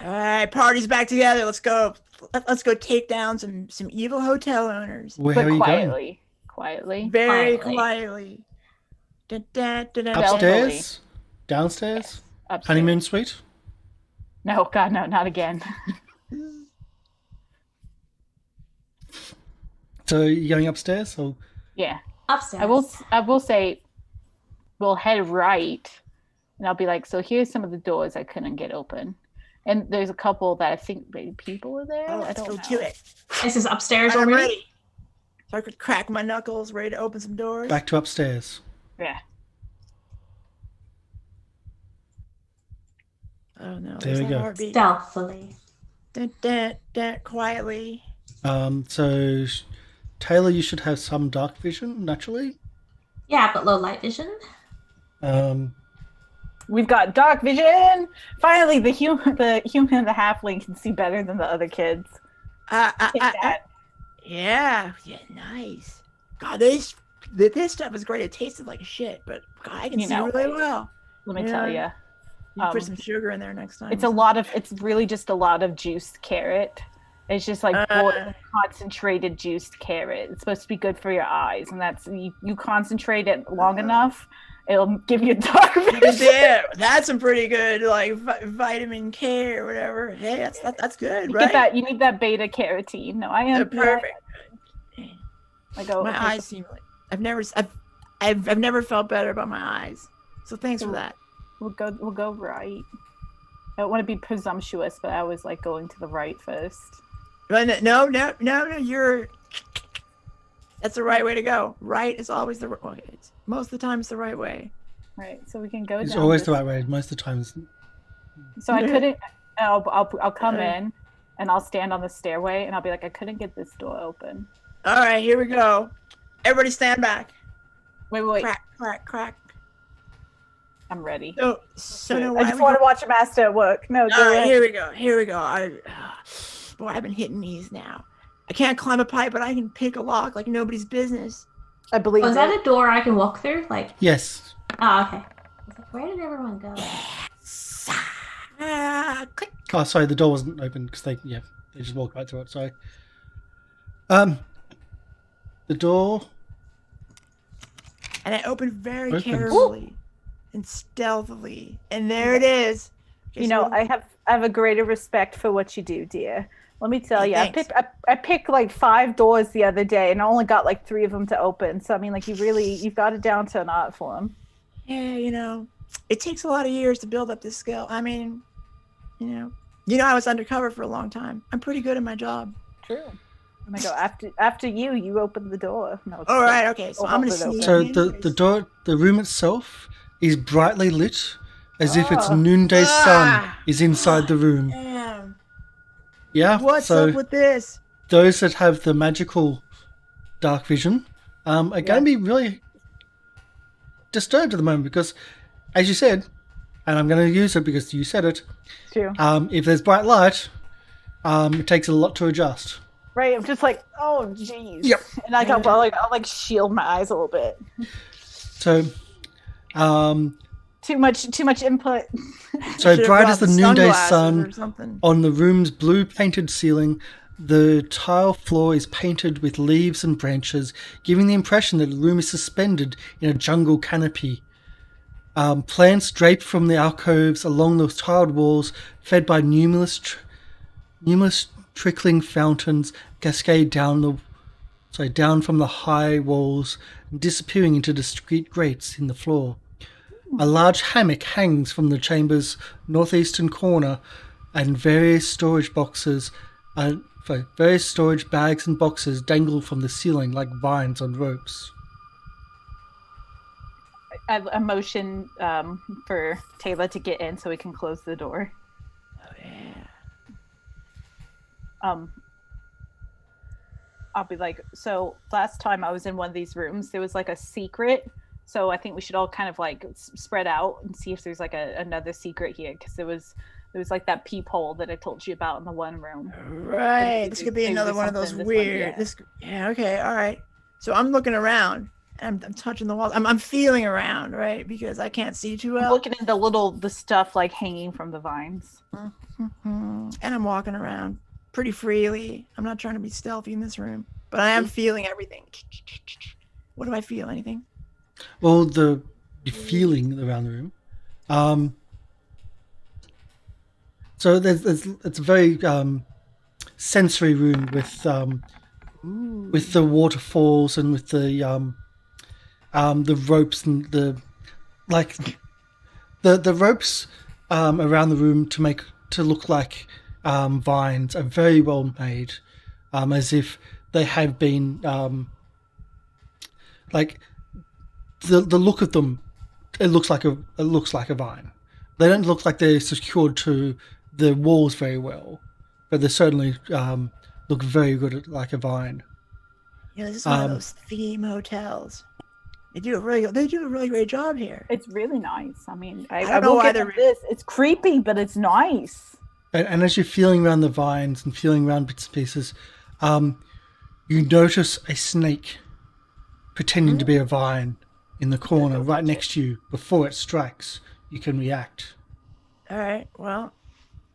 All right, party's back together. Let's go. Let's go take down some evil hotel owners. where But are you going? quietly. Very Quietly. quietly. Dun, dun, dun, dun, dun. Upstairs? Downstairs? Upstairs. Honeymoon suite? No, God, no, not again. So you're going upstairs? Or Yeah, Upstairs. I will say, we'll head right, and I'll be like, so here's some of the doors I couldn't get open, and there's a couple that I think maybe people are there. Oh, I let's don't go know. to it. This is upstairs I'm already. ready. So I could crack my knuckles, ready to open some doors. back to upstairs? Yeah. Oh no! There there's we that go. heartbeat. Stealthily. Dun, dun, dun, quietly. So Taylor, you should have some dark vision naturally. Yeah, but low light vision. We've got dark vision. Finally, the human and the halfling can see better than the other kids. Take that. Yeah, nice. God, this stuff is great. It tasted like shit, but God, I can see really well. Let me tell you. You put some sugar in there next time. It's really just a lot of juiced carrot. It's just like boiled, concentrated juiced carrot. It's supposed to be good for your eyes, and that's you concentrate it long enough, it'll give you dark vision. Yeah, that's some pretty good like vitamin K or whatever. Hey, that's good, right? You need that beta carotene. No, I am Perfect. My eyes seem like I've never felt better about my eyes. So thanks for that. We'll go right. I don't want to be presumptuous, but I was like going to the right first. No, that's the right way to go. Right is always the right way. Most of the time it's the right way. Right, so we can go It's down always this- the right way. Most of the times. So I couldn't. I'll come in, and I'll stand on the stairway, and I'll be like, I couldn't get this door open. All right, here we go. Everybody stand back. Wait. Crack. I'm ready. So no, I just want to watch a master at work. No, All right, here we go. I've been hitting these now. I can't climb a pipe, but I can pick a lock like nobody's business. I believe Was that a door I can walk through? Like, Yes. oh, okay. I was like, where did everyone go? Click. Oh, sorry, the door wasn't open because they just walked right through it. Sorry. The door. And I opened very Opens. carefully and stealthily, and there it is. I have a greater respect for what you do, dear. Let me tell you, Thanks. I picked like 5 doors the other day, and I only got like 3 of them to open. So I mean, like you've got it down to an art form. Yeah, it takes a lot of years to build up this skill. I mean, I was undercover for a long time. I'm pretty good at my job. True. I'm gonna go after you open the door. No, All right, okay. So I'm gonna sneak So in. the room itself is brightly lit, as if it's noonday sun is inside the room. Damn. Yeah. What's so up with this? those that have the magical dark vision are going to be really disturbed at the moment because, as you said, and I'm going to use it because you said it. True. If there's bright light, it takes a lot to adjust. Right. I'm just like, oh jeez. Yep. And I'll shield my eyes a little bit. So, Too much input. so Should've bright brought as the the noonday sunglasses sun or something. on the room's blue painted ceiling. The tile floor is painted with leaves and branches, giving the impression that the room is suspended in a jungle canopy. Plants drape from the alcoves along the tiled walls, fed by numerous trickling fountains, cascade down from the high walls, disappearing into discreet grates in the floor. A large hammock hangs from the chamber's northeastern corner, and various storage boxes are Various storage bags and boxes dangle from the ceiling like vines on ropes. I motion for Tayla to get in so we can close the door. Oh yeah. I'll be like, so last time I was in one of these rooms, there was like a secret. So I think we should all kind of like spread out and see if there's like another secret here, because there was like that peephole that I told you about in the one room. Right. This could be another one of those weird. Yeah. Okay. All right. So I'm looking around. I'm touching the walls. I'm feeling around, right? Because I can't see too well. I'm looking at the stuff like hanging from the vines. Mm-hmm. And I'm walking around pretty freely. I'm not trying to be stealthy in this room, but I am feeling everything. What do I feel? Anything? Well, the feeling around the room. So it's a very sensory room with the waterfalls and with the ropes and the ropes around the room to look like vines are very well made, as if they have been like the look of them. It looks like a vine. They don't look like they're secured to the walls very well, but they certainly look very good like a vine. Yeah, this is one of those theme hotels. They do a really great job here. It's really nice. I mean, I don't know why they're this. It's creepy, but it's nice. And as you're feeling around the vines and feeling around bits and pieces, you notice a snake pretending to be a vine in the corner right next to you. Before it strikes, you can react. All right. Well,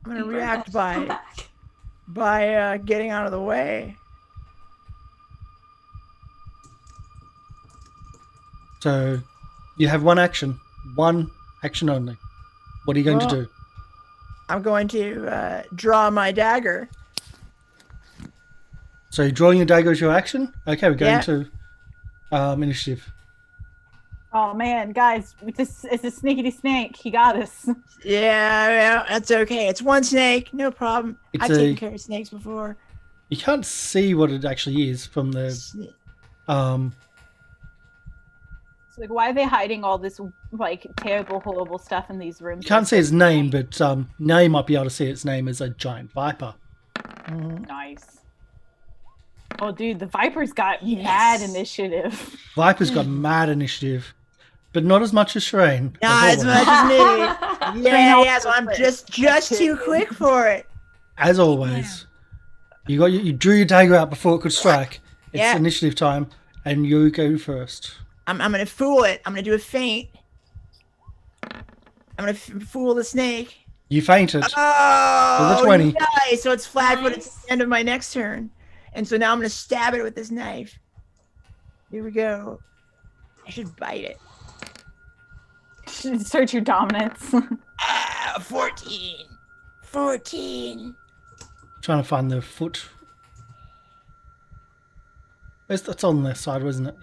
I'm gonna react by getting out of the way. So you have one action only. What are you going to do? I'm going to draw my dagger. So drawing your dagger is your action? Okay, we're going to initiative. Oh man, guys, it's a sneaky snake. He got us. Yeah, that's okay. It's one snake, no problem. I've taken care of snakes before. You can't see what it actually is from the So, like, why are they hiding all this like terrible, horrible stuff in these rooms? You can't see its name, but now you might be able to see its name as a giant viper. Nice. Oh, dude, the Viper's got mad initiative. Viper's got mad initiative, but not as much as Sherain. Not as much as me. Yeah, so I'm just too quick for it. As always, you drew your dagger out before it could strike. It's initiative time, and you go first. I'm gonna fool it. I'm gonna do a feint. I'm gonna fool the snake. You fainted. Oh, with a 20. Nice. So it's flat-footed at the end of my next turn. And so now I'm going to stab it with this knife. Here we go. I should bite it. Search your dominance. 14. 14. Trying to find the foot. That's on their side, wasn't it?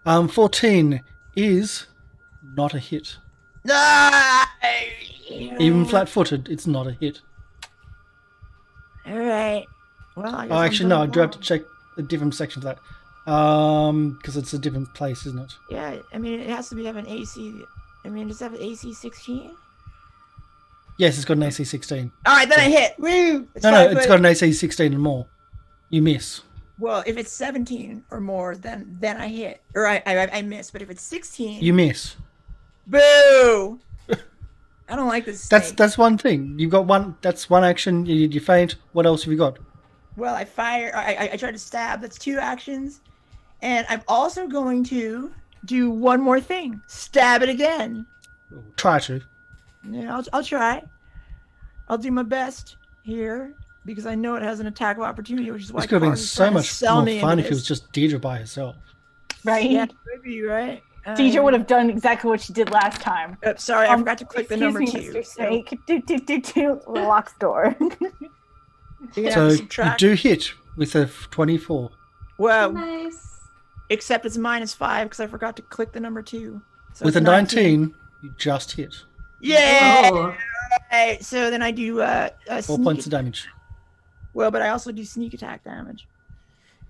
Yep. 14 is not a hit. No! Even flat-footed, it's not a hit. All right. Well, I guess actually, no. I do have to check a different section for that. Because it's a different place, isn't it? Yeah. I mean, it has to have an AC. I mean, does it have an AC 16? Yes, it's got an AC 16. All right, then I hit. Woo! It's got an AC 16 and more. You miss. Well, if it's 17 or more, then I hit. Or I miss. But if it's 16... You miss. Boo! I don't like this snake. That's one thing. You've got one. That's one action. You faint. What else have you got? Well, I fire. I try to stab. That's 2 actions, and I'm also going to do one more thing. Stab it again. Try to. Yeah, I'll try. I'll do my best here because I know it has an attack of opportunity, which is why this could have been so much more fun if it was just Diedra by herself. Right? Yeah, maybe right. Deidre would have done exactly what she did last time. Sorry, I forgot to click the number 2. Mr. Snake. Do. Locks door. So you do hit with a 24. Well, nice. Except it's -5 because I forgot to click the number 2. So with a 19, you just hit. Yeah. Oh. Right. So then I do 4 sneak points of damage. Well, but I also do sneak attack damage.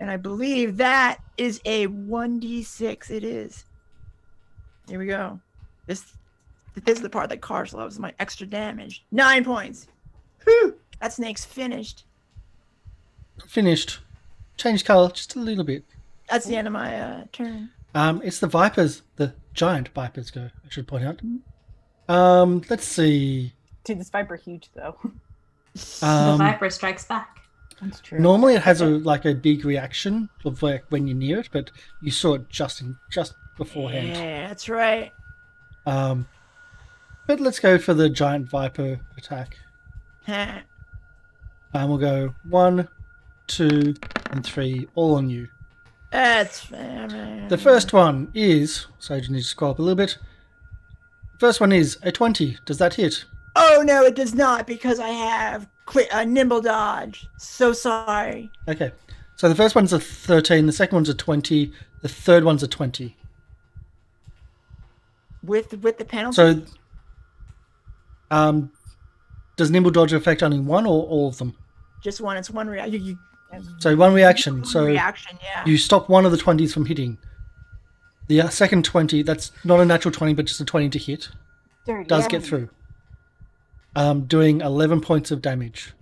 And I believe that is a 1d6. It is. Here we go. This is the part that Karsh loves, my extra damage. 9 points. Whew. That snake's finished. Finished. Change colour just a little bit. That's the end of my turn. It's the vipers, the giant vipers go, I should point out. Let's see. Dude, this viper huge though. The Viper strikes back. That's true. Normally it has a big reaction of like when you're near it, but you saw it just beforehand. Yeah, that's right. But let's go for the giant viper attack. Huh. We'll go 1, 2, and 3, all on you. That's fair. The first one is, so I just need to scroll up a little bit. First one is a 20. Does that hit? Oh no, it does not because I have nimble dodge. So sorry. Okay. So the first one's a 13, the second one's a 20, the third one's a 20. With the penalty. So, does nimble dodge affect only one or all of them? Just one. It's one reaction. So one reaction. So reaction, yeah. you stop one of the 20s from hitting. The second 20, that's not a natural 20, but just a 20 to hit, Dirty. does get through. Doing 11 points of damage.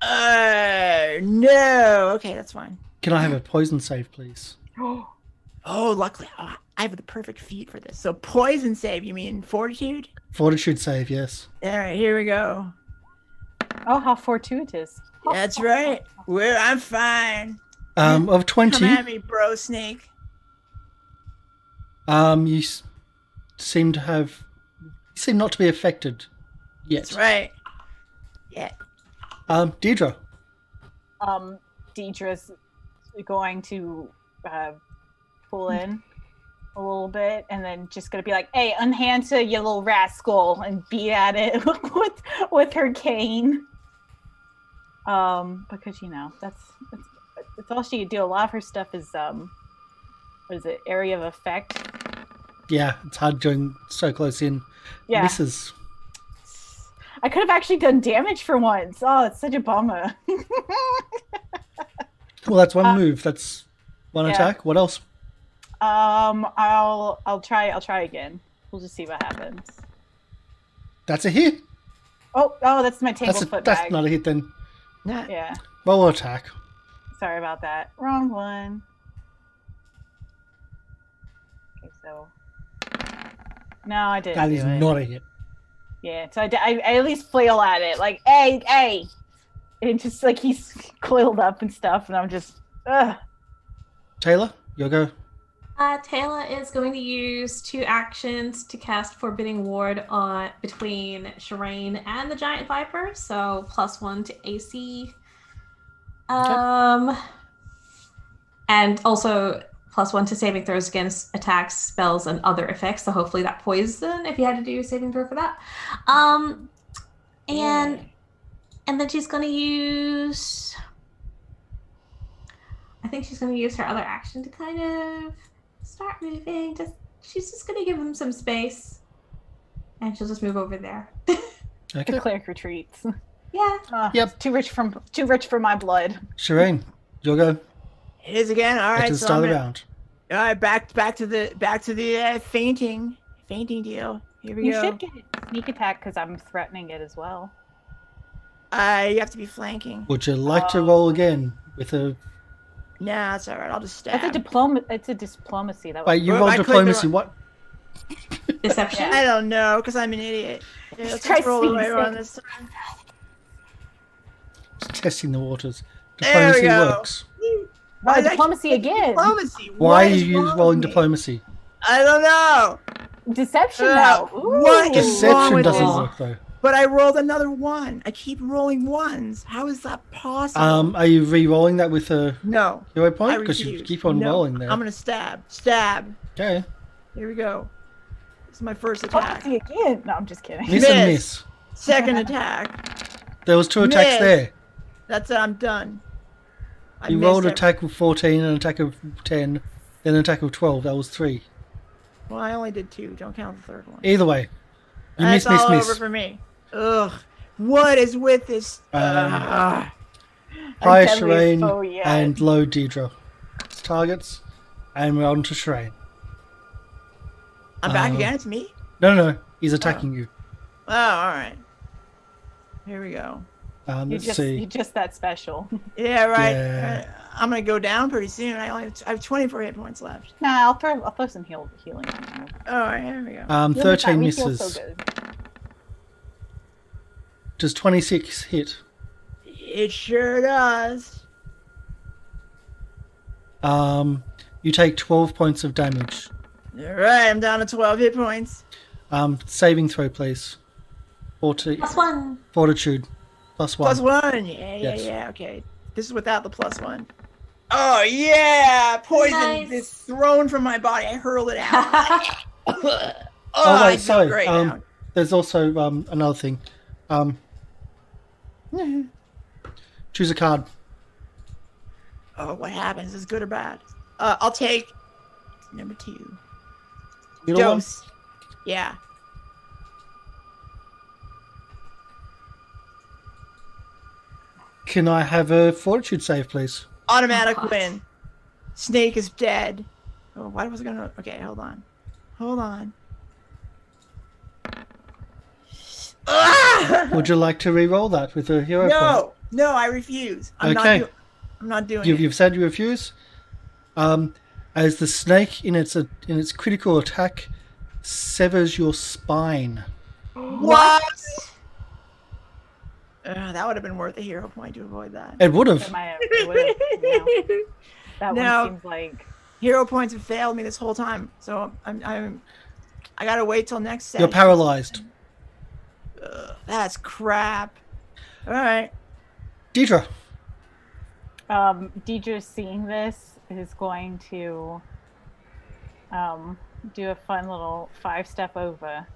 No. Okay, that's fine. Can I have a poison save, please? Oh, luckily, I have the perfect feat for this. So poison save, you mean fortitude? Fortitude save, yes. All right, here we go. Oh, how fortuitous. That's right. I'm fine. Of 20, Come at me, bro, snake. you seem not to be affected yet. That's right. Yeah. Diedra. Deidre's going to pull in a little bit and then just gonna be like, "Hey, unhansa, you little rascal," and beat at it with her cane. Because that's all she could do. A lot of her stuff is what is it? Area of effect. Yeah, it's hard going so close in. Yeah. Misses. I could have actually done damage for once. Oh, it's such a bummer. Well, that's one move. That's one yeah. attack. What else? I'll try again. We'll just see what happens. That's a hit. Oh, that's my tanglefoot bag. That's not a hit then. Yeah. Roll attack. Sorry about that. Wrong one. Okay, so no, I didn't. That is not a hit. Yeah, so I at least flail at it, like, hey, and just like he's coiled up and stuff, and I'm just, ugh. Tayla, your go. Tayla is going to use 2 actions to cast Forbidding Ward between Sherain and the Giant Viper, so +1 to AC. And also +1 to saving throws against attacks, spells, and other effects. So hopefully that poison, if you had to do a saving throw for that. And then she's going to use... I think she's going to use her other action to kind of start moving. She's just going to give him some space. And she'll just move over there. Okay. The cleric retreats. Yeah. Yep. Too rich for my blood. Sherain, your go. It is again. All right. To So start the round. all right, back to the fainting deal. Here we You go. should get a sneak attack because I'm threatening it as well. You have to be flanking. Would you like to roll again with a... Nah, it's all right. I'll just stab. It's a diplomacy. That Wait, you Well, rolled I clicked diplomacy. the What? Deception? I don't know, because I'm an idiot. Yeah, let's Try roll the way sneezing. on this time. Just testing the waters. There we Diplomacy go. works. Why did I diplomacy keep again. Diplomacy. Why What are is you wrong rolling with me? diplomacy? I don't know. Deception now. Ooh. what is wrong Deception with doesn't this? work though. But I rolled another 1. I keep rolling 1s. How is that possible? Are you re-rolling that with a No. hero I point? Because you refuse. keep on No, rolling there. I'm gonna stab. Stab. Okay. Here we go. This is my first attack. Diplomacy again. No, I'm just kidding. Miss and Miss. miss. Second attack. There was 2 attacks Miss. there. That's it. I'm done. I You missed rolled an it. attack of 14, an attack of 10, then an attack of 12. That was 3. Well, I only did 2. Don't count the third one. Either way, You That's miss, all miss. over for me. Ugh. What is with this? High deadliest Sherain foe yet. and low Diedra. It's targets. And we're on to Sherain. I'm back again. It's me. No. He's attacking you. Oh, all right. Here we go. Let's see. You're just that special. Yeah, right. Yeah. I'm gonna go down pretty soon. I have 24 hit points left. Nah, I'll throw some healing on you. All right, here we go. 13 We feel misses. so good. Does 26 hit? It sure does. You take 12 points of damage. All right, I'm down to 12 hit points. Saving throw, please. +1. Fortitude. +1. +1. Yeah. Yes. Okay. This is without the +1. Oh yeah! Poison Nice. is thrown from my body. I hurl it out. Oh, I wait, feel sorry. great now. There's also another thing. Choose a card. Oh, what happens? Is good or bad? I'll take number 2. Middle one? Dose. Yeah. Can I have a fortitude save, please? Automatic Oh, God. win. Snake is dead. Oh, why was I gonna? Okay, hold on. Ah! Would you like to re-roll that with a hero point? No, I refuse. I'm Okay. not doing it. You've said you refuse. As the snake in its critical attack severs your spine. What? That would have been worth a hero point to avoid that. It would have. That No. one seems like Hero points have failed me this whole time, so I gotta wait till next session. You're paralyzed. That's crap. All right. Diedra. Diedra, seeing this, is going to do a fun little 5-step over.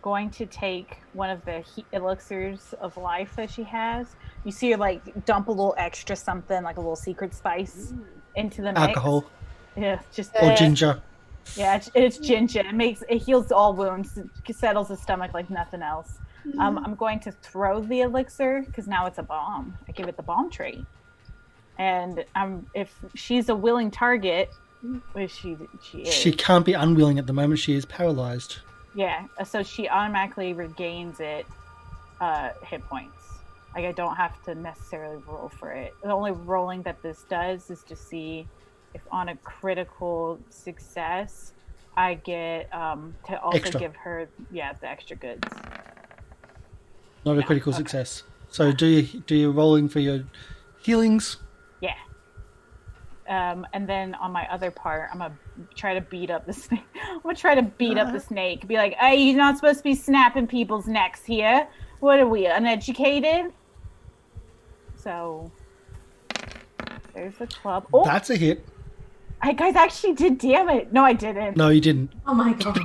Going to take one of the elixirs of life that she has. You see her like dump a little extra something, like a little secret spice, into the mix. Alcohol. Yeah, just Or ginger. Yeah, it's ginger. It heals all wounds. It settles the stomach like nothing else. I'm going to throw the elixir because now it's a bomb. I give it the bomb trait, and if she's a willing target, which she is. She can't be unwilling at the moment. She is paralyzed. Yeah, so she automatically regains hit points. Like I don't have to necessarily roll for it. The only rolling that this does is to see if on a critical success, I get to also Extra. give her the extra goods. Not a critical success. So do you rolling for your healings? Yeah. And then on my other part, I'm gonna try to beat up the snake. I'm gonna try to beat up the snake. Be like, "Hey, you're not supposed to be snapping people's necks here. What are we, uneducated?" So there's the club. Oh, That's a hit. I guys actually did damn it. No, I didn't. No, you didn't. Oh my god.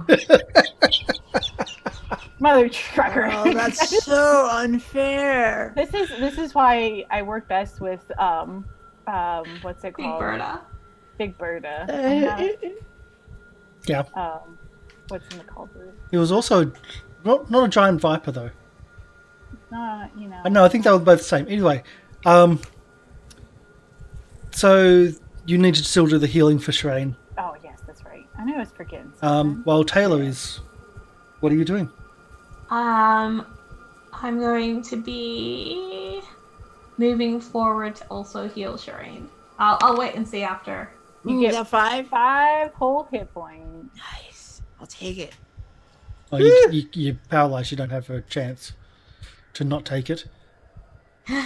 Mother trucker. Oh, that's so unfair. This is why I work best with what's it Big called? Berta. Big Berta. Yeah. What's in the cauldron? He was also not a giant viper though. Not, you know. No, I think they were both the same. Anyway, so you need to still do the healing for Sherain. Oh yes, that's right. I knew I was forgetting. While Tayla is, what are you doing? I'm going to be moving forward to also heal Sherain. I'll wait and see after. You Ooh, get that 5? 5 whole hit points. Nice. I'll take it. Oh, you're paralyzed. You don't have a chance to not take it. So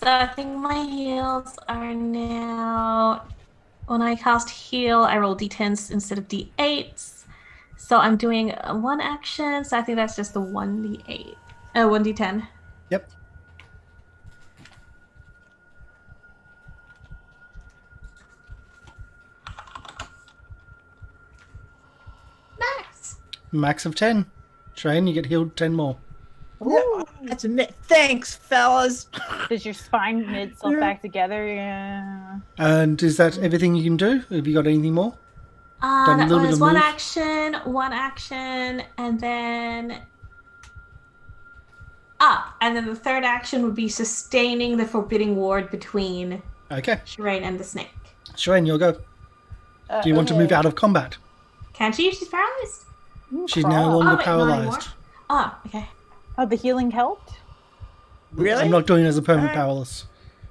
I think my heals are now. When I cast heal, I roll d10s instead of d8s. So I'm doing one action. So I think that's just the 1d8. 1d10. Yep. Max of 10. Sherain, you get healed 10 more. Ooh, that's thanks, fellas. Does your spine knit itself back together? Yeah. And is that everything you can do? Have you got anything more? Done a little bit was of one move. action, and then and then the third action would be sustaining the forbidding ward between Okay. Sherain and the snake. Sherain, you'll go. Do you want to move out of combat? Can't she? She's paralyzed. She's no longer Oh, wait, not paralyzed. anymore? Okay. Oh, the healing helped? Really? I'm not doing it as a permanent Alright. paralysis.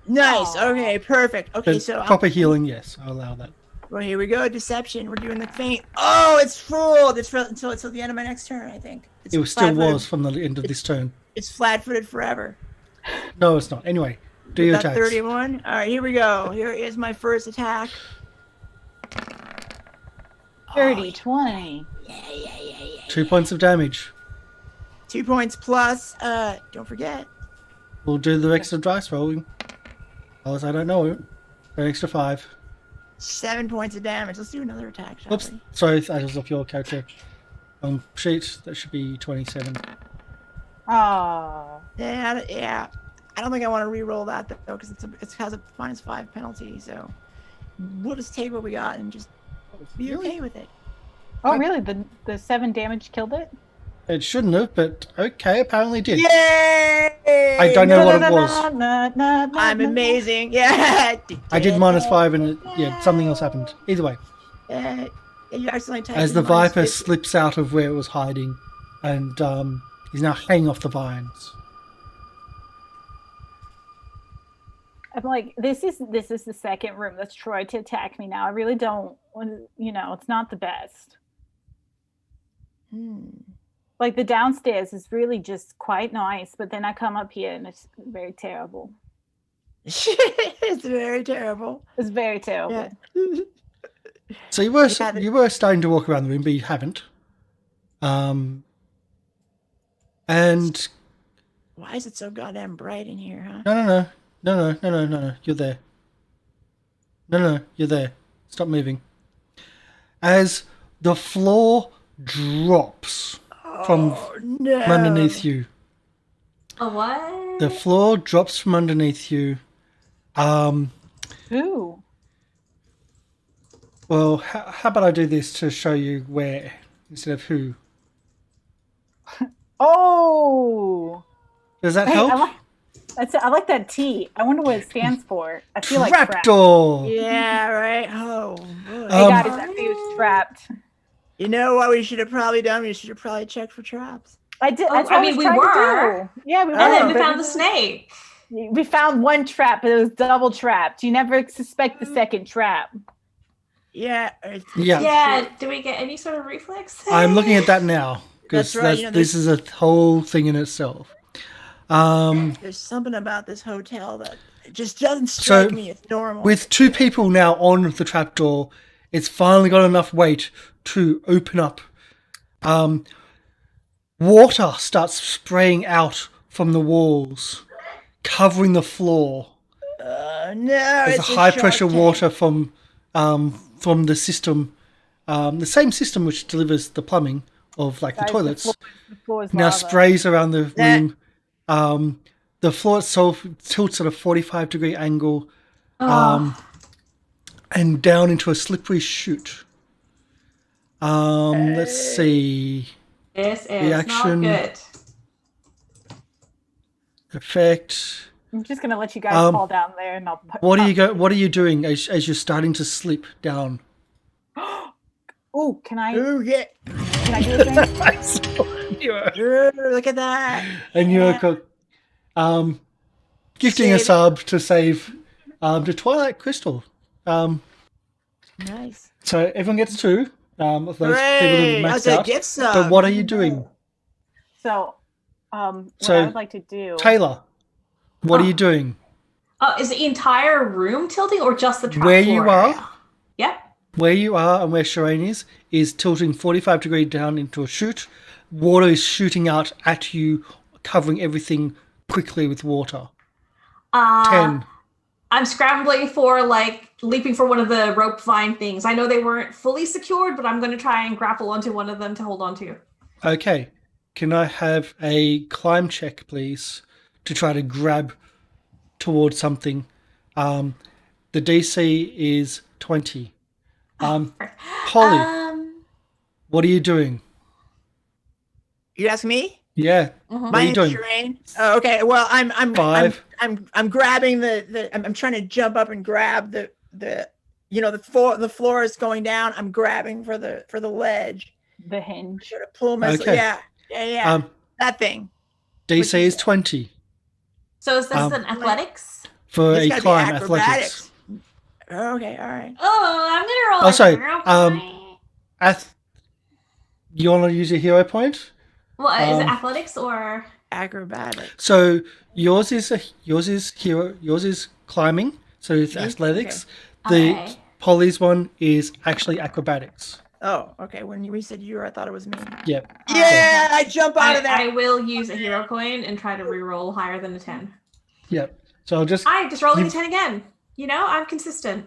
Nice. Aw. Okay, perfect. Okay, But so proper healing, yes, I'll allow that. well, here we go. Deception. We're doing the feint. Oh, it's full. It's until the end of my next turn, I think. It's It still flat-footed. was from the end of this turn. It's flat-footed forever. No, it's not. Anyway, do your That attacks. 31. All right, here we go. Here is my first attack. 30, 20. Yeah. 2 points of damage. 2 points plus. Don't forget. We'll do the extra dice rolling. Unless I don't know it. An extra 5. 7 points of damage. Let's do another attack, shall Oops, we? sorry, that was off your character. Sheet, that should be 27. Oh. Yeah. I don't think I want to re-roll that though, because it has a -5 penalty. So we'll just take what we got and just be okay with it. Oh, really? The 7 damage killed it? It shouldn't have, but okay, apparently did. Yay! I don't know what it was. I'm amazing. Yeah. I did -5 and something else happened. Either way, You accidentally typed as in the viper -50. slips out of where it was hiding, and he's now hanging off the vines. I'm like, this is the second room that's tried to attack me now. I really don't, it's not the best. Like the downstairs is really just quite nice, but then I come up here and it's very terrible. It's very terrible. It's very terrible. Yeah. So you were starting to walk around the room, but you haven't. And Why is it so goddamn bright in here, huh? no, you're there. No, you're there. Stop moving. As the floor drops from No. underneath you. A what? The floor drops from underneath you. Ooh. Well, how about I do this to show you where instead of who? Oh. Does that Hey, help? I like that T. I wonder what it stands for. I feel like trapped. Trapdoor. Yeah, right. Oh, boy. Hey guys, I feel trapped. You know what we should have probably done? We should have probably checked for traps. I did. Oh, That's what I mean, was we trying to were. do. Yeah, we were. And then we but found the snake. We found one trap, but it was double trapped. You never suspect the second trap. Yeah. Yeah. Do we get any sort of reflex? I'm looking at that now because That's right, you know, this is a whole thing in itself. There's something about this hotel that just doesn't strike me as normal. With 2 people now on the trapdoor, it's finally got enough weight to open up. Water starts spraying out from the walls, covering the floor. No, There's it's a high Shark pressure Tank. water from the system, the same system which delivers the plumbing of like the Guys, toilets. the floor is Now lava. sprays around the Nah. room. The floor itself tilts at a 45-degree angle and down into a slippery chute. Let's see. This is Reaction. not good. Effect. I'm just gonna let you guys fall down there, and I'll. What are you doing as you're starting to slip down? Oh, can I? Ooh, yeah. Can I do a thing? Ooh, look at that. And you're gifting a Save. sub to save the Twilight Crystal. Nice. So everyone gets 2 of those people who Hooray! have That's maxed a out. gift sub. But what are you doing? So, what So, I would like to do. Taylor, what are you doing? Oh, is the entire room tilting or just the trap Where floor you are, area? Yep. where you are and where Sherain is tilting 45 degree down into a chute. Water is shooting out at you, covering everything quickly with water. 10. I'm scrambling for leaping for one of the rope vine things. I know they weren't fully secured, but I'm going to try and grapple onto one of them to hold on to. Okay. Can I have a climb check, please, to try to grab towards something? The DC is 20. Holly, what are you doing? You ask me? Yeah. Mhm. What My are you name's doing? Sherain. Oh, okay. Well, I'm 5. I'm grabbing I'm trying to jump up and grab the the floor is going down. I'm grabbing for the ledge. The hinge. Sort of pull myself. Okay. Yeah. That thing. DC you is say? 20 So is this Um, an athletics? for It's a gotta be climb athletics. Okay, all right. Oh, I'm gonna roll Oh, a sorry, hero point. You want to use a hero point? Well, is it um, athletics or? Acrobatics. So yours is climbing, so it's Me? athletics. Okay. The Polly's one is actually acrobatics. Oh, okay. When we said you, I thought it was me. Yep. Yeah, I jump out of I there. will use a hero coin and try to re-roll higher than a 10. Yep. So I'll just I just rolling a you- 10 again. You know, I'm consistent.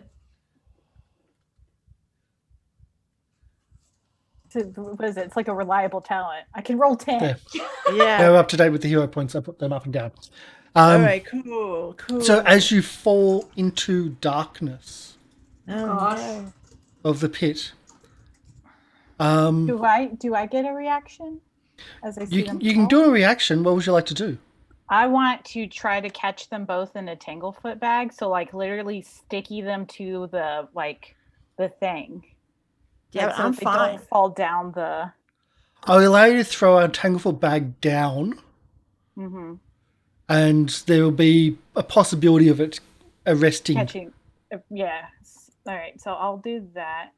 What is it? It's like a reliable talent. I can roll 10. Yeah. go up to date with the hero points. I put them up and down. All right. Cool. So as you fall into darkness Oh, Gosh. no. of the pit, Do I get a reaction as I see you them? can fall? do a reaction. What would you like to do? I want to try to catch them both in a tanglefoot bag, so like literally sticky them to the thing. Yeah, Like, so I'm that they fine. don't fall down the. I'll allow you to throw a tanglefoot bag down, Mm-hmm. and there will be a possibility of it arresting. Catching. Yeah. All right. So I'll do that.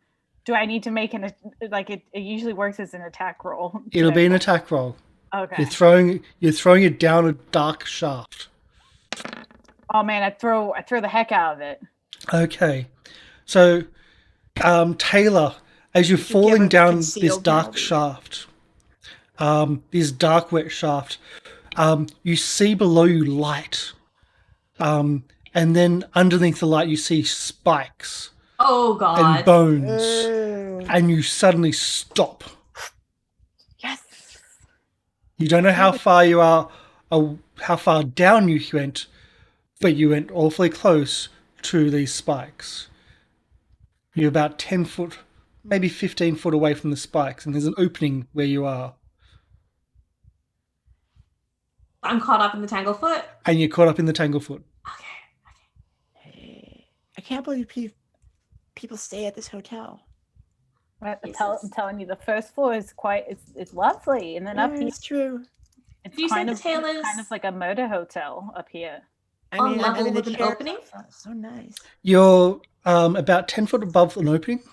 Do I need to make it usually works as an attack roll? It'll be an attack roll. Okay. You're throwing it down a dark shaft. Oh man, I throw the heck out of it. Okay, so Taylor, as you're falling a down this concealed dark penalty. shaft, this dark wet shaft, you see below you light, and then underneath the light you see spikes Oh, and God. bones, Oh, and you suddenly stop. yes. You don't know how far you are, or how far down you went, but you went awfully close to these spikes. You're about 10 foot, maybe 15 foot away from the spikes, and there's an opening where you are. I'm caught up in the tanglefoot. And you're caught up in the tanglefoot. Okay. I can't believe people stay at this hotel. I'm Jesus. telling you, the first floor is it's lovely, and then up here It's true. it's You said kind the of Taylor's- kind of like a motor hotel up here. On level the with an chair- opening? So nice. You're about 10 foot above an opening,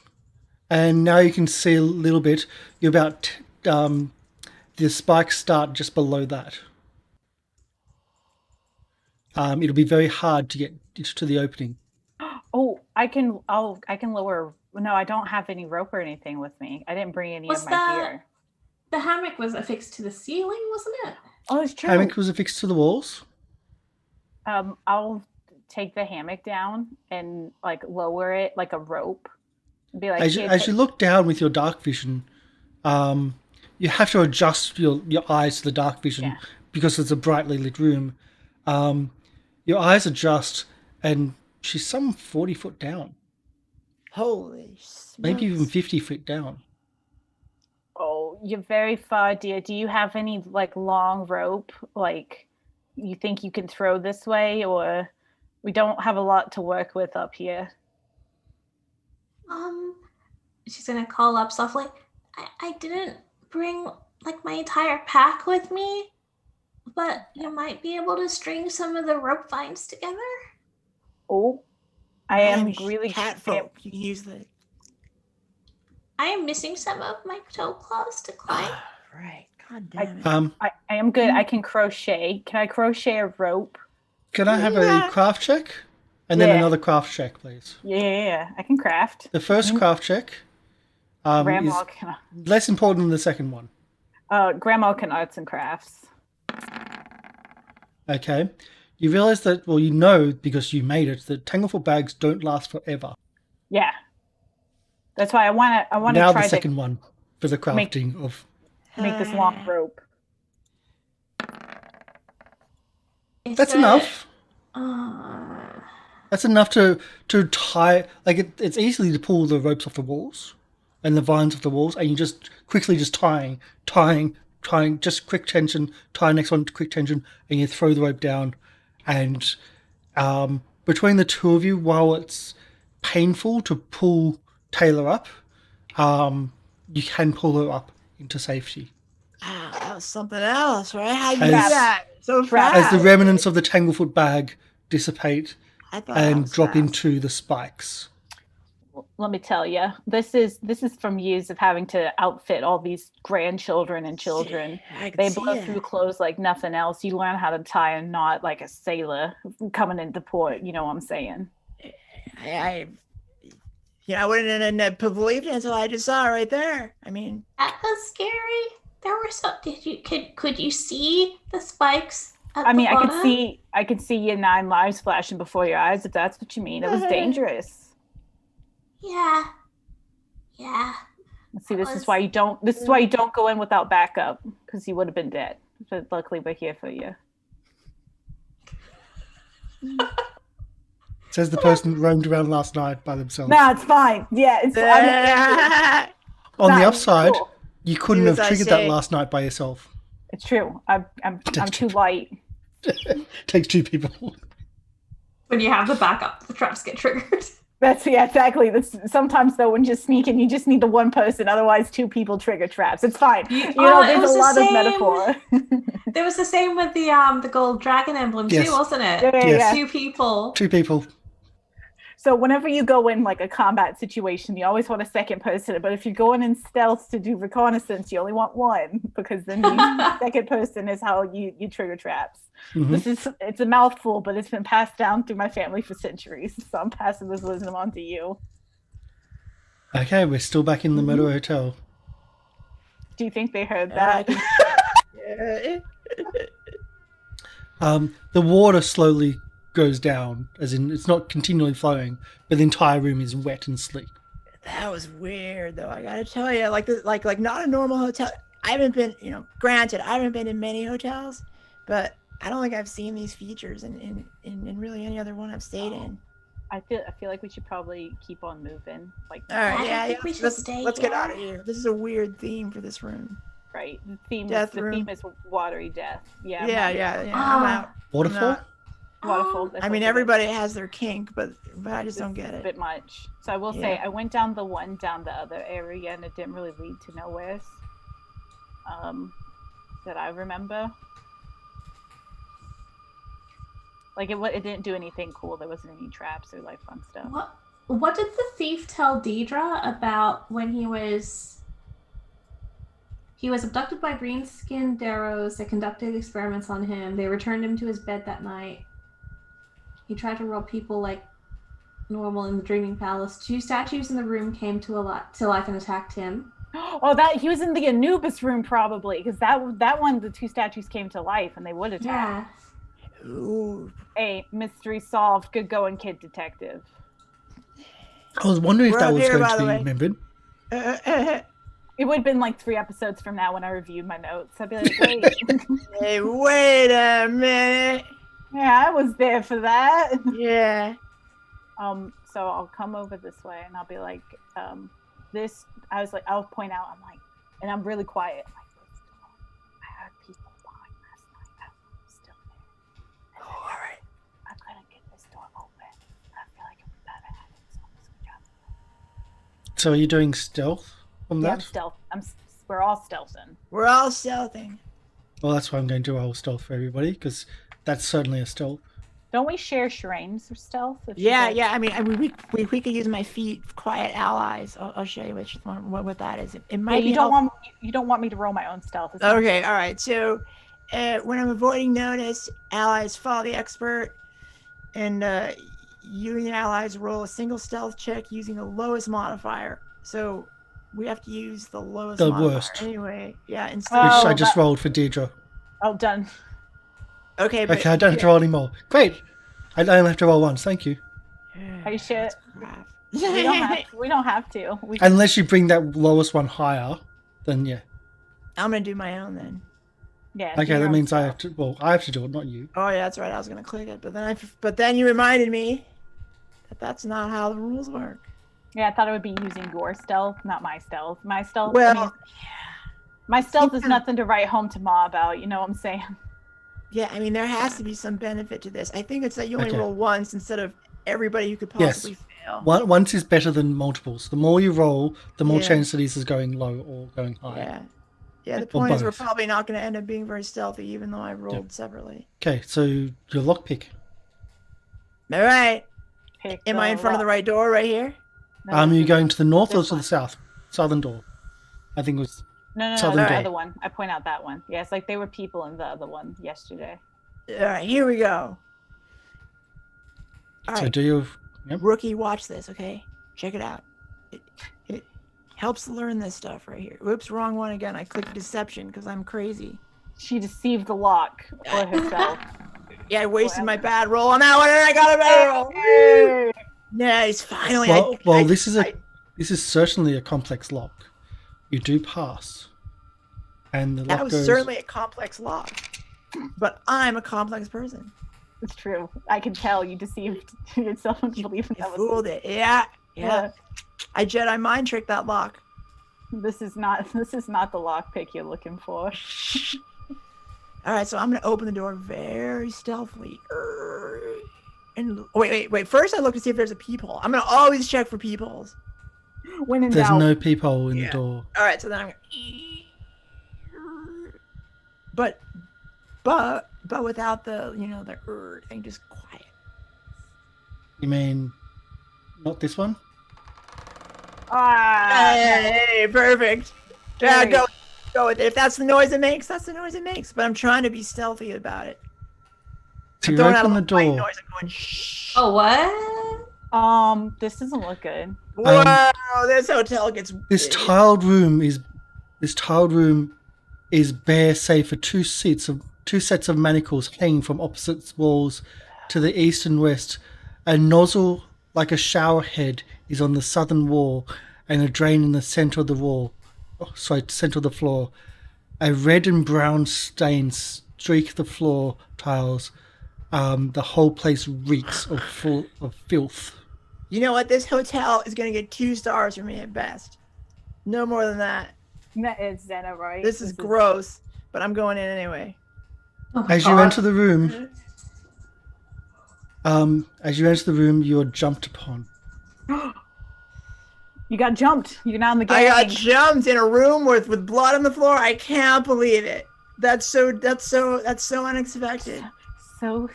and now you can see a little bit. You're about, the spikes start just below that. It'll be very hard to get to the opening. Oh, I can lower. No, I don't have any rope or anything with me. I didn't bring any Was of my that- gear. The hammock was affixed to the ceiling, wasn't it? Oh, it's true. Hammock was affixed to the walls. I'll take the hammock down and like lower it like a rope. Be like, As you look down with your dark vision, you have to adjust your eyes to the dark vision Yeah. because it's a brightly lit room. Your eyes adjust, and she's some 40 foot down, Holy smokes. maybe even 50 feet down. oh, you're very far, dear. Do you have any like long rope? Like, you think you can throw this way, or we don't have a lot to work with up here? She's gonna call up softly. I didn't bring like my entire pack with me, but you might be able to string some of the rope vines together. Oh, I am really catfolk. You can use the I am missing some of my toe claws to climb. right. God damn it. I am good. I can crochet. Can I crochet a rope? Can I have Yeah. a craft check? And then Yeah. another craft check, please. Yeah, I can craft. The first craft check is Grandma can. less important than the second one. Grandma can arts and crafts. Okay. You realize that, well, you know because you made it, that Tanglefoot bags don't last forever. Yeah, that's why I want to Now try the second one for the crafting of. to make this long rope. Is That's it- enough. Uh, That's enough to tie. Like it's easily to pull the ropes off the walls. and the vines of the walls, and you just quickly just tying, just quick tension, tie next one, quick tension, and you throw the rope down, and between the two of you, while it's painful to pull Tayla up, you can pull her up into safety. Wow, that was something else, right? How you do As- that so As fast? the remnants of the Tanglefoot bag dissipate I thought that and was drop fast. into the spikes. Let me tell you, this is from years of having to outfit all these grandchildren and children. I can They see blow that. through clothes like nothing else. You learn how to tie a knot like a sailor coming into port. You know what I'm saying? I wouldn't have believed it until I just saw it right there. I mean, That was scary. There were some. Could you see the spikes? At I mean, the I bottom? could see your 9 lives flashing before your eyes. If that's what you mean, it was dangerous. Yeah. Yeah. See, this is was- why you don't. This is why you don't go in without backup, because you would have been dead. But luckily, we're here for you. Says the person roamed around last night by themselves. No, it's fine. Yeah, it's fine. On the Nah, upside, cool. you couldn't Do have as I triggered say. that last night by yourself. It's true. I'm too light. Takes 2 people. When you have the backup, the traps get triggered. Exactly. Sometimes though, when you're sneaking, you just need the one person. Otherwise, 2 people trigger traps. It's fine. You know, it there's was a the lot of same. metaphor. There was the same with the gold dragon emblem Yes. too, wasn't it? Yeah. Yes. 2 people. 2 people. So whenever you go in like a combat situation, you always want a second person. But if you're going in stealth to do reconnaissance, you only want 1, because then the second person is how you trigger traps. Mhm. It's a mouthful, but it's been passed down through my family for centuries. So I'm passing this wisdom on to you. Okay, we're still back in the Meadow Hotel. Do you think they heard that? Yeah. The water slowly goes down, as in it's not continually flowing, but the entire room is wet and sleek. That was weird, though. I gotta tell you, like not a normal hotel. I haven't been, granted, I haven't been in many hotels, but I don't think I've seen these features in really any other one I've stayed in. I feel like we should probably keep on moving. Like, All right, I yeah, think yeah. we should Let's stay get here. out of here. This is a weird theme for this room. right? The theme Death is room. watery death. Yeah. Yeah. I'm out. Waterfall? not- Waterfall. I mean, everybody has their kink, but I just don't get a it. bit much. So I will say, Yeah. I went down the other area, and it didn't really lead to nowhere. That I remember. Like it didn't do anything cool. There wasn't any traps or like fun stuff. What did the thief tell Diedra about when he was abducted by green-skinned Darrows that conducted experiments on him. They returned him to his bed that night. He tried to rob people like normal in the Dreaming Palace. 2 statues in the room came to life and attacked him. Oh, that he was in the Anubis room probably, because that one, the 2 statues came to life and they would attack. Yeah. Ooh. Hey, mystery solved. Good going, kid detective. I was wondering if We're that up was here, going by to the be way. remembered. It would have been like 3 episodes from now when I reviewed my notes. I'd be like, wait. Hey, wait a minute. Yeah, I was there for that. Yeah. So I'll come over this way and I'll be like, I'll point out, and I'm really quiet. I'm like, this door, I heard people behind last night. I'm still there. Oh, all right. I couldn't get this door open. I feel like it was better at it, so I'm just gonna jump. So are you doing stealth on Yeah, I'm that? stealth. We're all stealthing. We're all stealthing. Well, that's why I'm going to roll stealth for everybody, because that's certainly a stealth. Don't we share Sherain's stealth? If she Yeah, does? yeah. I mean, we could use my feet, quiet allies. I'll show you what that is. It Yeah, might be you don't want me to roll my own stealth. It's not- Okay, all right. So, when I'm avoiding notice, allies follow the expert, and you and your allies roll a single stealth check using the lowest modifier. So, we have to use the lowest The modifier worst. anyway. Yeah, Which instead. Oh, I just that- rolled for Deidre. Oh, done. Okay, but Okay, I don't have to roll anymore. Great! I only have to roll once, thank you. Are you sure? Crap. We don't have to. We Unless you bring that lowest one higher, then yeah. I'm gonna do my own then. yeah. Okay, do your that own means I stealth. have to. Well, I have to do it, not you. Oh yeah, that's right. I was gonna click it, but then you reminded me that that's not how the rules work. Yeah, I thought it would be using your stealth, not my stealth. My stealth. Well, my stealth is yeah. nothing to write home to Ma about. You know what I'm saying? Yeah, I mean, there has to be some benefit to this. I think it's that you only Okay. roll once instead of everybody who could Yes. possibly fail. Once is better than multiples. The more you roll, the more Yeah. chance it is of going low or going high. Yeah. Yeah, the Or point is we're both. probably not going to end up being very stealthy, even though I rolled separately. Okay, so your lockpick. All right. Pick Am I in front of the lock. right door right here? No, Are this you is- going to the north or this to the one. south? Southern door. I think it was. No, southern the door. other one. I point out that one. Yeah, it's like they were people in the other one yesterday. All right, here we go. All So right, do you? Yep. rookie, watch this, okay? Check it out. It helps learn this stuff right here. Whoops, wrong one again. I clicked deception because I'm crazy. She deceived the lock or herself. Yeah, I wasted my bad roll on that one, and I got a better roll. Woo! Nice, finally. Well, this is certainly a complex lock. You do pass, and the that lock was goes. certainly a complex lock, but I'm a complex person. It's true. I can tell you deceived yourself into believing You that was. fooled it. Yeah. I Jedi mind tricked that lock. This is not the lock pick you're looking for. All right, so I'm gonna open the door very stealthily. And wait. First, I look to see if there's a peephole. I'm gonna always check for peepholes. When in There's doubt. no peephole in the door. All right, so then I'm gonna. But without the the thing, just quiet. You mean not this one? Ah, Hey, perfect. Yeah, go with it. If that's the noise it makes, that's the noise it makes. But I'm trying to be stealthy about it. So I'm you throwing out open a the white door. noise. I'm going shh. Oh, what? This doesn't look good. Whoa, this hotel gets This tiled room is bare save for two sets of manacles hanging from opposite walls to the east and west. A nozzle like a shower head is on the southern wall, and a drain in the center of the center of the floor. A red and brown stains streak the floor tiles. The whole place reeks of filth. You know what? This hotel is going to get 2 stars from me at best. No more than that. That is Zena, right? This is gross, but I'm going in anyway. Oh my As you God. enter the room, you are jumped upon. You got jumped. You're now in the I gang. got jumped in a room with blood on the floor. I can't believe it. That's so unexpected. So,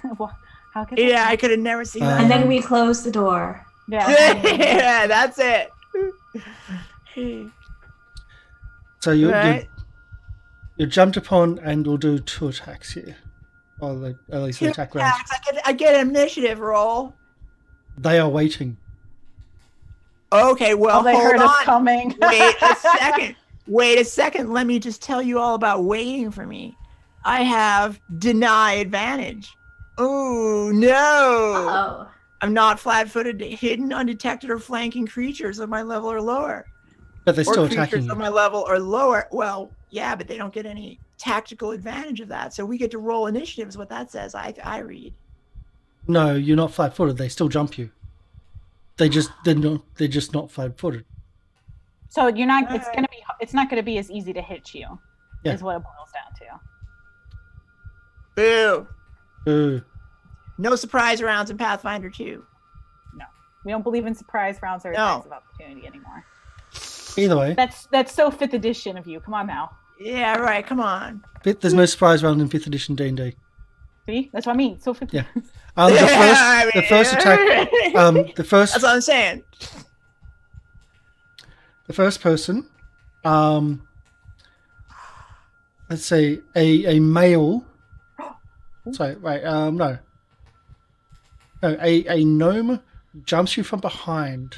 how could Yeah, I could have never seen that. And then we close the door. Yeah. Yeah, that's it. So you're Right. you're jumped upon, and we'll do 2 attacks here, or at least an 2 attack range. attacks. I get an initiative roll. They are waiting. Okay, well, Oh, they hold heard on. us coming. Wait a second. Wait a second. Let me just tell you all about waiting for me. I have deny advantage. Oh no! Oh. I'm not flat-footed, hidden, undetected, or flanking creatures of my level or lower. But they're still Or attacking creatures you. of my level or lower. Well, yeah, but they don't get any tactical advantage of that. So we get to roll initiative is what that says. I read. No, you're not flat-footed. They still jump you. They're just not flat-footed. So you're not. It's not gonna be as easy to hit you. Yeah. Is what it boils down to. Boo. Ooh. No surprise rounds in Pathfinder 2. No, we don't believe in surprise rounds or No. attacks of opportunity anymore. Either way, That's so 5th edition of you. Come on now. Yeah, right. Come on. there's no surprise round in 5th edition D&D. See, that's what I mean. So 5th. Yeah. Yeah, The first attack. The first. That's what I'm saying. The first person, let's say a male. Sorry, wait, no. No, a gnome jumps you from behind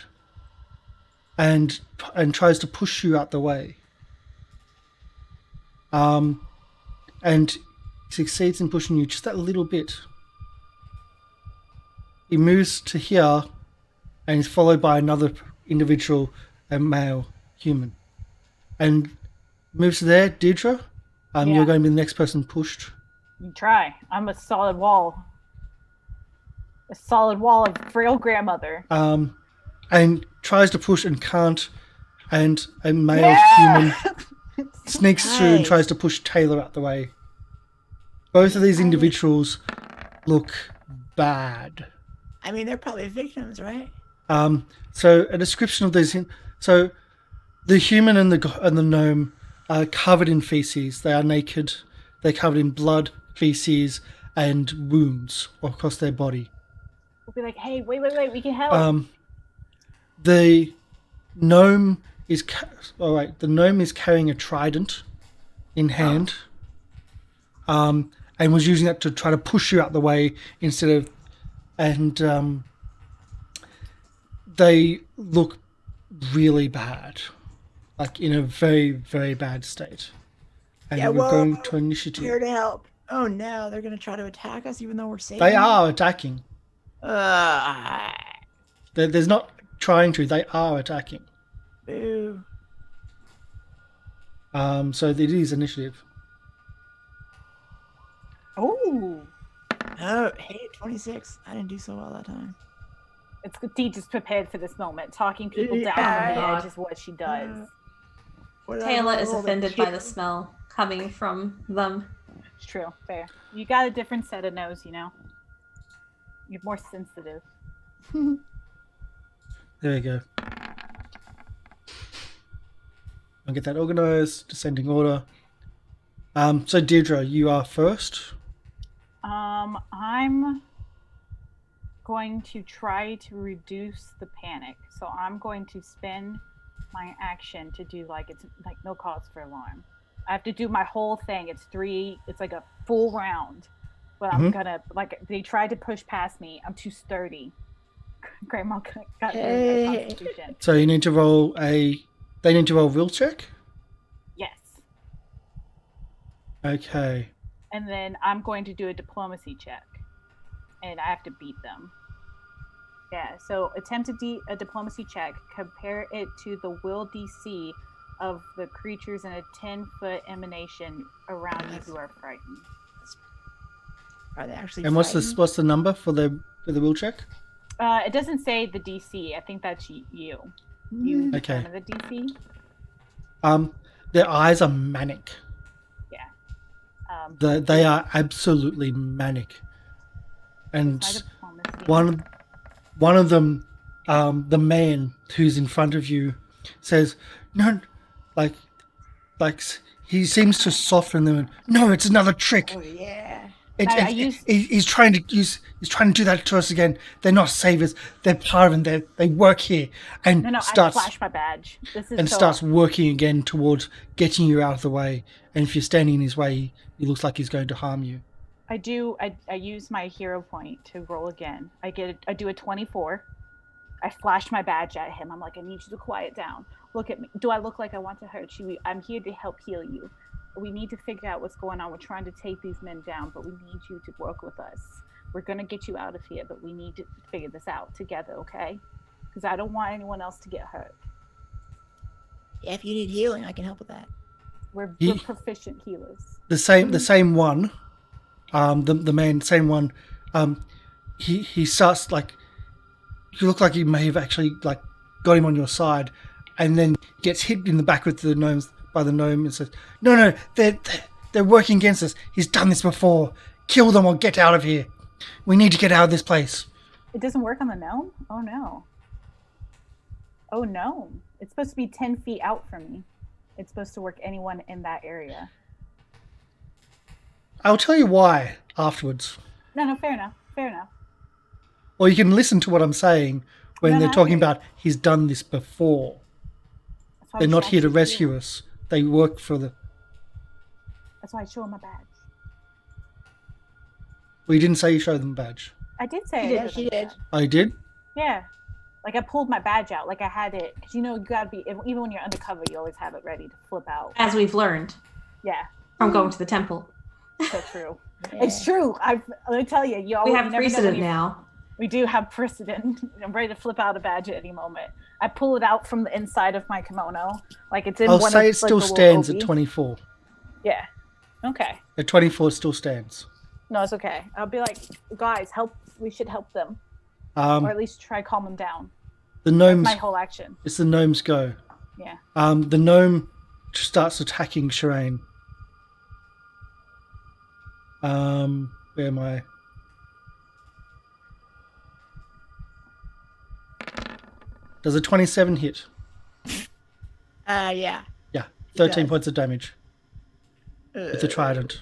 and tries to push you out the way. And succeeds in pushing you just that little bit. He moves to here and is followed by another individual, a male human. And moves there, Diedra. Yeah. You're going to be the next person pushed. You try. I'm a solid wall. A solid wall of frail grandmother. and tries to push and can't, and a male human sneaks through and Nice. tries to push Tayla out the way. Both of these individuals look bad. I mean, they're probably victims, right? So a description of these. So the human and the gnome are covered in feces. They are naked. They're covered in blood, feces, and wounds across their body. We'll be like, hey, wait, we can help. The gnome is all right. The gnome is carrying a trident in hand, and was using that to try to push you out the way instead of, and they look really bad, like in a very, very bad state. And Yeah, we're well, going to Here initiative. to help. Oh no, they're gonna try to attack us even though we're safe. They are attacking. Ugh. There's not trying to. They are attacking. Boo. So it is initiative. Oh, Oh, hey, 26. I didn't do so well that time. it's good. Dee just prepared for this moment. Talking people down Yeah. on the edge is what she does. What did I Taylor is roll? offended by the smell coming from them. It's true. Fair. You got a different set of nose, you know. You're more sensitive. There you go. I'll get that organized. Descending order. So Diedra, you are first. I'm going to try to reduce the panic. So I'm going to spend my action to do it's like no cause for alarm. I have to do my whole thing. It's like a full round. But I'm gonna they tried to push past me. I'm too sturdy. Grandma got Hey. a constitution. So you need to roll a. They need to roll will check. Yes. Okay. And then I'm going to do a diplomacy check. And I have to beat them. Yeah, so attempt a diplomacy check. Compare it to the will DC of the creatures in a 10-foot emanation around you who are frightened. Are they actually And what's frightened? the number for the will check? It doesn't say the DC. I think that's you. You Okay. determine the DC. Their eyes are manic. Yeah. They are absolutely manic. And My diplomacy. one of them, the man who's in front of you, says, "No," like he seems to soften them. And, "No, it's another trick. Oh, yeah. He's trying to do that to us again. They're not savers. They're part of it. They work here." And No, I starts flash my badge. This is and so, starts working again towards getting you out of the way. And if you're standing in his way, he looks like he's going to harm you. I use my hero point to roll again. I do a 24. I flash my badge at him. I'm like, I need you to quiet down. Look at me. Do I look like I want to hurt you? I'm here to help heal you. We need to figure out what's going on. We're trying to take these men down, but we need you to work with us. We're going to get you out of here, but we need to figure this out together, okay? Because I don't want anyone else to get hurt. Yeah, if you need healing, I can help with that. We're proficient healers. The same one, the man, same one. He starts like, you look like you may have actually like got him on your side, and then gets hit in the back with the gnomes by the gnome and says, "No, they're working against us. He's done this before. Kill them or get out of here. We need to get out of this place." It doesn't work on the gnome? Oh no. Oh no. It's supposed to be 10 feet out from me. It's supposed to work anyone in that area. I'll tell you why afterwards. No, fair enough. Or you can listen to what I'm saying when No, they're I talking agree. about he's done this before. That's why They're I not show here to him rescue healing. us. They work for the... That's why I show him my badge. Well, you didn't say you showed them a badge. I did say She I did, showed she him my did. badge. I did? Yeah. Like I pulled my badge out. Like I had it. Because you gotta be, even when you're undercover, you always have it ready to flip out. As we've learned Yeah. from going to the temple. So true. Yeah. It's true. Let me tell you, We have never know precedent when you- now. We do have precedent. I'm ready to flip out a badge at any moment. I pull it out from the inside of my kimono, like it's in I'll one say of it still the little stands obi. at 24. Yeah. Okay. At 24 it still stands. No, it's okay. I'll be like, guys, help. We should help them, or at Um, least try calm them down. The gnomes. My whole action. It's the gnomes go. Yeah. The gnome starts attacking Sherain. Where am I? Does a 27 hit? Yeah. Yeah, 13 does. points of damage with the trident.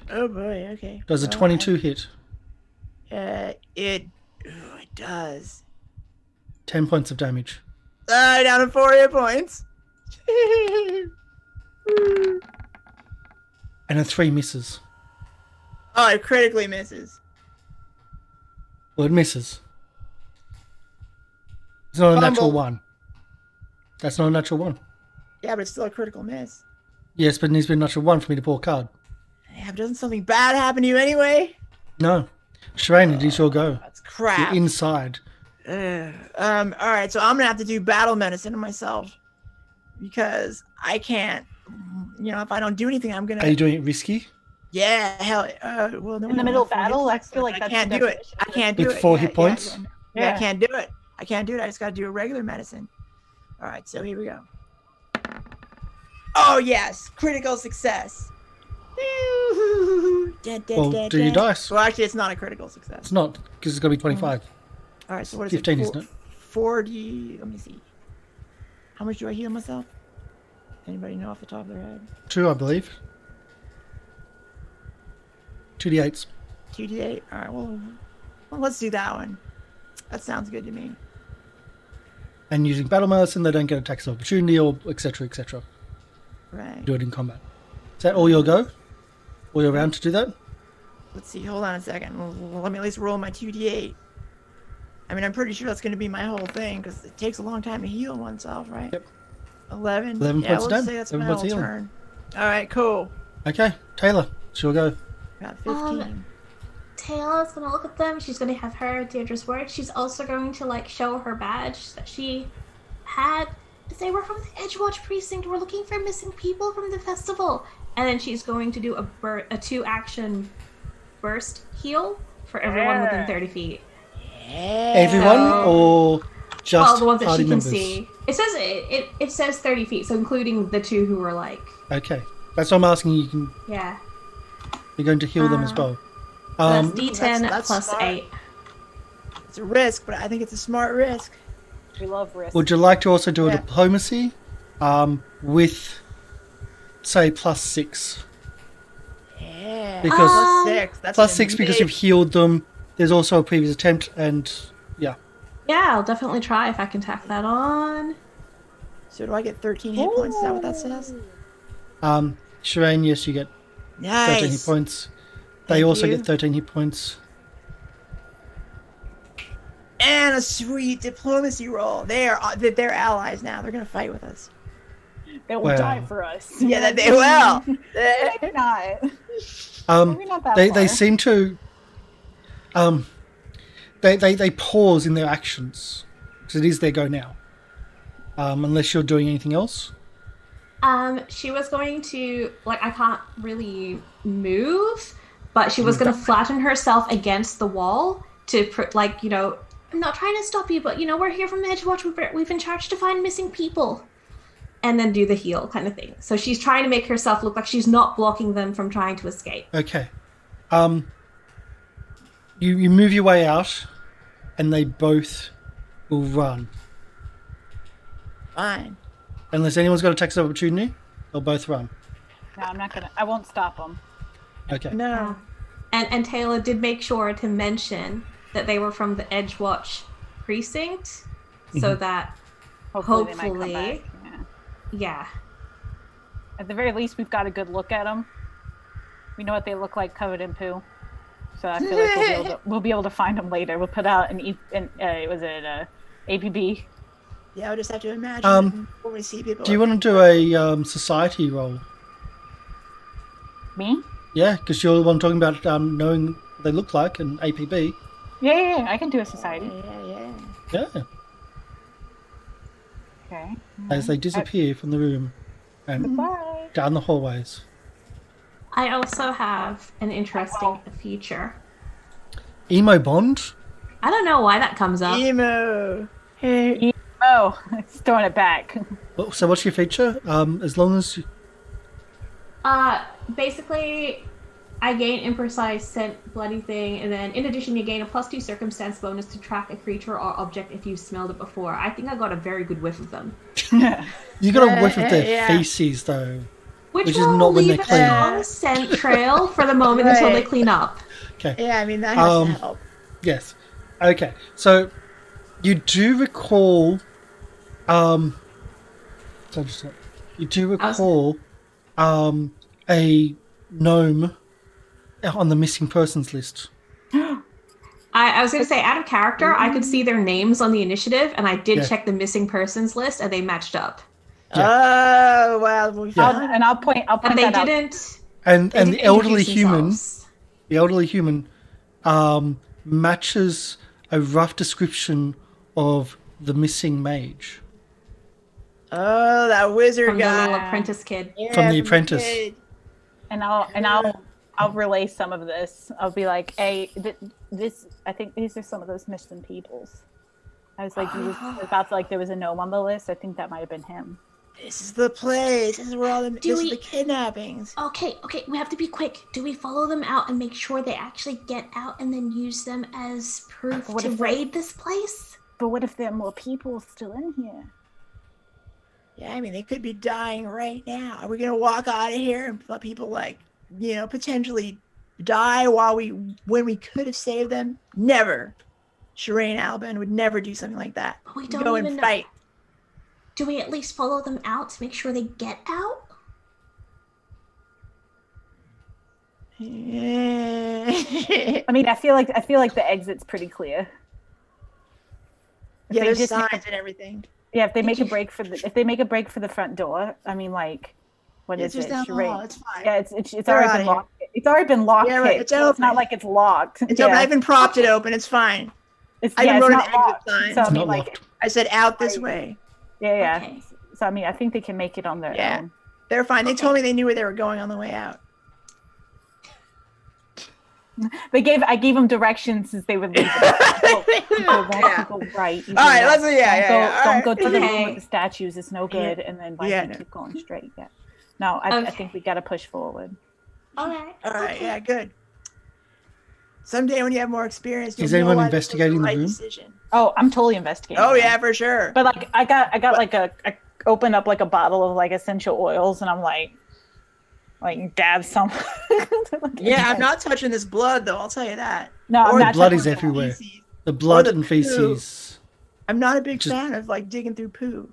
Oh boy. Okay. Does a 22 hit? It does. 10 points of damage. Down to 4 hit points. And a 3 misses. Oh, it critically misses. Well, it misses. It's not a natural Fumble. 1. That's not a natural 1. Yeah, but it's still a critical miss. Yes, but it needs to be a natural 1 for me to pull a card. Yeah, but doesn't something bad happen to you anyway? No. Sherain, it is your go. That's crap. You're inside. All right, so I'm gonna have to do battle medicine to myself because I can't. If I don't do anything, I'm gonna. Are you doing it risky? Yeah, hell. Well, no, In the middle of battle, I feel like I that's can't the do it. definition I of can't do With it. 4 hit points? Yeah, I can't do it. I can't do it. I just gotta do a regular medicine. All right, so here we go. Oh yes, critical success. Well, do your dice. Well, actually, it's not a critical success. It's not, because it's got to be 25. All right, so what is 15, it? isn't it? 40. Let me see. How much do I heal myself? Anybody know off the top of their head? 2, I believe. 2d8s. 2d8. All right, well, let's do that one. That sounds good to me. And using battle medicine, they don't get attacks of opportunity or etc. etc. Right. Do it in combat. Is that all your go? All your round to do that? Let's see. Hold on a second. Let me at least roll my 2d8. I mean, I'm pretty sure that's going to be my whole thing because it takes a long time to heal oneself, right? Yep. 11. 11 yeah, points we'll done. just say that's 11 my points whole healing. turn. All right, cool. Okay, Tayla, it's your go. Got 15. Tayla's gonna look at them. She's gonna have her Deirdre's word. She's also going to show her badge that she had. They were from the Edgewatch precinct. We're looking for missing people from the festival. And then she's going to do a 2-action burst heal for everyone within 30 feet. Yeah. Everyone or just Well, the ones that party she can members? see. It says it says 30 feet, so including the 2 who were Okay, that's what I'm asking. yeah. You're going to heal them as well. So that's D10 that's plus smart. 8. It's a risk, but I think it's a smart risk. We love risk. Would you like to also do a Yeah. diplomacy with, say, +6? Yeah. Because plus 6. That's +6 because you've healed them. There's also a previous attempt, and yeah. Yeah, I'll definitely try if I can tack that on. So do I get 13 hit points? Is that what that says? Sherain, yes, you get 13 hit Nice. points. They Thank also you. get 13 hit points. And a sweet diplomacy roll. They're allies now. They're gonna fight with us. They will Well. die for us. Yeah, they will. Maybe not. Um, Maybe not that they far. seem to they pause in their actions because it is their go now. Unless you're doing anything else. She was going to I can't really move, but she was going to flatten herself against the wall to I'm not trying to stop you, but we're here from the Edgewatch. We've been charged to find missing people, and then do the heal kind of thing. So she's trying to make herself look like she's not blocking them from trying to escape. Okay. You move your way out, and they both will run. Fine. Unless anyone's got attacks of opportunity, they'll both run. No, I'm not gonna. I won't stop them. Okay. No. And Tayla did make sure to mention that they were from the Edgewatch precinct, so that Hopefully, they might Hopefully. come back. Yeah. yeah. At the very least, we've got a good look at them. We know what they look like covered in poo. So I feel like we'll be able to find them later. We'll put out APB. Yeah, I'll just have to imagine when we see people. Do you want to do a society roll? Me? Yeah, because you're the one talking about knowing what they look like and APB. Yeah. I can do a society. Yeah. Yeah. Okay. As they disappear from the room and Bye. down the hallways. I also have an interesting feature. Emo Bond? I don't know why that comes up. Emo. Hey, Oh, it's throwing it back. So what's your feature? As long as you... Basically, I gain imprecise scent bloody thing, and then in addition, you gain a +2 circumstance bonus to track a creature or object if you've smelled it before. I think I got a very good whiff of them. You got a whiff of their feces, though. Which is will not when leave they a clean. long scent trail for the moment until they clean up. Okay. Yeah, I mean, that has to help. Yes. Okay. So you do recall a gnome on the missing persons list. I was going to say, out of character, I could see their names on the initiative, and I did check the missing persons list, and they matched up. Yeah. Oh, well, I'll point But they that out. didn't. And They the didn't elderly introduce human, themselves. matches a rough description of the missing mage Oh, that wizard From the guy. little apprentice kid. Yeah, from the apprentice. kid. And I'll relay some of this. I'll be like, hey, this I think these are some of those missing peoples. I was like, he was about to, like, there was a gnome on the list. I think that might have been him. This is the place. This is where all the Do we- the kidnappings. Okay, we have to be quick. Do we follow them out and make sure they actually get out and then use them as proof What to if they- raid this place? But what if there are more people still in here? Yeah, I mean, they could be dying right now. Are we gonna walk out of here and let people, like, potentially die when we could have saved them? Never. Sherain Alban would never do something like that. But we don't Go even and know. fight. Do we at least follow them out to make sure they get out? Yeah, I mean, I feel like the exit's pretty clear. If they there's just make signs and everything. Yeah, if they make a break for the front door, I mean, like, what Yeah, is it's just it? down the Sherain. hall. It's fine. Yeah, it's They're already outta been here. locked. It's already been locked. Yeah, right, it's so it's not open. like it's locked. It's yeah. open. I even propped it open. It's fine. It's, I even it's wrote an not exit locked. sign. So I It's mean, not like, locked. I said out this way. yeah. Okay. So I mean, I think they can make it on their Yeah. own. They're fine. They told me they knew where they were going on the way out. I gave them directions as they would leave. Go left, go right. You All go right, left. let's- yeah, Don't yeah, go, yeah, all Don't right. go to the room Okay. with the statues. It's no good. And then Yeah, you no. keep going straight. Yeah. No, I Okay. think we got to push forward. All right. All right, okay. yeah, good. Someday when you have more experience, you'll Is know anyone why this was investigating the right room? decision. Oh, I'm totally investigating. Oh that. yeah, for sure. But like I got like I opened up like a bottle of like essential oils and I'm like dab some. Yeah, I'm not touching this blood though. I'll tell you that. No, I'm Or not blood touching is that. everywhere. feces. The blood the and poo. feces. I'm not a big Just- fan of like digging through poo.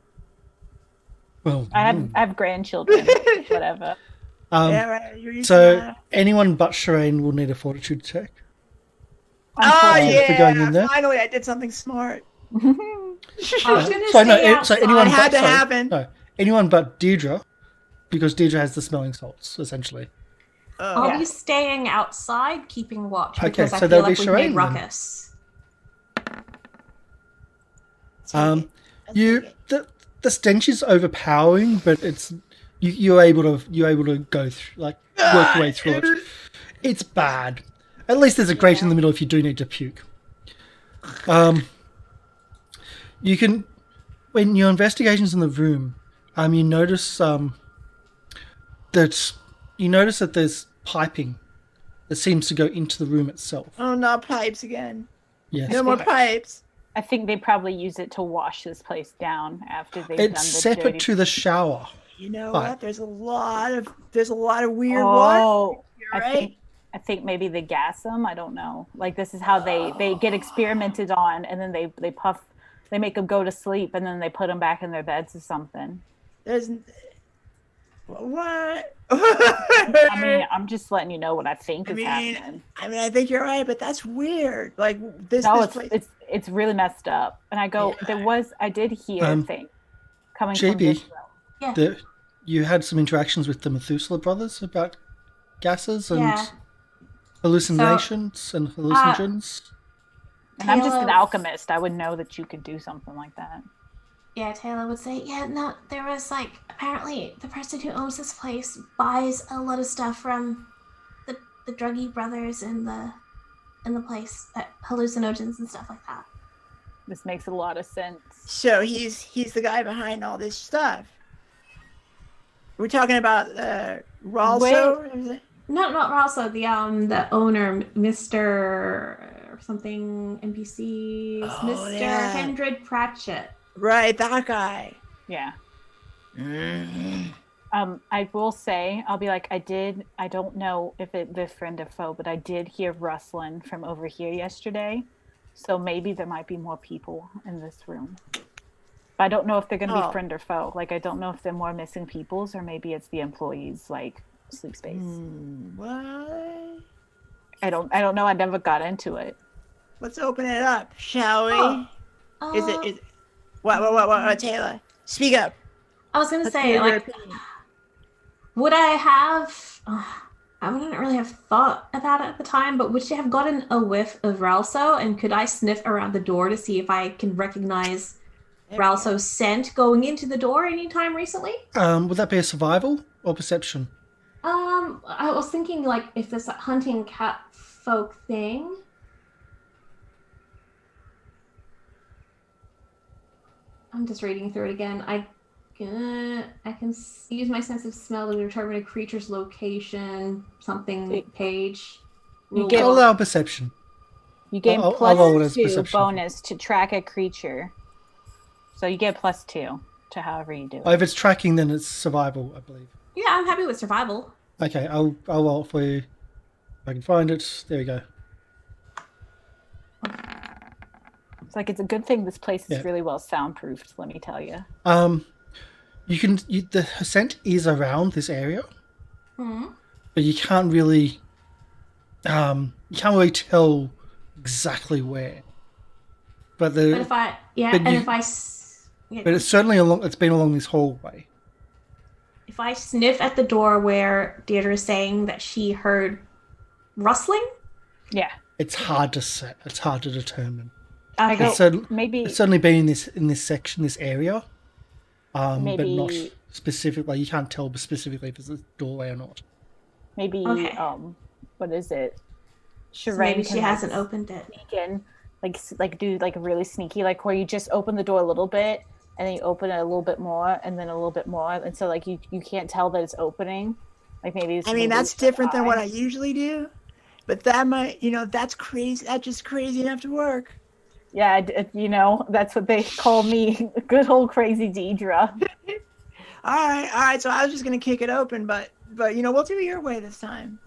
Well, I have grandchildren. Whatever. Yeah, right. You're used to So that. anyone but Sherain will need a fortitude check. Oh Unfortunately. for going in there. Finally, I did something smart. I was gonna So no, stay so outside. anyone It had but to happen. No, anyone but Diedra, because Diedra has the smelling salts essentially. Oh, I'll Yeah. be staying outside, keeping watch Okay, because I so feel there'll like be we've Sherain made then. ruckus. The stench is overpowering, but it's you're able to go through, like, work your way through it. It's bad. At least there's a grate in the middle if you do need to puke. You can, when your investigations in the room, you notice that there's piping that seems to go into the room itself. Oh, not pipes again. Yes, No more pipes. I think they probably use it to wash this place down after they've done It's the separate dirty. to the shower. You know Pipe. what? There's a lot of weird water. Oh, You're I right. think maybe they gas them. I don't know. Like this is how they get experimented on, and then they puff. They make them go to sleep, and then they put them back in their beds or something. There's what? I mean, I'm just letting you know what I think is happening. I think you're right, but that's weird. Like this. No, this place. it's really messed up. And I go, I did hear a thing coming from Chibi. this room. Yeah. You had some interactions with the Methuselah brothers about gases and Yeah. hallucinations and hallucinogens. And I'm just an Tayla- alchemist. I would know that you could do something like that. Yeah, Tayla would say, yeah, no, there was like, apparently the person who owns this place buys a lot of stuff from the druggy brothers in the place, hallucinogens and stuff like that. This makes a lot of sense. So he's the guy behind all this stuff. We're talking about Ralso? No, not Ralso. The owner, Mr. something NPCs, Oh, Mr. yeah. Hendred Pratchett. Right, that guy. Yeah. Mm. I will say, I'll be like, I don't know if they're friend or foe, but I did hear rustling from over here yesterday. So maybe there might be more people in this room. But I don't know if they're going to be friend or foe. Like, I don't know if they're more missing peoples or maybe it's the employees, like, sleep space. What? I don't know. I never got into it. Let's open it up, shall we? Is it what, Tayla? Speak up. I was gonna Let's say, hear your like, opinion. would I have? I wouldn't really have thought about it at the time, but would she have gotten a whiff of Ralso? And could I sniff around the door to see if I can recognize Ralso's scent going into the door anytime recently? Would that be a survival or perception? I was thinking, like, if this hunting cat folk thing. I'm just reading through it again. I can use my sense of smell to determine a creature's location. Something page. You get I'll allow perception. You gain I'll roll it as +2 perception. bonus to track a creature. So you get +2 to however you do it. If it's tracking, then it's survival, I believe. Yeah, I'm happy with survival. Okay, I'll roll it for you. If I can find it. There we go. It's like, it's a good thing this place is Yeah. really well soundproofed, let me tell you. The scent is around this area, Hmm. but you can't really tell exactly where. But But if I, but it's certainly it's been along this hallway. if I sniff at the door where Diedra is saying that she heard rustling, Yeah. It's hard to say. It's hard to determine. I go, Maybe it's certainly been in this section, this area, but Maybe- not specifically. You can't tell specifically if it's a doorway or not. maybe, Okay. what is it? so Sherain maybe can, she like, hasn't opened it. sneak in, like do like really sneaky, like where you just open the door a little bit and then you open it a little bit more and then a little bit more, and so like you can't tell that it's opening. Like maybe it's I mean, that's different than what I usually do, but that might, that's crazy. That's just crazy enough to work. Yeah, that's what they call me, good old crazy Diedra. All right. So I was just gonna kick it open, but we'll do it your way this time.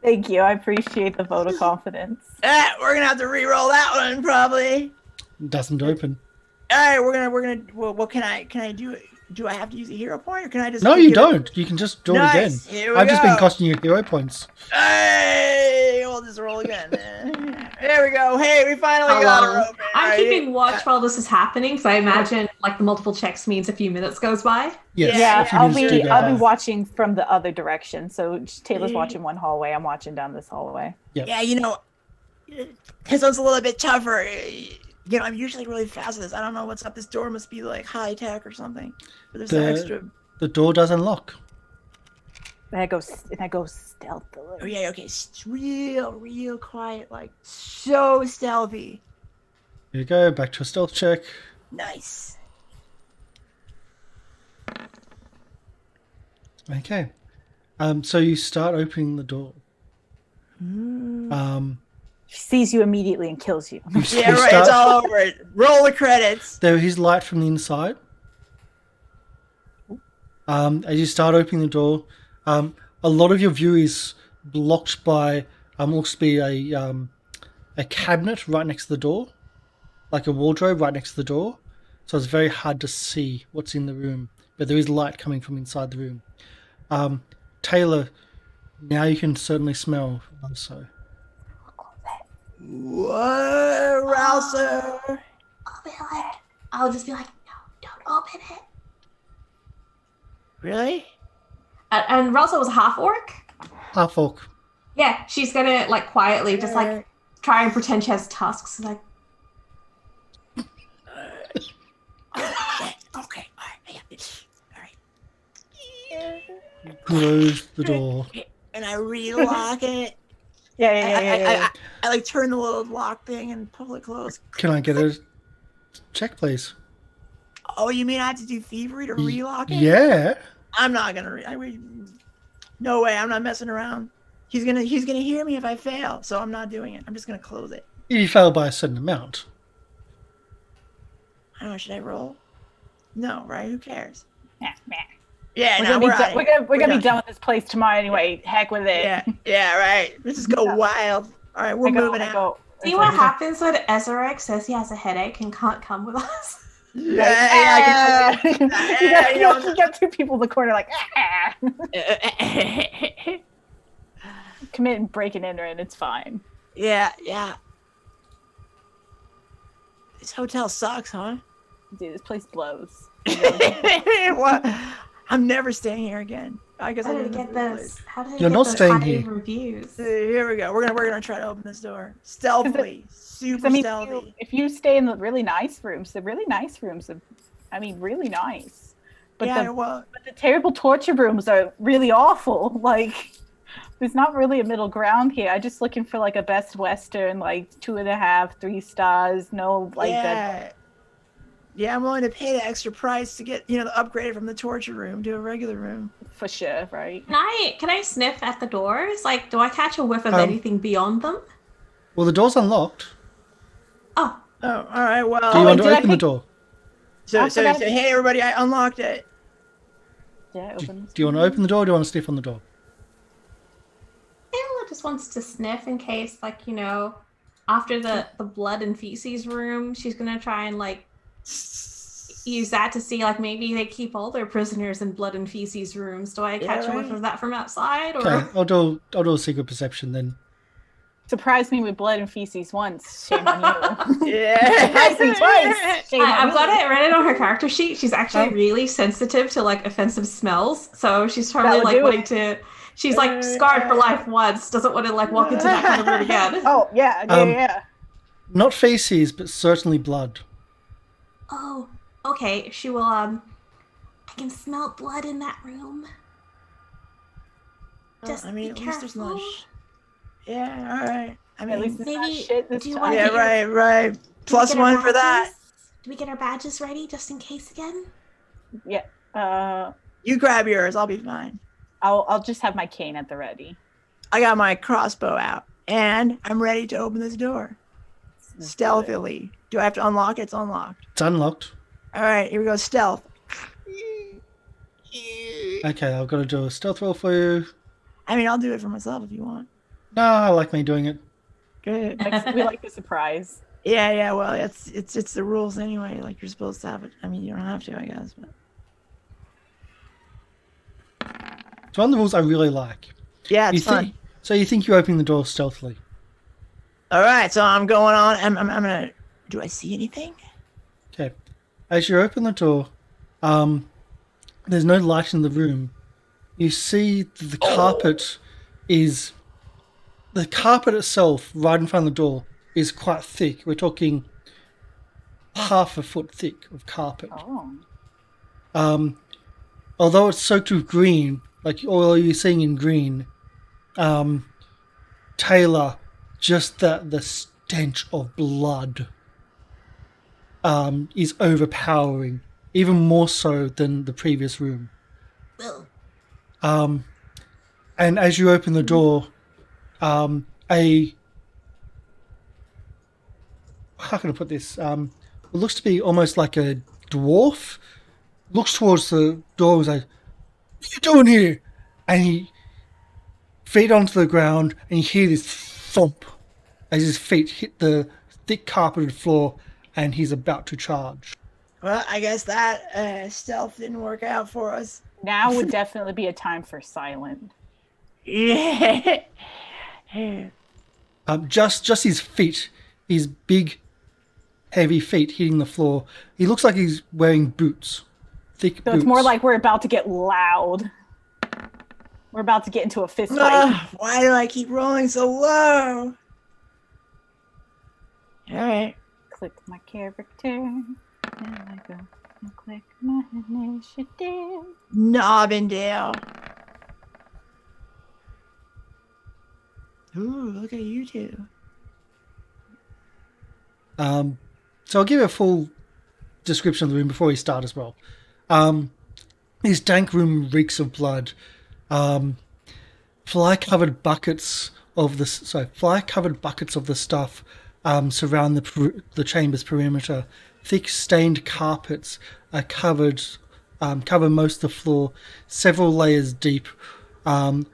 Thank you. I appreciate the vote of confidence. We're gonna have to re-roll that one probably. It doesn't open. All right, we're gonna. Well, can I do it? Do I have to use a hero point, or can I just? No, kick you it don't. You can just draw it again. Nice. Here we I've just been go. costing you hero points. Hey, we'll just roll again. There we go. Hey, we finally got her open. I'm Right. keeping watch while this is happening, so I imagine like the multiple checks means a few minutes goes by. Yes, Yeah, a few minutes do go I'll by. be watching from the other direction. So Taylor's watching one hallway. I'm watching down this hallway. Yep. Yeah, this one's a little bit tougher. I'm usually really fast at this. I don't know what's up. This door must be like high tech or something. But there's an extra. The door does unlock. And I go stealthily. Oh yeah, okay. It's real quiet, like so stealthy. Here you go. Back to a stealth check. Nice. Okay. So you start opening the door. She sees you immediately and kills you. Yeah, right. It's all over it. Roll the credits. There is light from the inside. As you start opening the door, a lot of your view is blocked by looks to be a cabinet right next to the door, like a wardrobe right next to the door. So it's very hard to see what's in the room, but there is light coming from inside the room. Tayla, now you can certainly smell also. Whoa, Ralso. I'll just be like, no, don't open it. Really? And Ralso was a half orc. Half orc. Yeah, she's gonna like quietly just like try and pretend she has tusks. Like, Okay. All right. Close the door. And I relock it. Yeah. I like turn the little lock thing and pull it close. Can I get a check, please? Oh, you mean I have to do thievery to relock it? Yeah. I'm not gonna. No way. I'm not messing around. He's gonna hear me if I fail, so I'm not doing it. I'm just gonna close it. If you fail by a certain amount. I don't know. Should I roll? No, right? Who cares? Yeah. Yeah, We're gonna be done with this place tomorrow anyway. Heck with it. Yeah, right. Let's just go wild. All right, we're moving out. See what happens when Ezarek says he has a headache and can't come with us. Yeah. You got two people in the corner like, committing break and enter, and it's fine. Yeah. This hotel sucks, huh? Dude, this place blows. What? I'm never staying here again. I guess How I did I didn't get know those? this. How did I You're get not those staying high here. reviews? Here we go. We're gonna try to open this door stealthily, super stealthy. If you stay in the really nice rooms, really nice. But but the terrible torture rooms are really awful. Like, there's not really a middle ground here. I'm just looking for like a Best Western, like 2.5, 3 stars. No, like that. Yeah, I'm willing to pay the extra price to get, the upgrade from the torture room to a regular room. For sure, right? Can I sniff at the doors? Like, do I catch a whiff of anything beyond them? Well, the door's unlocked. Oh, all right. Well, Do you want to open the door? So hey, everybody, I unlocked it. Yeah, open. Do you want to open the door or do you want to sniff on the door? Tayla just wants to sniff in case, after the blood and feces room, she's gonna try and use that to see maybe they keep all their prisoners in blood and feces rooms. Do I catch a whiff of that from outside? Or Okay, I'll do a secret perception then. Surprise me with blood and feces once. Shame on you. Yeah. Surprise me twice. Shame on I've me. got it read it on her character sheet. She's actually really sensitive to offensive smells, so she's probably wanting to. She's scarred for life once. Doesn't want to walk into that kind of room again. Oh yeah. Not feces, but certainly blood. Oh, okay. She will. I can smell blood in that room. Just at least there's careful. not. Yeah, all right. At least it's not maybe. shit this Do you time. want to Yeah, right. Plus one for that. Do we get our badges ready just in case again? Yeah. You grab yours. I'll be fine. I'll just have my cane at the ready. I got my crossbow out, and I'm ready to open this door stealthily. Do I have to unlock it? It's unlocked. It's unlocked. All right, here we go. Stealth. Okay, I've got to do a stealth roll for you. I mean, I'll do it for myself if you want. No, I like me doing it. Good. We like the surprise. Yeah. Well, it's the rules anyway. You're supposed to have it. I mean, you don't have to, I guess. But It's one of the rules I really like. yeah, it's fun. So you think you're opening the door stealthily? All right, so I'm going on. I'm gonna. Do I see anything? Okay. As you open the door, there's no light in the room. You see the carpet is... The carpet itself, right in front of the door, is quite thick. We're talking half a foot thick of carpet. Oh. Although it's soaked with green, all you're seeing in green, Tayla, just the stench of blood is overpowering, even more so than the previous room. And as you open the door, how can I put this? It looks to be almost like a dwarf. Looks towards the door and is like, "What are you doing here?" And he feet onto the ground, and you hear this thump as his feet hit the thick carpeted floor, and he's about to charge. Well, I guess that stealth didn't work out for us. Now would definitely be a time for silent. Yeah. Just his feet, his big, heavy feet hitting the floor. He looks like he's wearing boots, thick boots. So it's more like we're about to get loud. We're about to get into a fist fight. Why do I keep rolling so low? All right. Click my character. There I go. And click my initiative. Knobbindale. Ooh, look at you two. So I'll give you a full description of the room before we start as well. This dank room reeks of blood. Fly-covered buckets of the stuff surround the chamber's perimeter. Thick stained carpets are cover most of the floor, several layers deep, and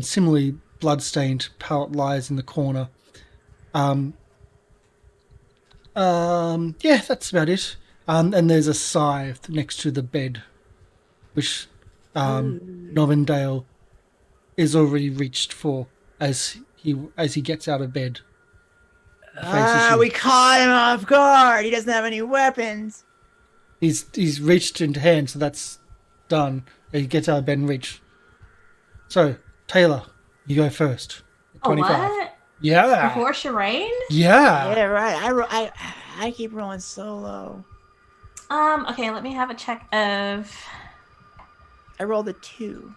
similarly blood-stained pallet lies in the corner. Yeah, that's about it. And there's a scythe next to the bed, which Novendale is already reached for as he gets out of bed. We caught him off guard. He doesn't have any weapons. He's reached into hand, so that's done. He gets out of bed and reach. So, Tayla, you go first. 25. What? Yeah. Before Sherain? Yeah. Yeah, right. I keep rolling solo. Okay, let me have a check of... I rolled a 2.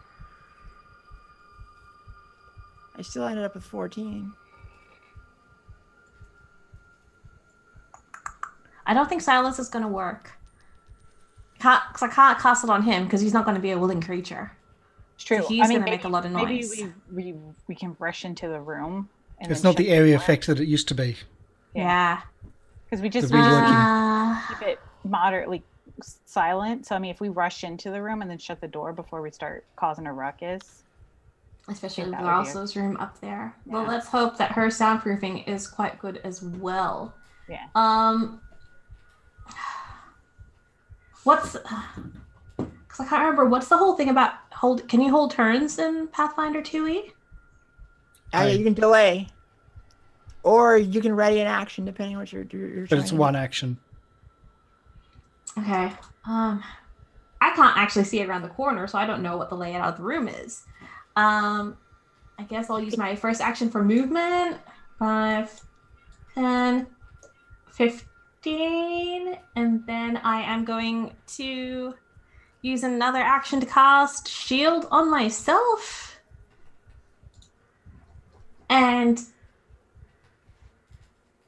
I still ended up with 14. I don't think silence is going to work. Because I can't cast it on him because he's not going to be a willing creature. It's true. So he's going to make a lot of noise. Maybe we can rush into the room. And It's then not the shut area door. effect that it used to be. Yeah. Because we just The reworking. keep it moderately silent. So I mean, if we rush into the room and then shut the door before we start causing a ruckus. Especially with That would be Ralso's room up there. Yeah. Well, let's hope that her soundproofing is quite good as well. Yeah. What's... Because I can't remember. What's the whole thing about hold... Can you hold turns in Pathfinder 2e? You can delay. Or you can ready an action depending on what you're But it's trying one action. Okay. I can't actually see around the corner, so I don't know what the layout of the room is. I guess I'll use my first action for movement. 5, 10, 15, and then I am going to use another action to cast Shield on myself. And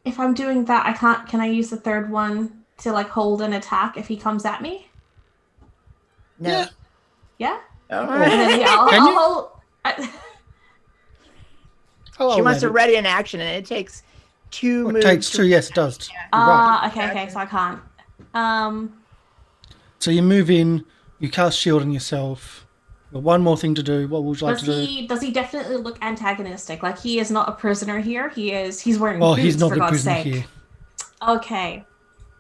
if I'm doing that, I can't. Can I use the third one to like hold an attack if he comes at me? No. Yeah. Yeah. Oh. And then, yeah, I'll Can you? hold. Oh, She wants to ready an action, and it takes 2 It moves. takes 2, yes, it does. You're right. Okay, so I can't. So you move in, you cast shield on yourself. You've got one more thing to do. What would you like to do? Does he definitely look antagonistic? Like he is not a prisoner here. He's wearing Oh, boots, he's not for the God's prisoner sake. here. Okay.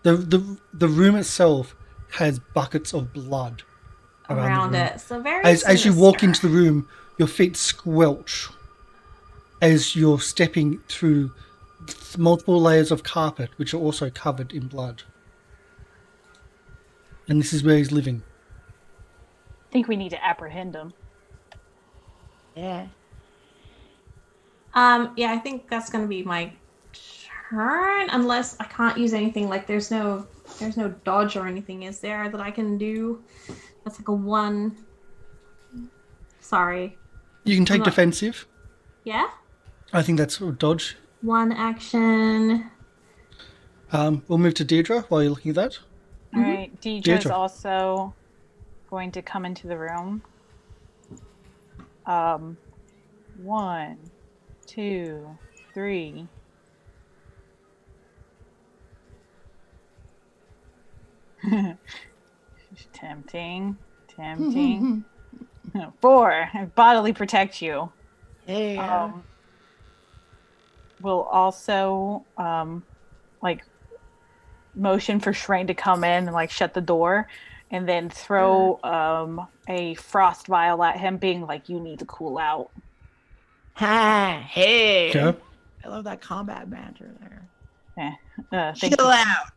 The room itself has buckets of blood Around the room. it. So very As you walk sinister. into the room, your feet squelch as you're stepping through multiple layers of carpet, which are also covered in blood. And this is where he's living. I think we need to apprehend him. Yeah. Yeah, I think that's gonna be my turn, unless I can't use anything. Like there's no dodge or anything, is there, that I can do? That's like a 1. Sorry. You can take not- defensive. Yeah. I think that's a dodge. 1 action. We'll move to Diedra while you're looking at that. All right. Deidre's Diedra. also going to come into the room. 1, 2, 3. Tempting. 4. Bodily protect you. There you go. We'll also like motion for Sherain to come in and like shut the door, and then throw a frost vial at him, being like, "You need to cool out." Hey. Okay. I love that combat banter there. Thank Chill you. out.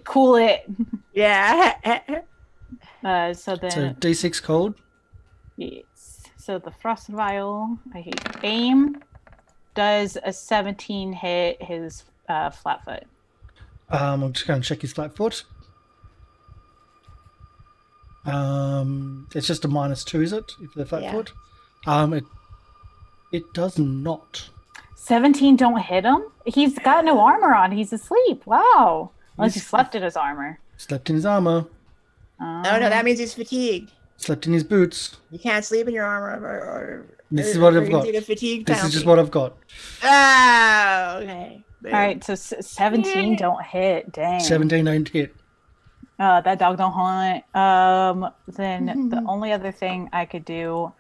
Cool it. Yeah. So then, So D6 cold. yes. So the frost vial, I hate aim, does a 17 hit his flat foot. I'm just going to check his flat foot. It's just a -2, is it? For the flat Yeah. foot. It does not. 17 don't hit him? He's got no armor on. He's asleep. Wow. Unless he slept in his armor. Slept in his armor. Oh no, that means he's fatigued. Slept in his boots. You can't sleep in your armor or This is what I've got. take a fatigue This is penalty. just what I've got. Oh, okay. All right, so 17 don't hit. Dang. 17 don't hit. That dog don't hunt. Then the only other thing I could do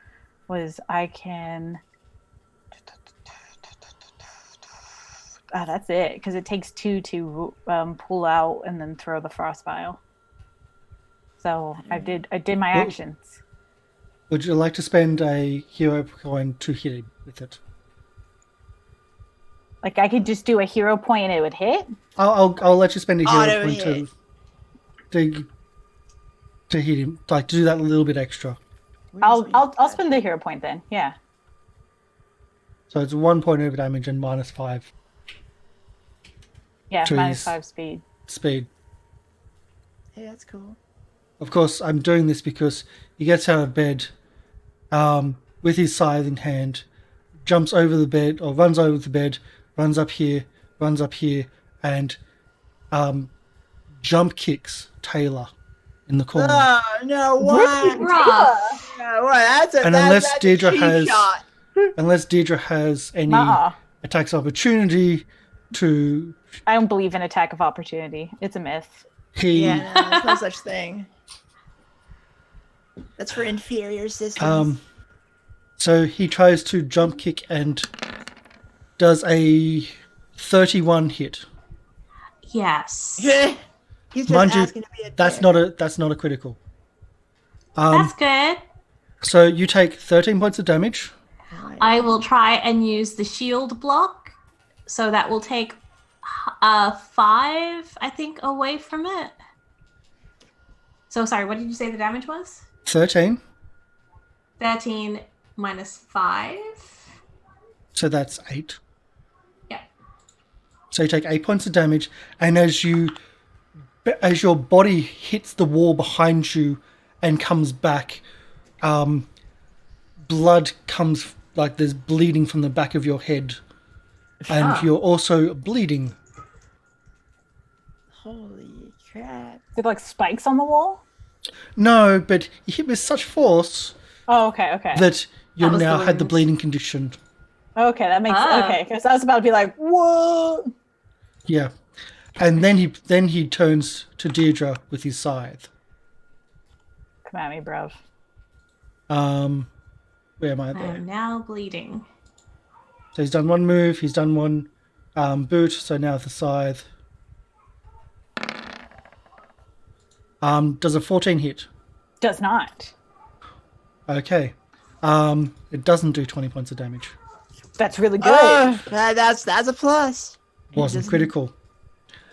was I can. That's it, because it takes 2 to pull out and then throw the frost vial. So I did my actions. Would you like to spend a hero coin to hit him with it? Like I could just do a hero point and it would hit. I'll let you spend a hero Auto point hit. to hit him, like to do that a little bit extra. I'll spend the hero point then. Yeah. So it's 1 point over damage and -5 Yeah, To his- -5 speed. speed. Hey, that's cool. Of course, I'm doing this because he gets out of bed with his scythe in hand, jumps over the bed, or runs over the bed, runs up here, and jump kicks Tayla in the corner. Oh no! Why? Rough. No, what? That's a And that's, unless that's Diedra a cheap has- shot. Unless Diedra has any Nuh-uh. attacks of opportunity to I don't believe in attack of opportunity. It's a myth. he Yeah, no, there's no such thing. That's for inferior systems. so he tries to jump kick and does a 31 hit. Yes. He's just Mind you, asking to be a that's dick. not a critical. That's good. So you take 13 points of damage. I will try and use the shield block. So that will take 5, I think, away from it. So sorry, what did you say the damage was? 13. 13 minus 5. So that's 8. Yeah. So you take 8 points of damage, and as your body hits the wall behind you and comes back, blood comes, like there's bleeding from the back of your head, and you're also bleeding. Holy crap! Did like spikes on the wall? No, but you hit with such force Oh, okay. that you That was now the had the wounds. bleeding condition. Okay, that makes Ah. okay. Because I was about to be like, whoa. Yeah, and then he turns to Diedra with his scythe. Come at me, bruv. Where am I I there? am now bleeding. So he's done one move, he's done one boot, so now the scythe. Does a 14 hit? Does not. Okay. It doesn't do 20 points of damage. That's really good. That's a plus. Wasn't critical.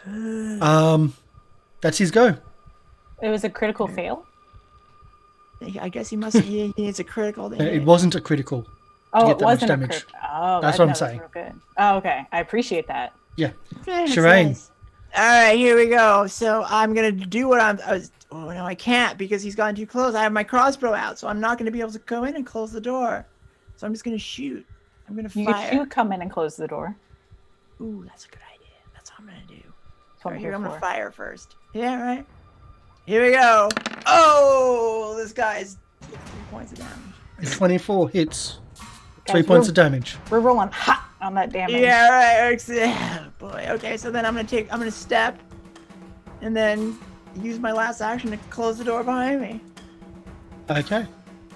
That's his go. It was a critical fail. I guess he needs a critical. To It hit. wasn't a critical. Oh, get it that much wasn't a damage. crit. Oh, That's that what I'm was saying. real good. Oh, okay. I appreciate that. Yeah. That's Sherain. nice. All right, here we go. So I'm gonna do what oh no, I can't because he's gotten too close. I have my crossbow out, so I'm not gonna be able to go in and close the door. So I'm just gonna shoot. I'm gonna You fire. could come in and close the door. Ooh, that's a good idea. That's what I'm gonna do. That's what Right I'm here, here I'm gonna for. fire first. Yeah, right. Here we go. Oh, this guy's 3 points of damage. 24 hits. 3 Guys, points of damage. We're rolling hot on that damage. Yeah, right. Oh, boy. Okay, so then I'm gonna step, and then use my last action to close the door behind me. Okay.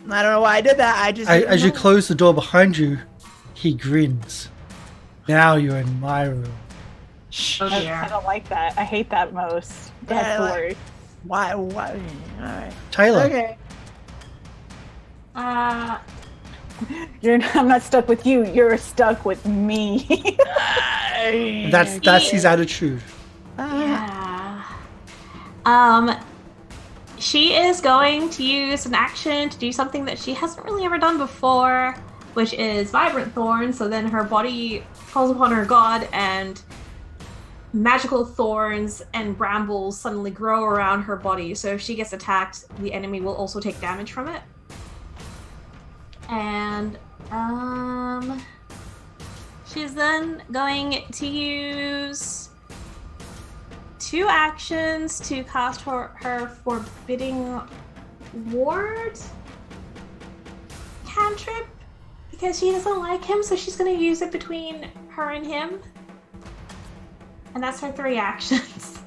I don't know why I did that. I just As you close the door behind you, he grins. Now you're in my room. Oh I dear. don't like that. I hate that most. That's Yeah, the like- worst. Why? All right. Taylor. Okay. I'm not stuck with you. You're stuck with me. That's his attitude. Yeah. She is going to use an action to do something that she hasn't really ever done before, which is Vibrant Thorn. So then her body falls upon her god, and magical thorns and brambles suddenly grow around her body. So if she gets attacked, the enemy will also take damage from it. And She's then going to use 2 actions to cast her Forbidding Ward cantrip because she doesn't like him, so she's going to use it between her and him. And that's her 3 actions.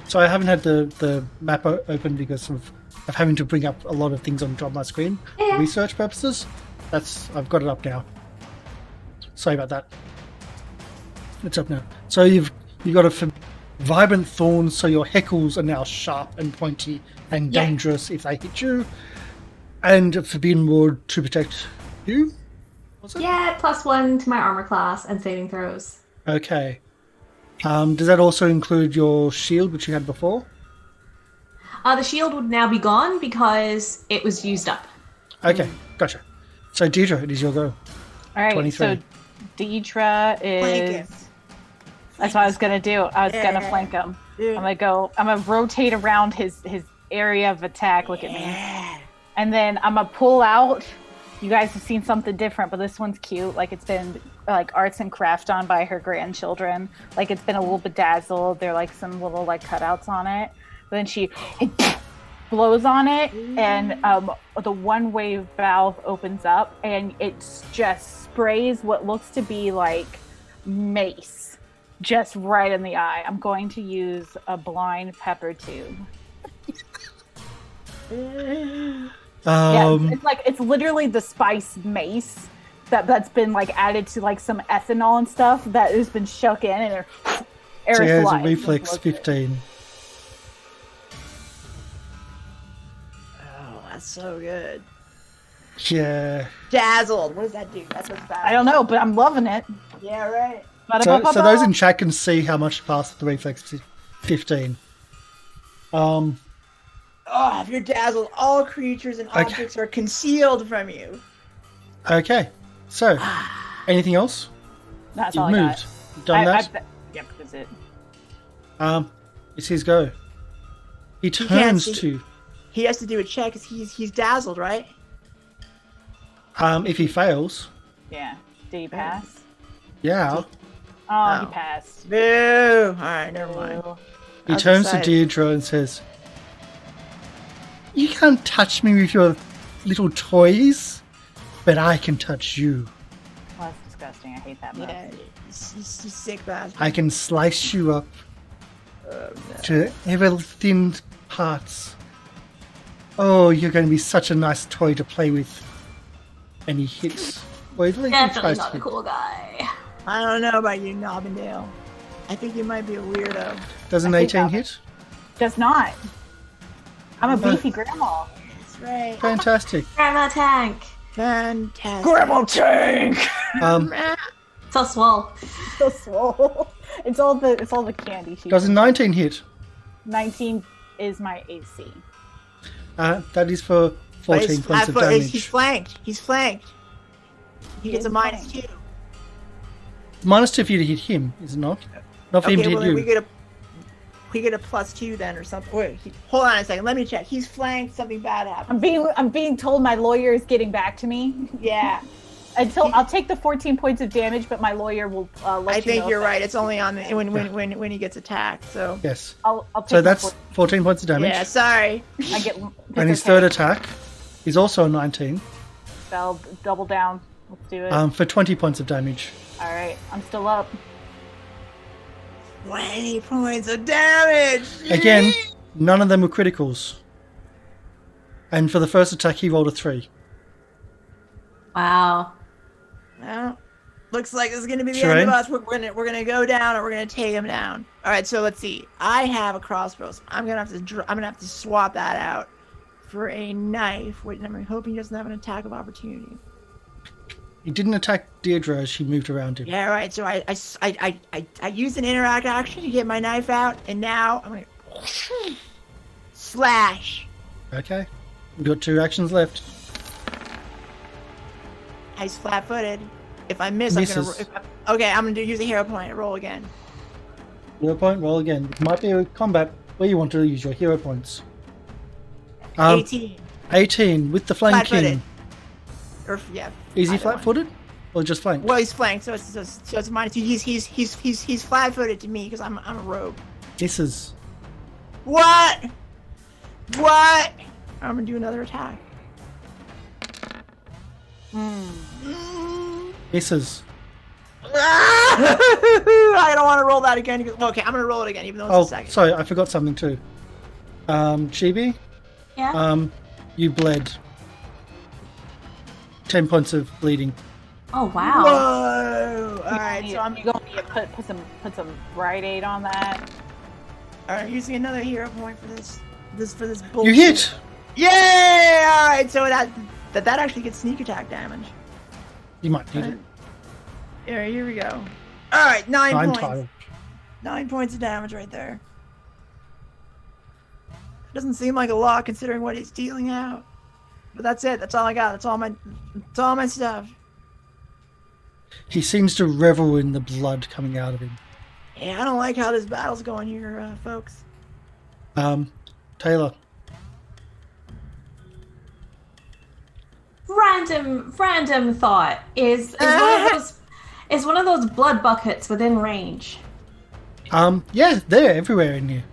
So I haven't had the map open because of having to bring up a lot of things on top of my screen for research purposes. I've got it up now. Sorry about that. It's up now. So you've got a vibrant thorns, so your heckles are now sharp and pointy and dangerous if they hit you. And a forbidden ward to protect you? Was it? Yeah, +1 to my armor class and saving throws. Okay. Does that also include your shield, which you had before? The shield would now be gone because it was used up. Okay, gotcha. So Diedra, it is your go. All right, 23. so Diedra Flank is... That's what I was going to do. I was going to flank him. I'm going to rotate around his area of attack. Look at me. And then I'm going to pull out. You guys have seen something different, but this one's cute. Like, it's been like arts and craft on by her grandchildren. Like, it's been a little bedazzled. There are like some little like cutouts on it. But then she blows on it, and the one-way valve opens up, and it just sprays what looks to be like mace just right in the eye. I'm going to use a blind pepper tube. It's literally the spice mace that's been like added to like some ethanol and stuff that has been shook in, and air So he has a flies. reflex 15. Oh, that's so good. Yeah. Dazzled. What does that do? That's what's bad. I don't know, but I'm loving it. Yeah, right. So those in chat can see how much passed the reflex 15. Oh, if you're dazzled, all creatures and objects are concealed from you. Okay. So, anything else? That's You've all I moved. got. You've done that? Yep, that's it. It's his go. He turns to... He has to do a check because he's dazzled, right? If he fails... Yeah. Did he pass? Yeah. Oh, he passed. Boo! Alright, never mind. He turns to Diedra and says, "You can't touch me with your little toys, but I can touch you. Well, that's disgusting. I hate that move. Yeah, he's sick bastard. I can slice you up to ever thin parts. Oh, you're going to be such a nice toy to play with." And he hits... Well, he Definitely tries not to a hit. cool guy. I don't know about you, Knobbendale. I think you might be a weirdo. Does an I think 18 that- hit? Does not. I'm a beefy grandma. That's right. Fantastic. Grandma tank. Fantastic. Grandma tank. So swole. So swole. It's all the candy. Does a 19 hit? 19 is my AC. That is for 14 points of damage. He's flanked. He's flanked. He gets a -2. -2 if you hit him, is it not? Not for him to hit well, you. then we get a +2 then or something. Wait, hold on a second. Let me check. He's flanked. Something bad happened. I'm being told my lawyer is getting back to me. Yeah. I'll take the 14 points of damage, but my lawyer will let you know. I think if you're that- right. It's only on the, when he gets attacked. So. Yes. I'll take So the that's 14 points of damage. Yeah. Sorry. I get. And his third attack is also a 19 I'll double down. Let's do it. for 20 points of damage. All right, I'm still up. 20 points of damage. Again, none of them were criticals. And for the first attack, he rolled a 3. Wow. Well, looks like this is gonna be the end of Sherain? us. We're gonna go down, or we're gonna take him down. All right. So let's see. I have a crossbow. So I'm gonna have to swap that out for a knife. Which I'm hoping he doesn't have an attack of opportunity. He didn't attack Diedra as she moved around him. Yeah. Right. So I used an interact action to get my knife out, and now I'm gonna slash. Okay. We've got 2 actions left. He's flat-footed. If I miss, Misses. I'm gonna use a hero point. Roll again. Hero point, roll again. It might be a combat where you want to use your hero points. 18. 18 with the flanking. Flat-footed. Or yeah. Is he either one. flat-footed or just flanked? Well, he's flanked, so it's -2. He's flat-footed to me because I'm a rogue. Misses. What? What? I'm gonna do another attack. Misses. I don't want to roll that again. Okay, I'm gonna roll it again, even though it's Oh, a second. sorry, I forgot something too. Chibi, Yeah. you bled. 10 points of bleeding. Oh wow. Whoa! All right, so I'm You gonna need to put some Rite Aid on that. all right, using another hero point for this bullshit. You hit! Yeah! All right, so that actually gets sneak attack damage. You might need it. Yeah, here we go. All right, 9 I'm points. tired. 9 points of damage right there. Doesn't seem like a lot considering what he's dealing out. But that's it. That's all I got. That's all my stuff. He seems to revel in the blood coming out of him. Yeah, I don't like how this battle's going here, folks. Tayla. Random thought is one of those blood buckets within range. Yeah, they're everywhere in here.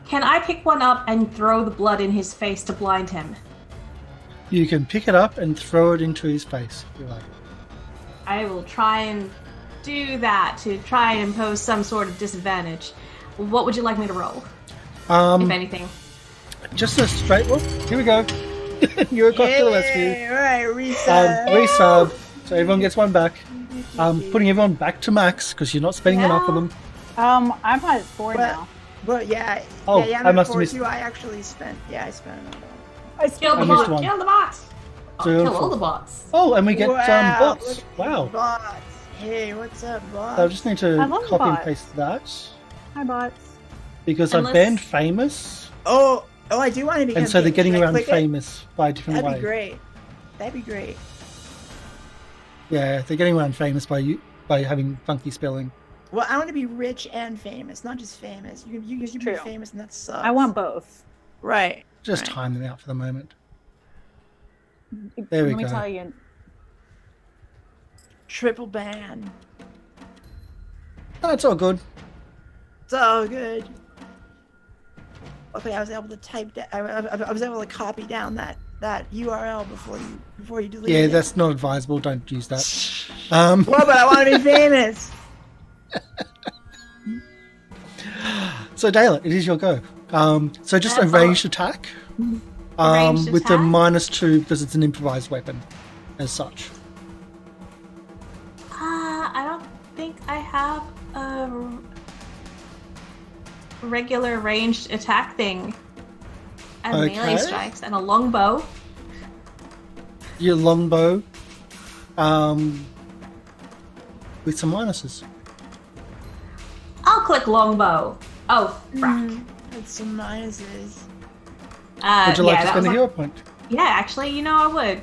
Can I pick one up and throw the blood in his face to blind him? You can pick it up and throw it into his face, if you like. I will try and do that to try and impose some sort of disadvantage. What would you like me to roll, if anything? Just a straight roll. Here we go. You're a cocktail rescue. Alright, reset. Resub. So everyone gets one back. Putting everyone back to max because you're not spending enough of them. I'm at 4 now. But yeah. Oh, yeah, I must have missed. I actually spent. Yeah, I spent another one. Kill the I missed bot! one. Kill the bots! Oh, So- kill all the bots. Oh, and we get Wow, bots. look at Wow. Bots. Hey, what's up, bots? I just need to I love copy and bots. paste that Hi, bots. because I Unless- banned famous, Oh, I do want to become. and so they're famous. getting Should I around click it? famous by a different That'd way. be great. That'd be great. Yeah, they're getting around famous by having funky spelling. Well, I want to be rich and famous, not just famous. You can be True. famous, and that sucks. I want both. right. Just Right. time them out for the moment. There we Let me go. tell you. Triple ban. No, it's all good. It's all good. Luckily, I was able to type that. I was able to copy down that URL before you delete Yeah, it. that's not advisable. Don't use that. Well, but I want to be famous. So, Dayla, it is your go. So just a That's ranged attack. Ranged With the attack? -2 because it's an improvised weapon, as such. I don't think I have a regular ranged attack thing. And Okay. melee strikes and a longbow. Your longbow, with some minuses. I'll click longbow. Oh, frack. That's some minuses. Would you like to that spend was a my- hero point? Yeah, actually, I would.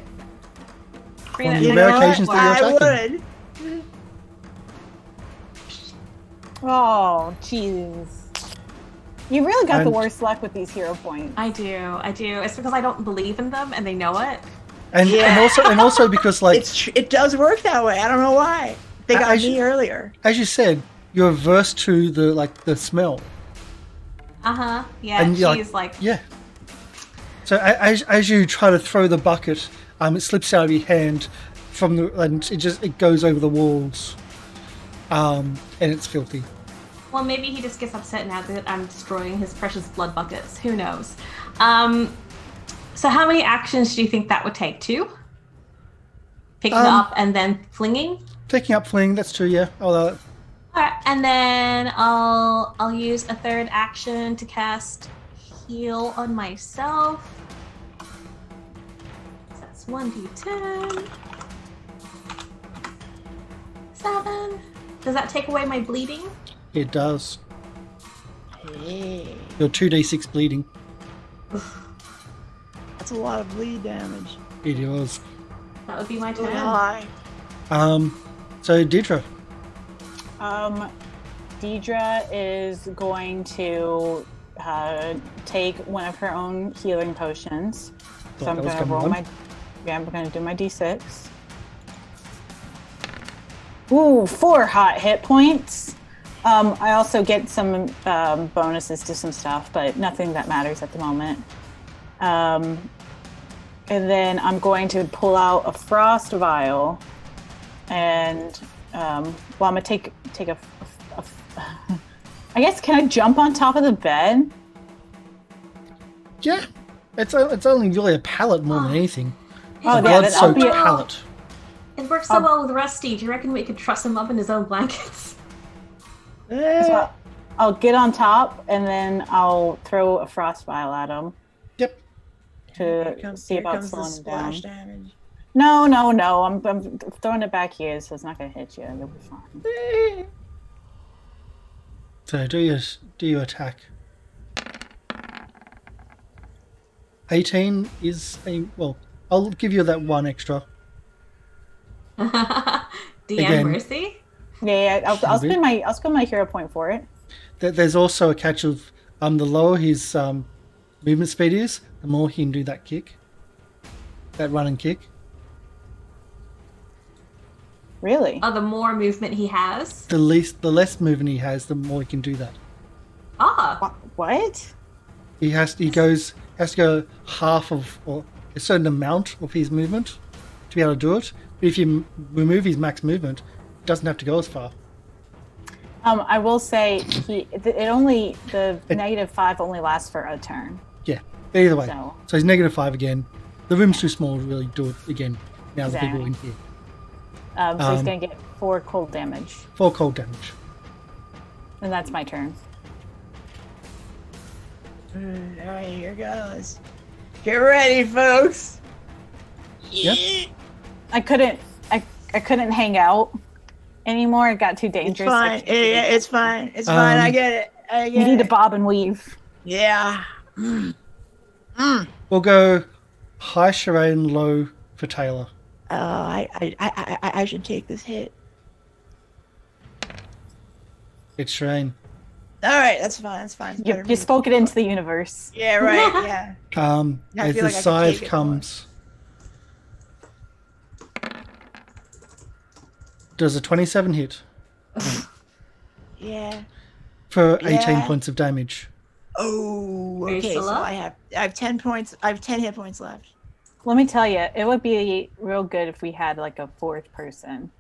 Bring On that the thing rare up. occasions that you're I attacking. would. Oh, jeez. You really got the And- worst luck with these hero points. I do. It's because I don't believe in them and they know it. And also because like It does work that way. I don't know why. They got As me you- earlier. as you said, you're averse to the smell. Uh-huh. Yeah, And you're she's like, Yeah. So as you try to throw the bucket, it slips out of your hand and it goes over the walls, and it's filthy. well, maybe he just gets upset now that I'm destroying his precious blood buckets. Who knows? So how many actions do you think that would take? 2? Picking up and then flinging? Picking up, fling. That's true. Yeah. Alright, and then I'll use a third action to cast heal on myself. That's 1d10. 7. Does that take away my bleeding? It does. Hey, You're 2d6 bleeding. that's a lot of bleed damage. It was. That would be my So turn. high. So Diedra. Diedra is going to take one of her own healing potions. So Thought I'm that was going to coming roll on. my Yeah, I'm gonna do my d6. Ooh, 4 hot hit points. I also get some bonuses to some stuff, but nothing that matters at the moment. And then I'm going to pull out a frost vial, and I'm gonna take a. I guess, can I jump on top of the bed? Yeah, it's only really a pallet more than anything. Oh, A yeah, then I'll blood-soaked be. pallet. It works so well with Rusty. Do you reckon we could truss him up in his own blankets? So I'll get on top, and then I'll throw a frost vial at him Yep. to see about the slowing him splash down. damage. No. I'm throwing it back here, so it's not gonna hit you. You'll be fine. So do you attack? 18 is a well. I'll give you that 1 extra. DM Again. Mercy? Yeah, I'll Chibi. spend my hero point for it. There's also a catch of the lower his movement speed is, the more he can do that kick, that run and kick. Really? Oh, the more movement he has. The less movement he has, the more he can do that. Ah, What? He has to go half of or a certain amount of his movement to be able to do it. But if you remove his max movement, it doesn't have to go as far. I will say the -5 only lasts for a turn. Yeah. But either way, So- so he's -5 again. The room's too small to really do it again. Now the people in here. So he's gonna get 4 cold damage, 4 cold damage. and that's my turn. Alright, here goes. Get ready, folks. Yep. I couldn't hang out anymore. It got too dangerous. It's fine. Yeah, it's fine. It's fine. I get it. I get You need it. to bob and weave. Yeah. We'll go high Sherain, low for Tayla. Oh, I should take this hit. It's Sherain. All right, that's fine. That's fine. It's better You for me. spoke it into the universe. Yeah, right. Yeah. I As feel the like I could scythe take it comes, does a 27 hit Yeah. for 18 Yeah. points of damage. Oh, Are you okay. still So up? I have 10 points. I have 10 hit points left. Let me tell you, it would be real good if we had like a 4th person.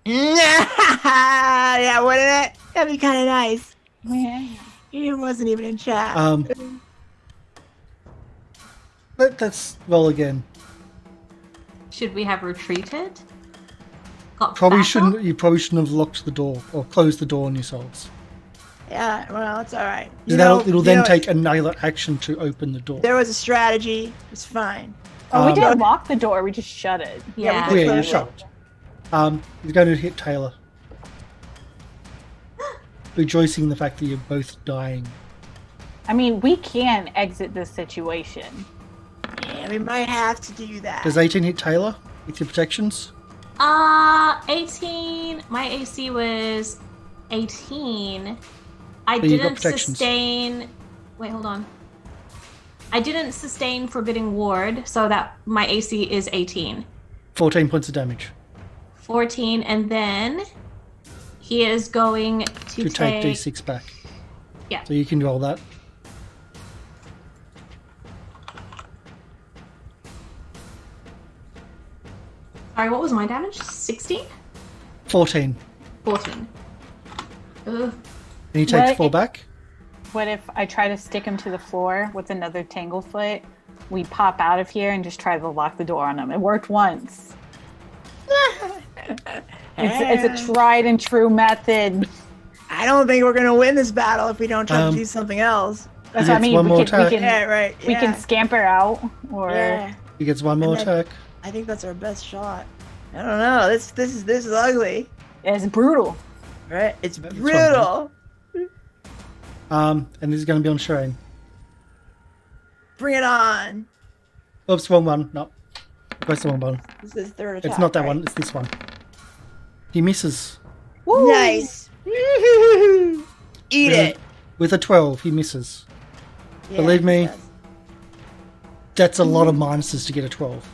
Yeah, wouldn't it? That'd be kind of nice. Yeah. He wasn't even in chat. Let's roll again. should we have retreated? Got Probably back shouldn't. up? You probably shouldn't have locked the door or closed the door on yourselves. Yeah, well, it's all right. It'll then take another action to open the door. There was a strategy. It's fine. Oh, we Um, didn't lock the door. We just shut it. Yeah. Oh, yeah, you shut it. He's going to hit Tayla. Rejoicing in the fact that you're both dying. I mean, we can exit this situation. Yeah, we might have to do that. Does 18 hit Tayla with your protections? 18. My AC was 18. I But you've got didn't protections. sustain. Wait, hold on. I didn't sustain Forbidding Ward, so that my AC is 18. 14 points of damage 14, and then he is going to to take D6 back. Yeah. So you can roll that. Sorry, what was my damage? 16? 14. 14. Ugh. And he takes What? 4 back. What if I try to stick him to the floor with another Tanglefoot? We pop out of here and just try to lock the door on him. It worked once. It's a tried and true method. I don't think we're gonna win this battle if we don't try to do something else. That's He what I gets mean. one more We attack. can, Yeah, right. we can scamper out, or Yeah. He gets 1 more And then- attack. I think that's our best shot. I don't know. This is ugly. it's brutal. Right? It's That's brutal. And this is going to be on Sherain. Bring it on. Oops, wrong one. No. That's the wrong one. This is third attack. It's not that right? one, it's this one. He misses. Woo! Nice. Eat it. With a 12, he misses. Yeah, Believe me. that's- That's a lot of minuses to get a 12.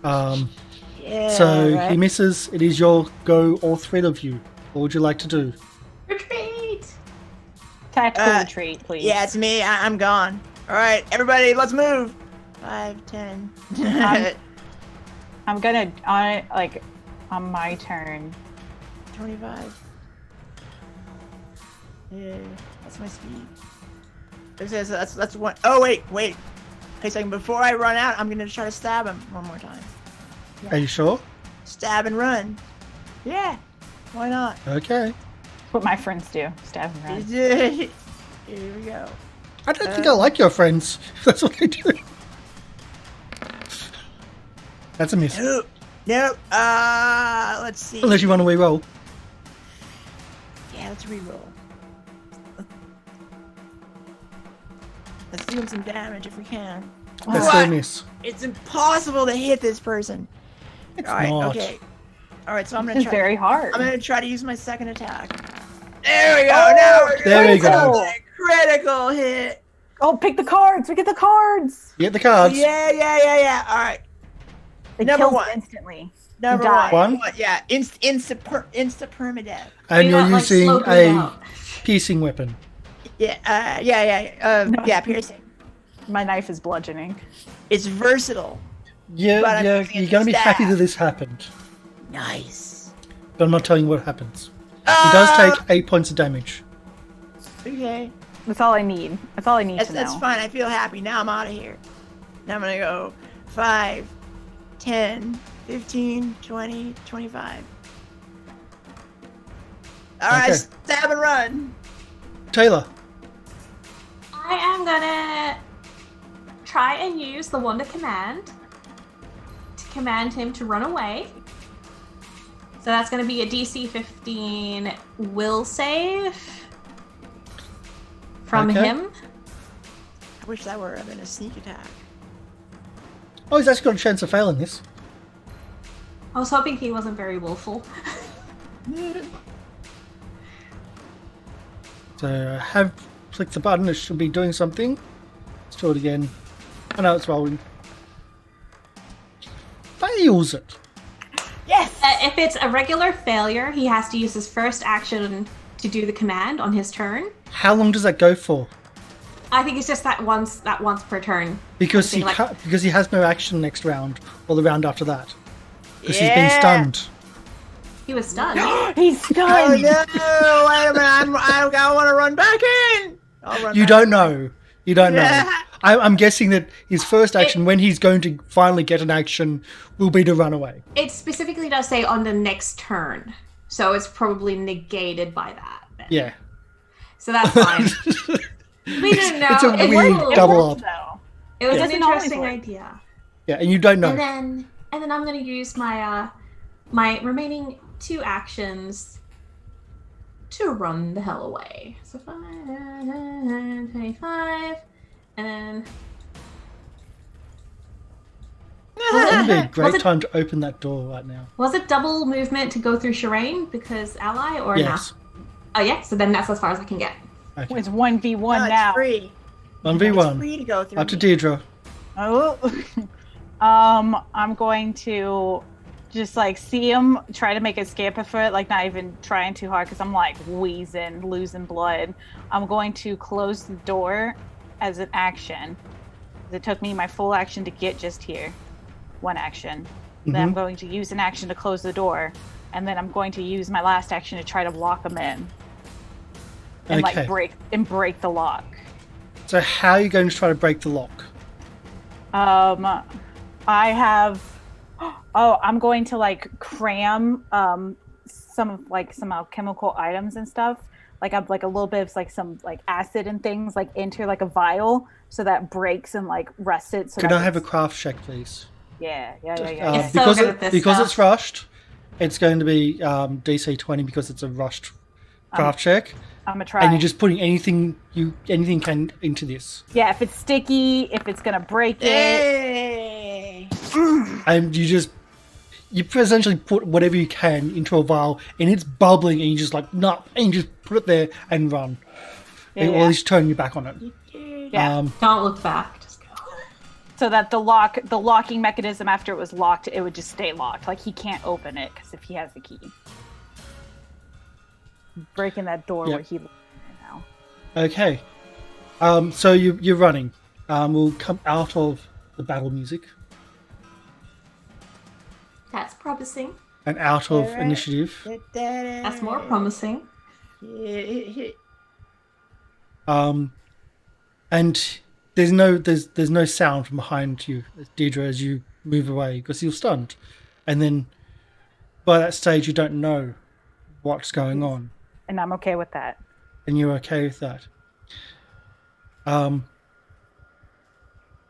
Yeah. So right? he misses. It is your go, all three of you. What would you like to do? Retreat! Tactical retreat, please. Yeah, it's me. I'm gone. All right, everybody, let's move. 5, 10. I'm gonna on my turn. 25. Yeah, that's my speed. That's one. Oh wait. Wait a second. Before I run out, I'm gonna try to stab him one more time. Are you sure? Stab and run. Yeah. Why not? Okay. What my friends do. Stab and run. Here we go. I don't think I like your friends. That's what they do. That's a miss. Nope. Let's see. Unless you want to re-roll. Yeah, let's reroll. Let's do him some damage if we can. That's What? still a miss. It's impossible to hit this person. It's All right, not. okay. All right, so I'm This gonna is try. very hard. I'm gonna try to use my second attack. There we go. Now we're There we gonna go. get a critical hit. Oh, pick the cards. We get the cards. You get the cards. Yeah. All right. They Number kills one. Instantly. Number die. One. Yeah. Insta permadeath. And You you're got, like, using slow them a out. piercing weapon. Yeah. Yeah. Piercing. My knife is bludgeoning. It's versatile. Yeah, But I'm yeah. using it You're to going to be happy stab. that this happened. Nice. But I'm not telling you what happens. He does take 8 points of damage. Okay. That's all I need. That's all I need to know. That's fine. I feel happy. Now I'm out of here. Now I'm gonna go 5, 10, 15, 20, 25. All right, Okay. stab and run. Taylor. I am gonna try and use the Wonder Command to command him to run away. So that's gonna be a DC 15 will save from Okay. him. I wish that were been a sneak attack. Oh, he's actually got a chance of failing this. I was hoping he wasn't very willful. So have clicked the button. It should be doing something. Let's do it again. Oh no, it's rolling. Fails it. Yes. If it's a regular failure, he has to use his first action to do the command on his turn. How long does that go for? I think it's just that once per turn. Because he Something like- because he has no action next round or the round after that. Because he's been stunned. He was stunned. He's Oh stunned. no! Wait a minute! I want to run back in. I'll run You back don't know. You don't know. Yeah. I'm guessing that his first action, when he's going to finally get an action, will be to run away. It specifically does say on the next turn, so it's probably negated by that. then. Yeah. So that's fine. We didn't know. It's a It weird worked. double up. Though. It was Yeah. an Doesn't always interesting work. idea. Yeah, and you don't know. And then I'm gonna use my my remaining 2 actions to run the hell away. So 5, 25, and It would be a Was great it- time to open that door right now. was it double movement to go through Sherain because ally or Yes. not? Oh yeah, so then that's as far as I can get. Okay. It's 1v1 No, it's now. free. It's 1v1. free to go through. Up to me. Diedra. Oh. I'm going to just like see him try to make escape effort, like not even trying too hard because I'm like wheezing, losing blood. I'm going to close the door as an action. It took me my full action to get just here. One action. Then I'm going to use an action to close the door, and then I'm going to use my last action to try to lock him in. And Okay. like break the lock. So how are you going to try to break the lock? I have. Oh, I'm going to like cram some alchemical items and stuff. Like I'm like a little bit of like some like acid and things like into like a vial so that breaks and like rusts it. So Could that I have a it's- craft check, please? Yeah. It's so Because good at this because stuff. it's rushed, it's going to be DC 20 because it's a rushed craft check, I'm gonna try. and you're just putting anything can into this, Yeah, if it's sticky, if it's gonna break it. Hey. and you essentially put whatever you can into a vial, and it's bubbling, and you just like no, and you just put it there and run, or at least turn your back on it. Yeah. Don't look back. Just go. So that the locking mechanism after it was locked, it would just stay locked. Like he can't open it because if he has the key, breaking that door where he lives right now. Okay. So you're running. We'll come out of the battle music That's promising. and out of Alright. initiative. That's more promising. And there's no sound from behind you, Diedra, as you move away because you're stunned. And then by that stage, you don't know what's going on, And I'm okay with that. and you're okay with that.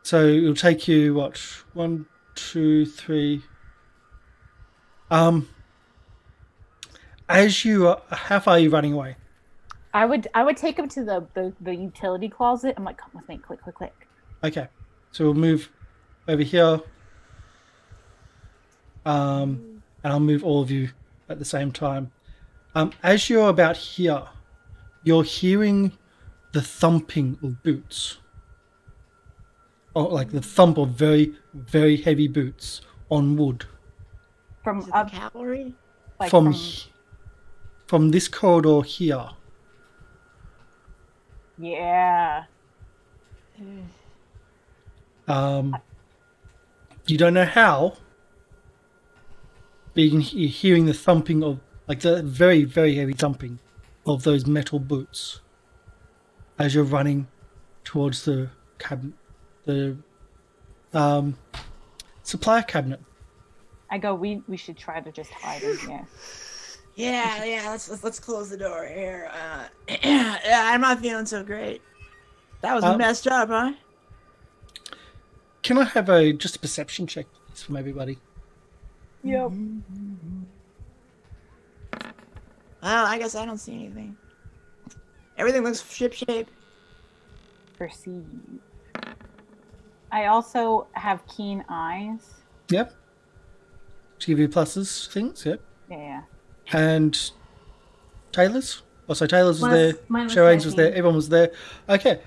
So it'll take you what 1, 2, 3. As you are, how far are you running away? I would take him to the utility closet. I'm like, come with me, click. Okay, so we'll move over here, and I'll move all of you at the same time. As you're about here, you're hearing the thumping of boots, or like the thump of very, very heavy boots on wood From Is it the up, cavalry? like from this corridor here. yeah. You don't know how, but you're hearing the thumping of, like the very, very heavy thumping of those metal boots as you're running towards the cabinet, the supplier cabinet. I go. We should try to just hide in here. Yeah. Let's close the door here. Yeah, I'm not feeling so great. That was messed up, huh? Can I have just a perception check, please, from everybody? Yep. Well, I guess I don't see anything. Everything looks ship-shape. Perceive. I also have keen eyes. Yep. To give you pluses, things. Yep. Yeah. And Taylor's. Oh, so Taylor's was there. Mine was Sherain's was 13. there. Everyone was there. Okay.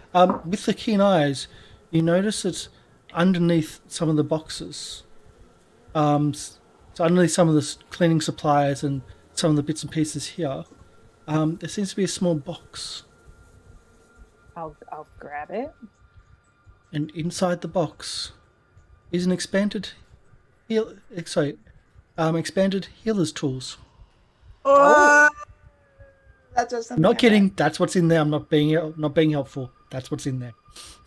With the keen eyes, you notice that underneath some of the boxes, so underneath some of the cleaning supplies and some of the bits and pieces here, there seems to be a small box, I'll grab it. and inside the box is an expanded expanded healer's tools. Oh, that's just something. Not kidding. That's what's in there. I'm not being helpful. That's what's in there.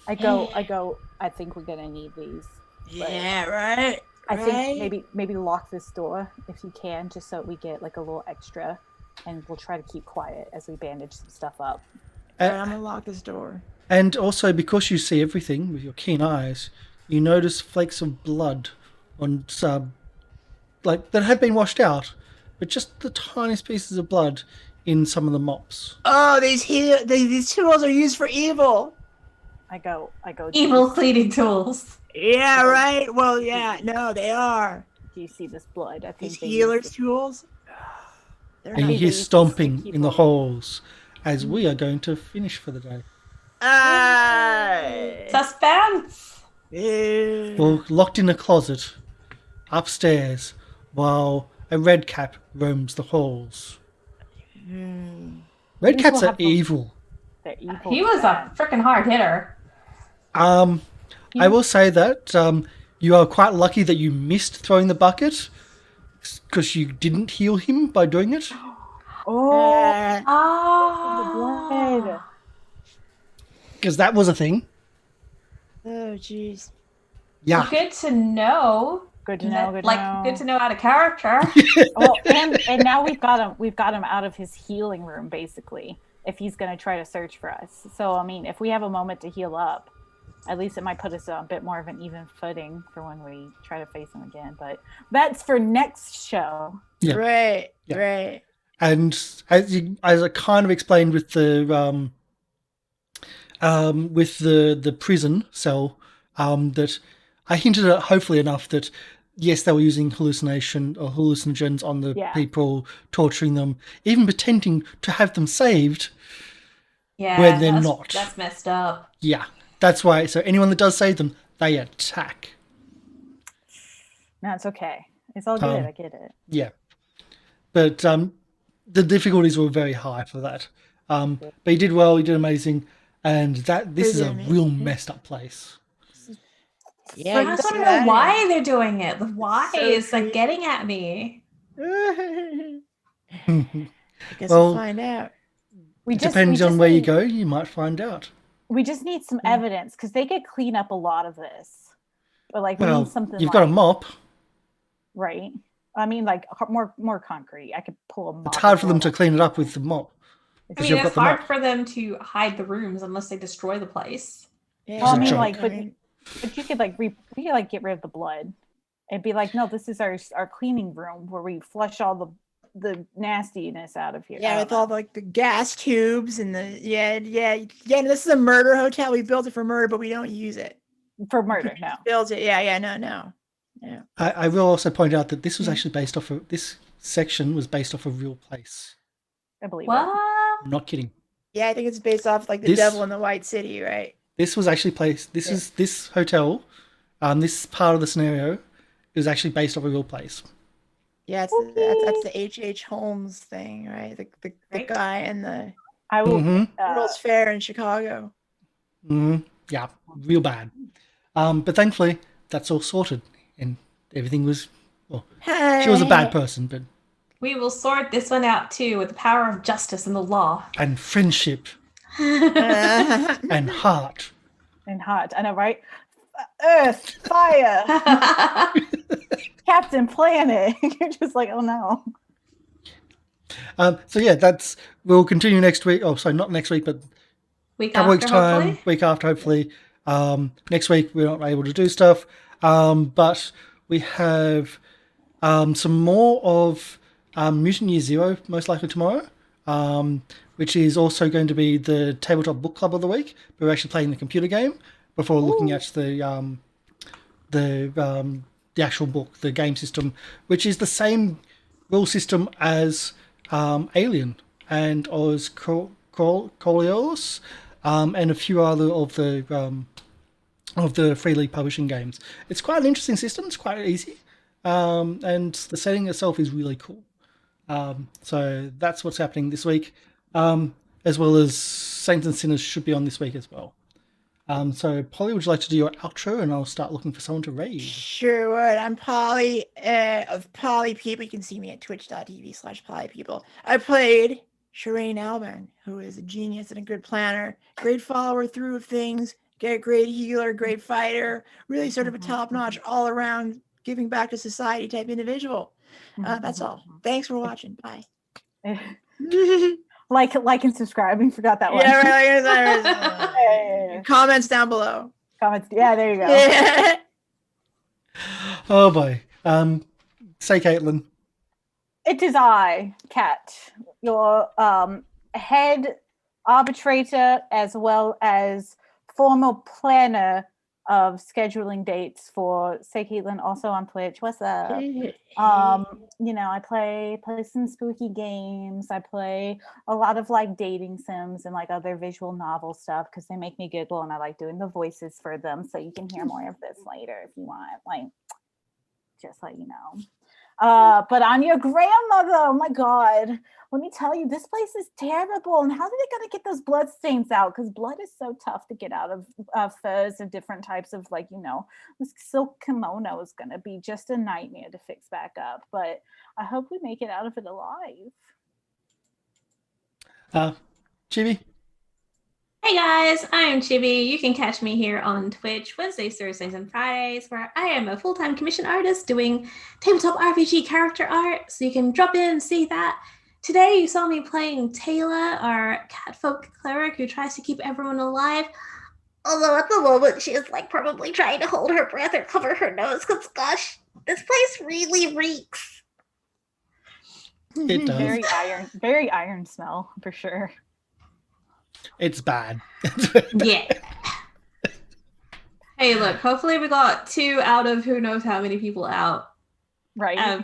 I go. I think we're gonna need these. Yeah, right. I right. think maybe lock this door if you can, just so we get like a little extra, and we'll try to keep quiet as we bandage some stuff up. All right, I'm gonna lock this door. And also, because you see everything with your keen eyes, you notice flakes of blood on like that have been washed out, but just the tiniest pieces of blood in some of the mops. Oh, these tools are used for evil. I go. Evil cleaning tools. Yeah, right. Well, yeah, no, they are. Do you see this blood? I think These they healers' used tools. They're And you not. hear used to stomping stick in the people. halls as we are going to finish for the day. Suspense. Yeah. We're locked in a closet upstairs while a red cap roams the halls. Red These caps will are have the- evil. They're evil. He was a freaking hard hitter. I will say that you are quite lucky that you missed throwing the bucket because you didn't heal him by doing it. Oh, Ah. blood. Because that was a thing. Oh, jeez. Yeah. Good to know. Good to know. Good to know out of character. Well, and now we've got him out of his healing room basically. If he's going to try to search for us, so I mean, if we have a moment to heal up, at least it might put us on a bit more of an even footing for when we try to face him again. But that's for next show. Yeah. Right. Yeah. Right. And as I kind of explained with the prison cell, that I hinted at hopefully enough that yes, they were using hallucinogens on the people, torturing them, even pretending to have them saved. Yeah, When they're not. That's messed up. Yeah, that's why. So anyone that does save them, they attack. No, it's okay. It's all good. I get it. Yeah. But the difficulties were very high for that. But he did well. He did amazing. And this is a real messed up place. Yeah, I just want to know why they're doing it. The why is like getting at me. I guess we'll find out. Depends on where you go, you might find out. We just need some evidence because they could clean up a lot of this. But like, we need something. You've got a mop, right? I mean, like more concrete. I could pull a mop. It's hard for them to clean it up with the mop. I mean, it's hard for them to hide the rooms unless they destroy the place. Yeah, well, I mean, like, but you could like get rid of the blood and be like, no, this is our cleaning room where we flush all the nastiness out of here. Yeah, with all the gas tubes and the this is a murder hotel. We built it for murder, but we don't use it for murder. No, built it. No. Yeah. I will also point out that this was actually based off of this section was based off a real place. I believe. What? I'm not kidding. Yeah, I think it's based off like the Devil in the White City, right? This was actually placed. This is this hotel. This part of the scenario is actually based off a real place. Yeah, that's the H.H. Holmes thing, right? The guy in the World's Fair in Chicago. Yeah, real bad. But thankfully, that's all sorted, and everything was. Well, she was a bad person, but we will sort this one out too with the power of justice and the law and friendship and heart. And heart, I know, right? Earth, fire, Captain Planet. You're just like, oh no. So yeah, we'll continue next week. Oh, sorry, not next week, but week after, hopefully. Next week we're not able to do stuff, but we have some more of Mutant Year Zero most likely tomorrow, which is also going to be the tabletop book club of the week. We're actually playing the computer game before looking at the actual book, the game system, which is the same rule system as Alien and Oz Coriolis, and a few other of the Free League Publishing games. It's quite an interesting system. It's quite easy, and the setting itself is really cool. So that's what's happening this week, as well as Saints and Sinners should be on this week as well. So Polly, would you like to do your outro, and I'll start looking for someone to raid? Sure would. I'm Polly of Polly People. You can see me at twitch.tv/PollyPeople. I played Sherain Alban, who is a genius and a good planner, great follower through of things, get a great healer, great fighter, really sort of a top-notch all-around giving back to society type individual. That's all. Thanks for watching. Bye. Like and subscribe. We forgot that one. Yeah, right. Comments down below. Comments. Yeah, there you go. Yeah. Oh boy. Say, Caitlin. It is I, Kat, your head arbitrator as well as formal planner of scheduling dates for Say Caitlin, also on Twitch. What's up? I play some spooky games. I play a lot of like dating sims and like other visual novel stuff because they make me giggle and I like doing the voices for them. So you can hear more of this later if you want. Like, just let you know. But on your grandmother, oh my God, let me tell you, this place is terrible. And how are they gonna get those blood stains out? Because blood is so tough to get out of furs of different types of this silk kimono is gonna be just a nightmare to fix back up. But I hope we make it out of it alive. Chibi. Hey guys, I am Chibi. You can catch me here on Twitch Wednesdays, Thursdays, and Fridays, where I am a full-time commission artist doing tabletop RPG character art. So you can drop in and see that. Today you saw me playing Tayla, our catfolk cleric who tries to keep everyone alive. Although at the moment she is probably trying to hold her breath or cover her nose because gosh, this place really reeks. It does. Very iron smell for sure. It's bad. Yeah. Hey, look, hopefully we got 2 out of who knows how many people out. Right. I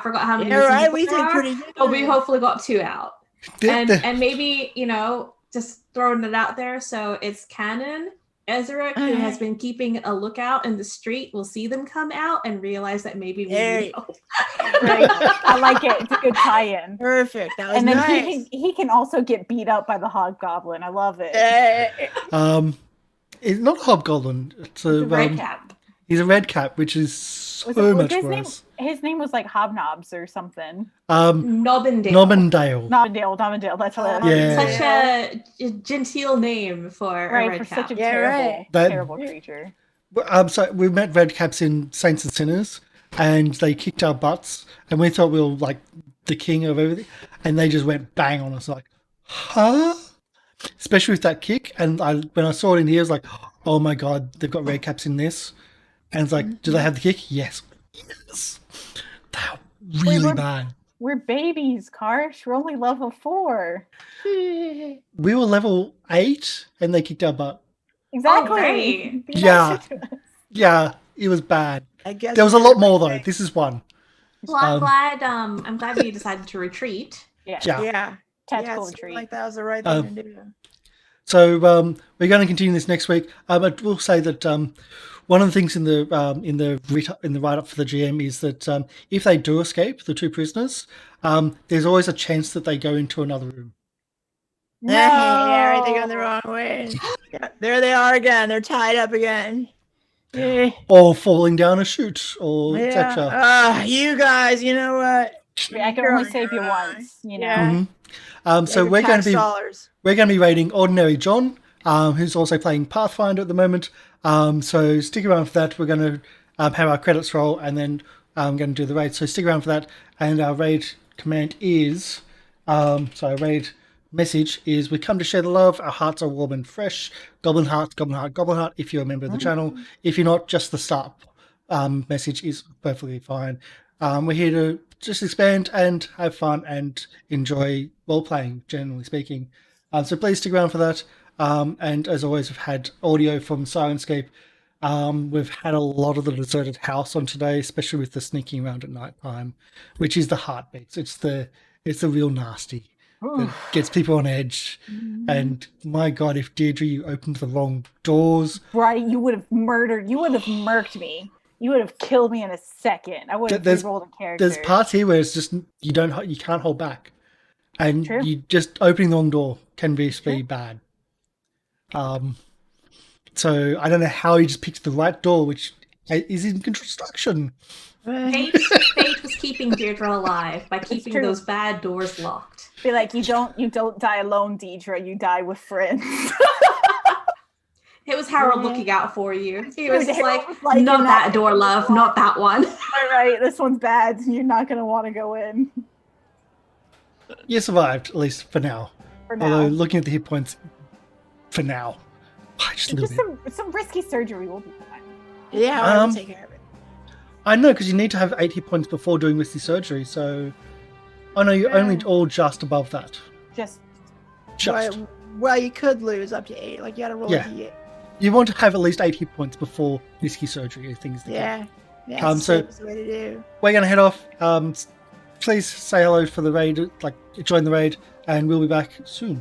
forgot how many. Yeah, right. We did pretty good. But we hopefully got 2 out. And maybe, just throwing it out there so it's canon. Ezarek, who has been keeping a lookout in the street, will see them come out and realize that maybe we need help. Right. I like it. It's a good tie-in. Perfect. That was And then nice. he can also get beat up by the hobgoblin. I love it. It's not a hobgoblin. It's a Red cap. He's a red cap, which is so much worse. His name was like Hobnobs or something. Nobbindale. Nobbindale. That's what. Yeah. Such a genteel name for a red for cap. such a terrible creature. So we met red caps in Saints and Sinners, and they kicked our butts, and we thought we were like the king of everything, and they just went bang on us, like, huh? Especially with that kick, and when I saw it in here, I was like, oh my god, they've got red caps in this, and it's like, do they have the kick? Yes. They're really bad. We're babies, Karsh. We're only level 4. We were level 8, and they kicked our butt. Exactly. Yeah, it was bad. I guess there was a lot more though. This is one. Well, I'm glad we decided to retreat. Yeah. Tactical retreat. Like that was the right thing to do. So we're going to continue this next week. I will say that one of the things in the write up for the GM is that if they do escape, the 2 prisoners, there's always a chance that they go into another room. No. Yeah, right. They go the wrong way. Yeah, there they are again. They're tied up again. Or falling down a chute, or etc. You guys, you know what? I can only save you once. You know. Mm-hmm. So we're going to be rating Ordinary John, who's also playing Pathfinder at the moment. So stick around for that. We're going to have our credits roll, and then I'm going to do the raid. So stick around for that. And our raid command is, raid message is: we come to share the love. Our hearts are warm and fresh. Goblin heart, goblin heart, goblin heart. If you're a member of the channel, if you're not, just the start message is perfectly fine. We're here to just expand and have fun and enjoy role playing, generally speaking. So please stick around for that. And as always, we've had audio from Syrinscape. We've had a lot of the deserted house on today, especially with the sneaking around at night time, which is the heartbeats. It's the real nasty. That gets people on edge. And my god, if Diedra, you opened the wrong doors, right, you would have murked me. You would have killed me in a second. I would have rolled a character. There's parts here where it's just you can't hold back, and you just opening the wrong door can be bad. So I don't know how you just picked the right door, which is in construction. Fate was keeping Diedra alive by keeping those bad doors locked. Be like, you don't die alone, Diedra. You die with friends. It was Harold looking out for you. He was just like, not that door, love, not that one. All right, this one's bad. You're not going to want to go in. You survived, at least for now. Although, looking at the hit points, for now, just some risky surgery will be fine. Yeah, I will take care of it. I know, because you need to have 8 hit points before doing risky surgery, so... Oh no, you're only all just above that. Just. Well, you could lose up to 8. Like, you gotta roll a d8. You want to have at least 8 hit points before risky surgery or things like that. Yeah, so that's the way to do. We're going to head off. Please say hello for the raid, join the raid, and we'll be back soon.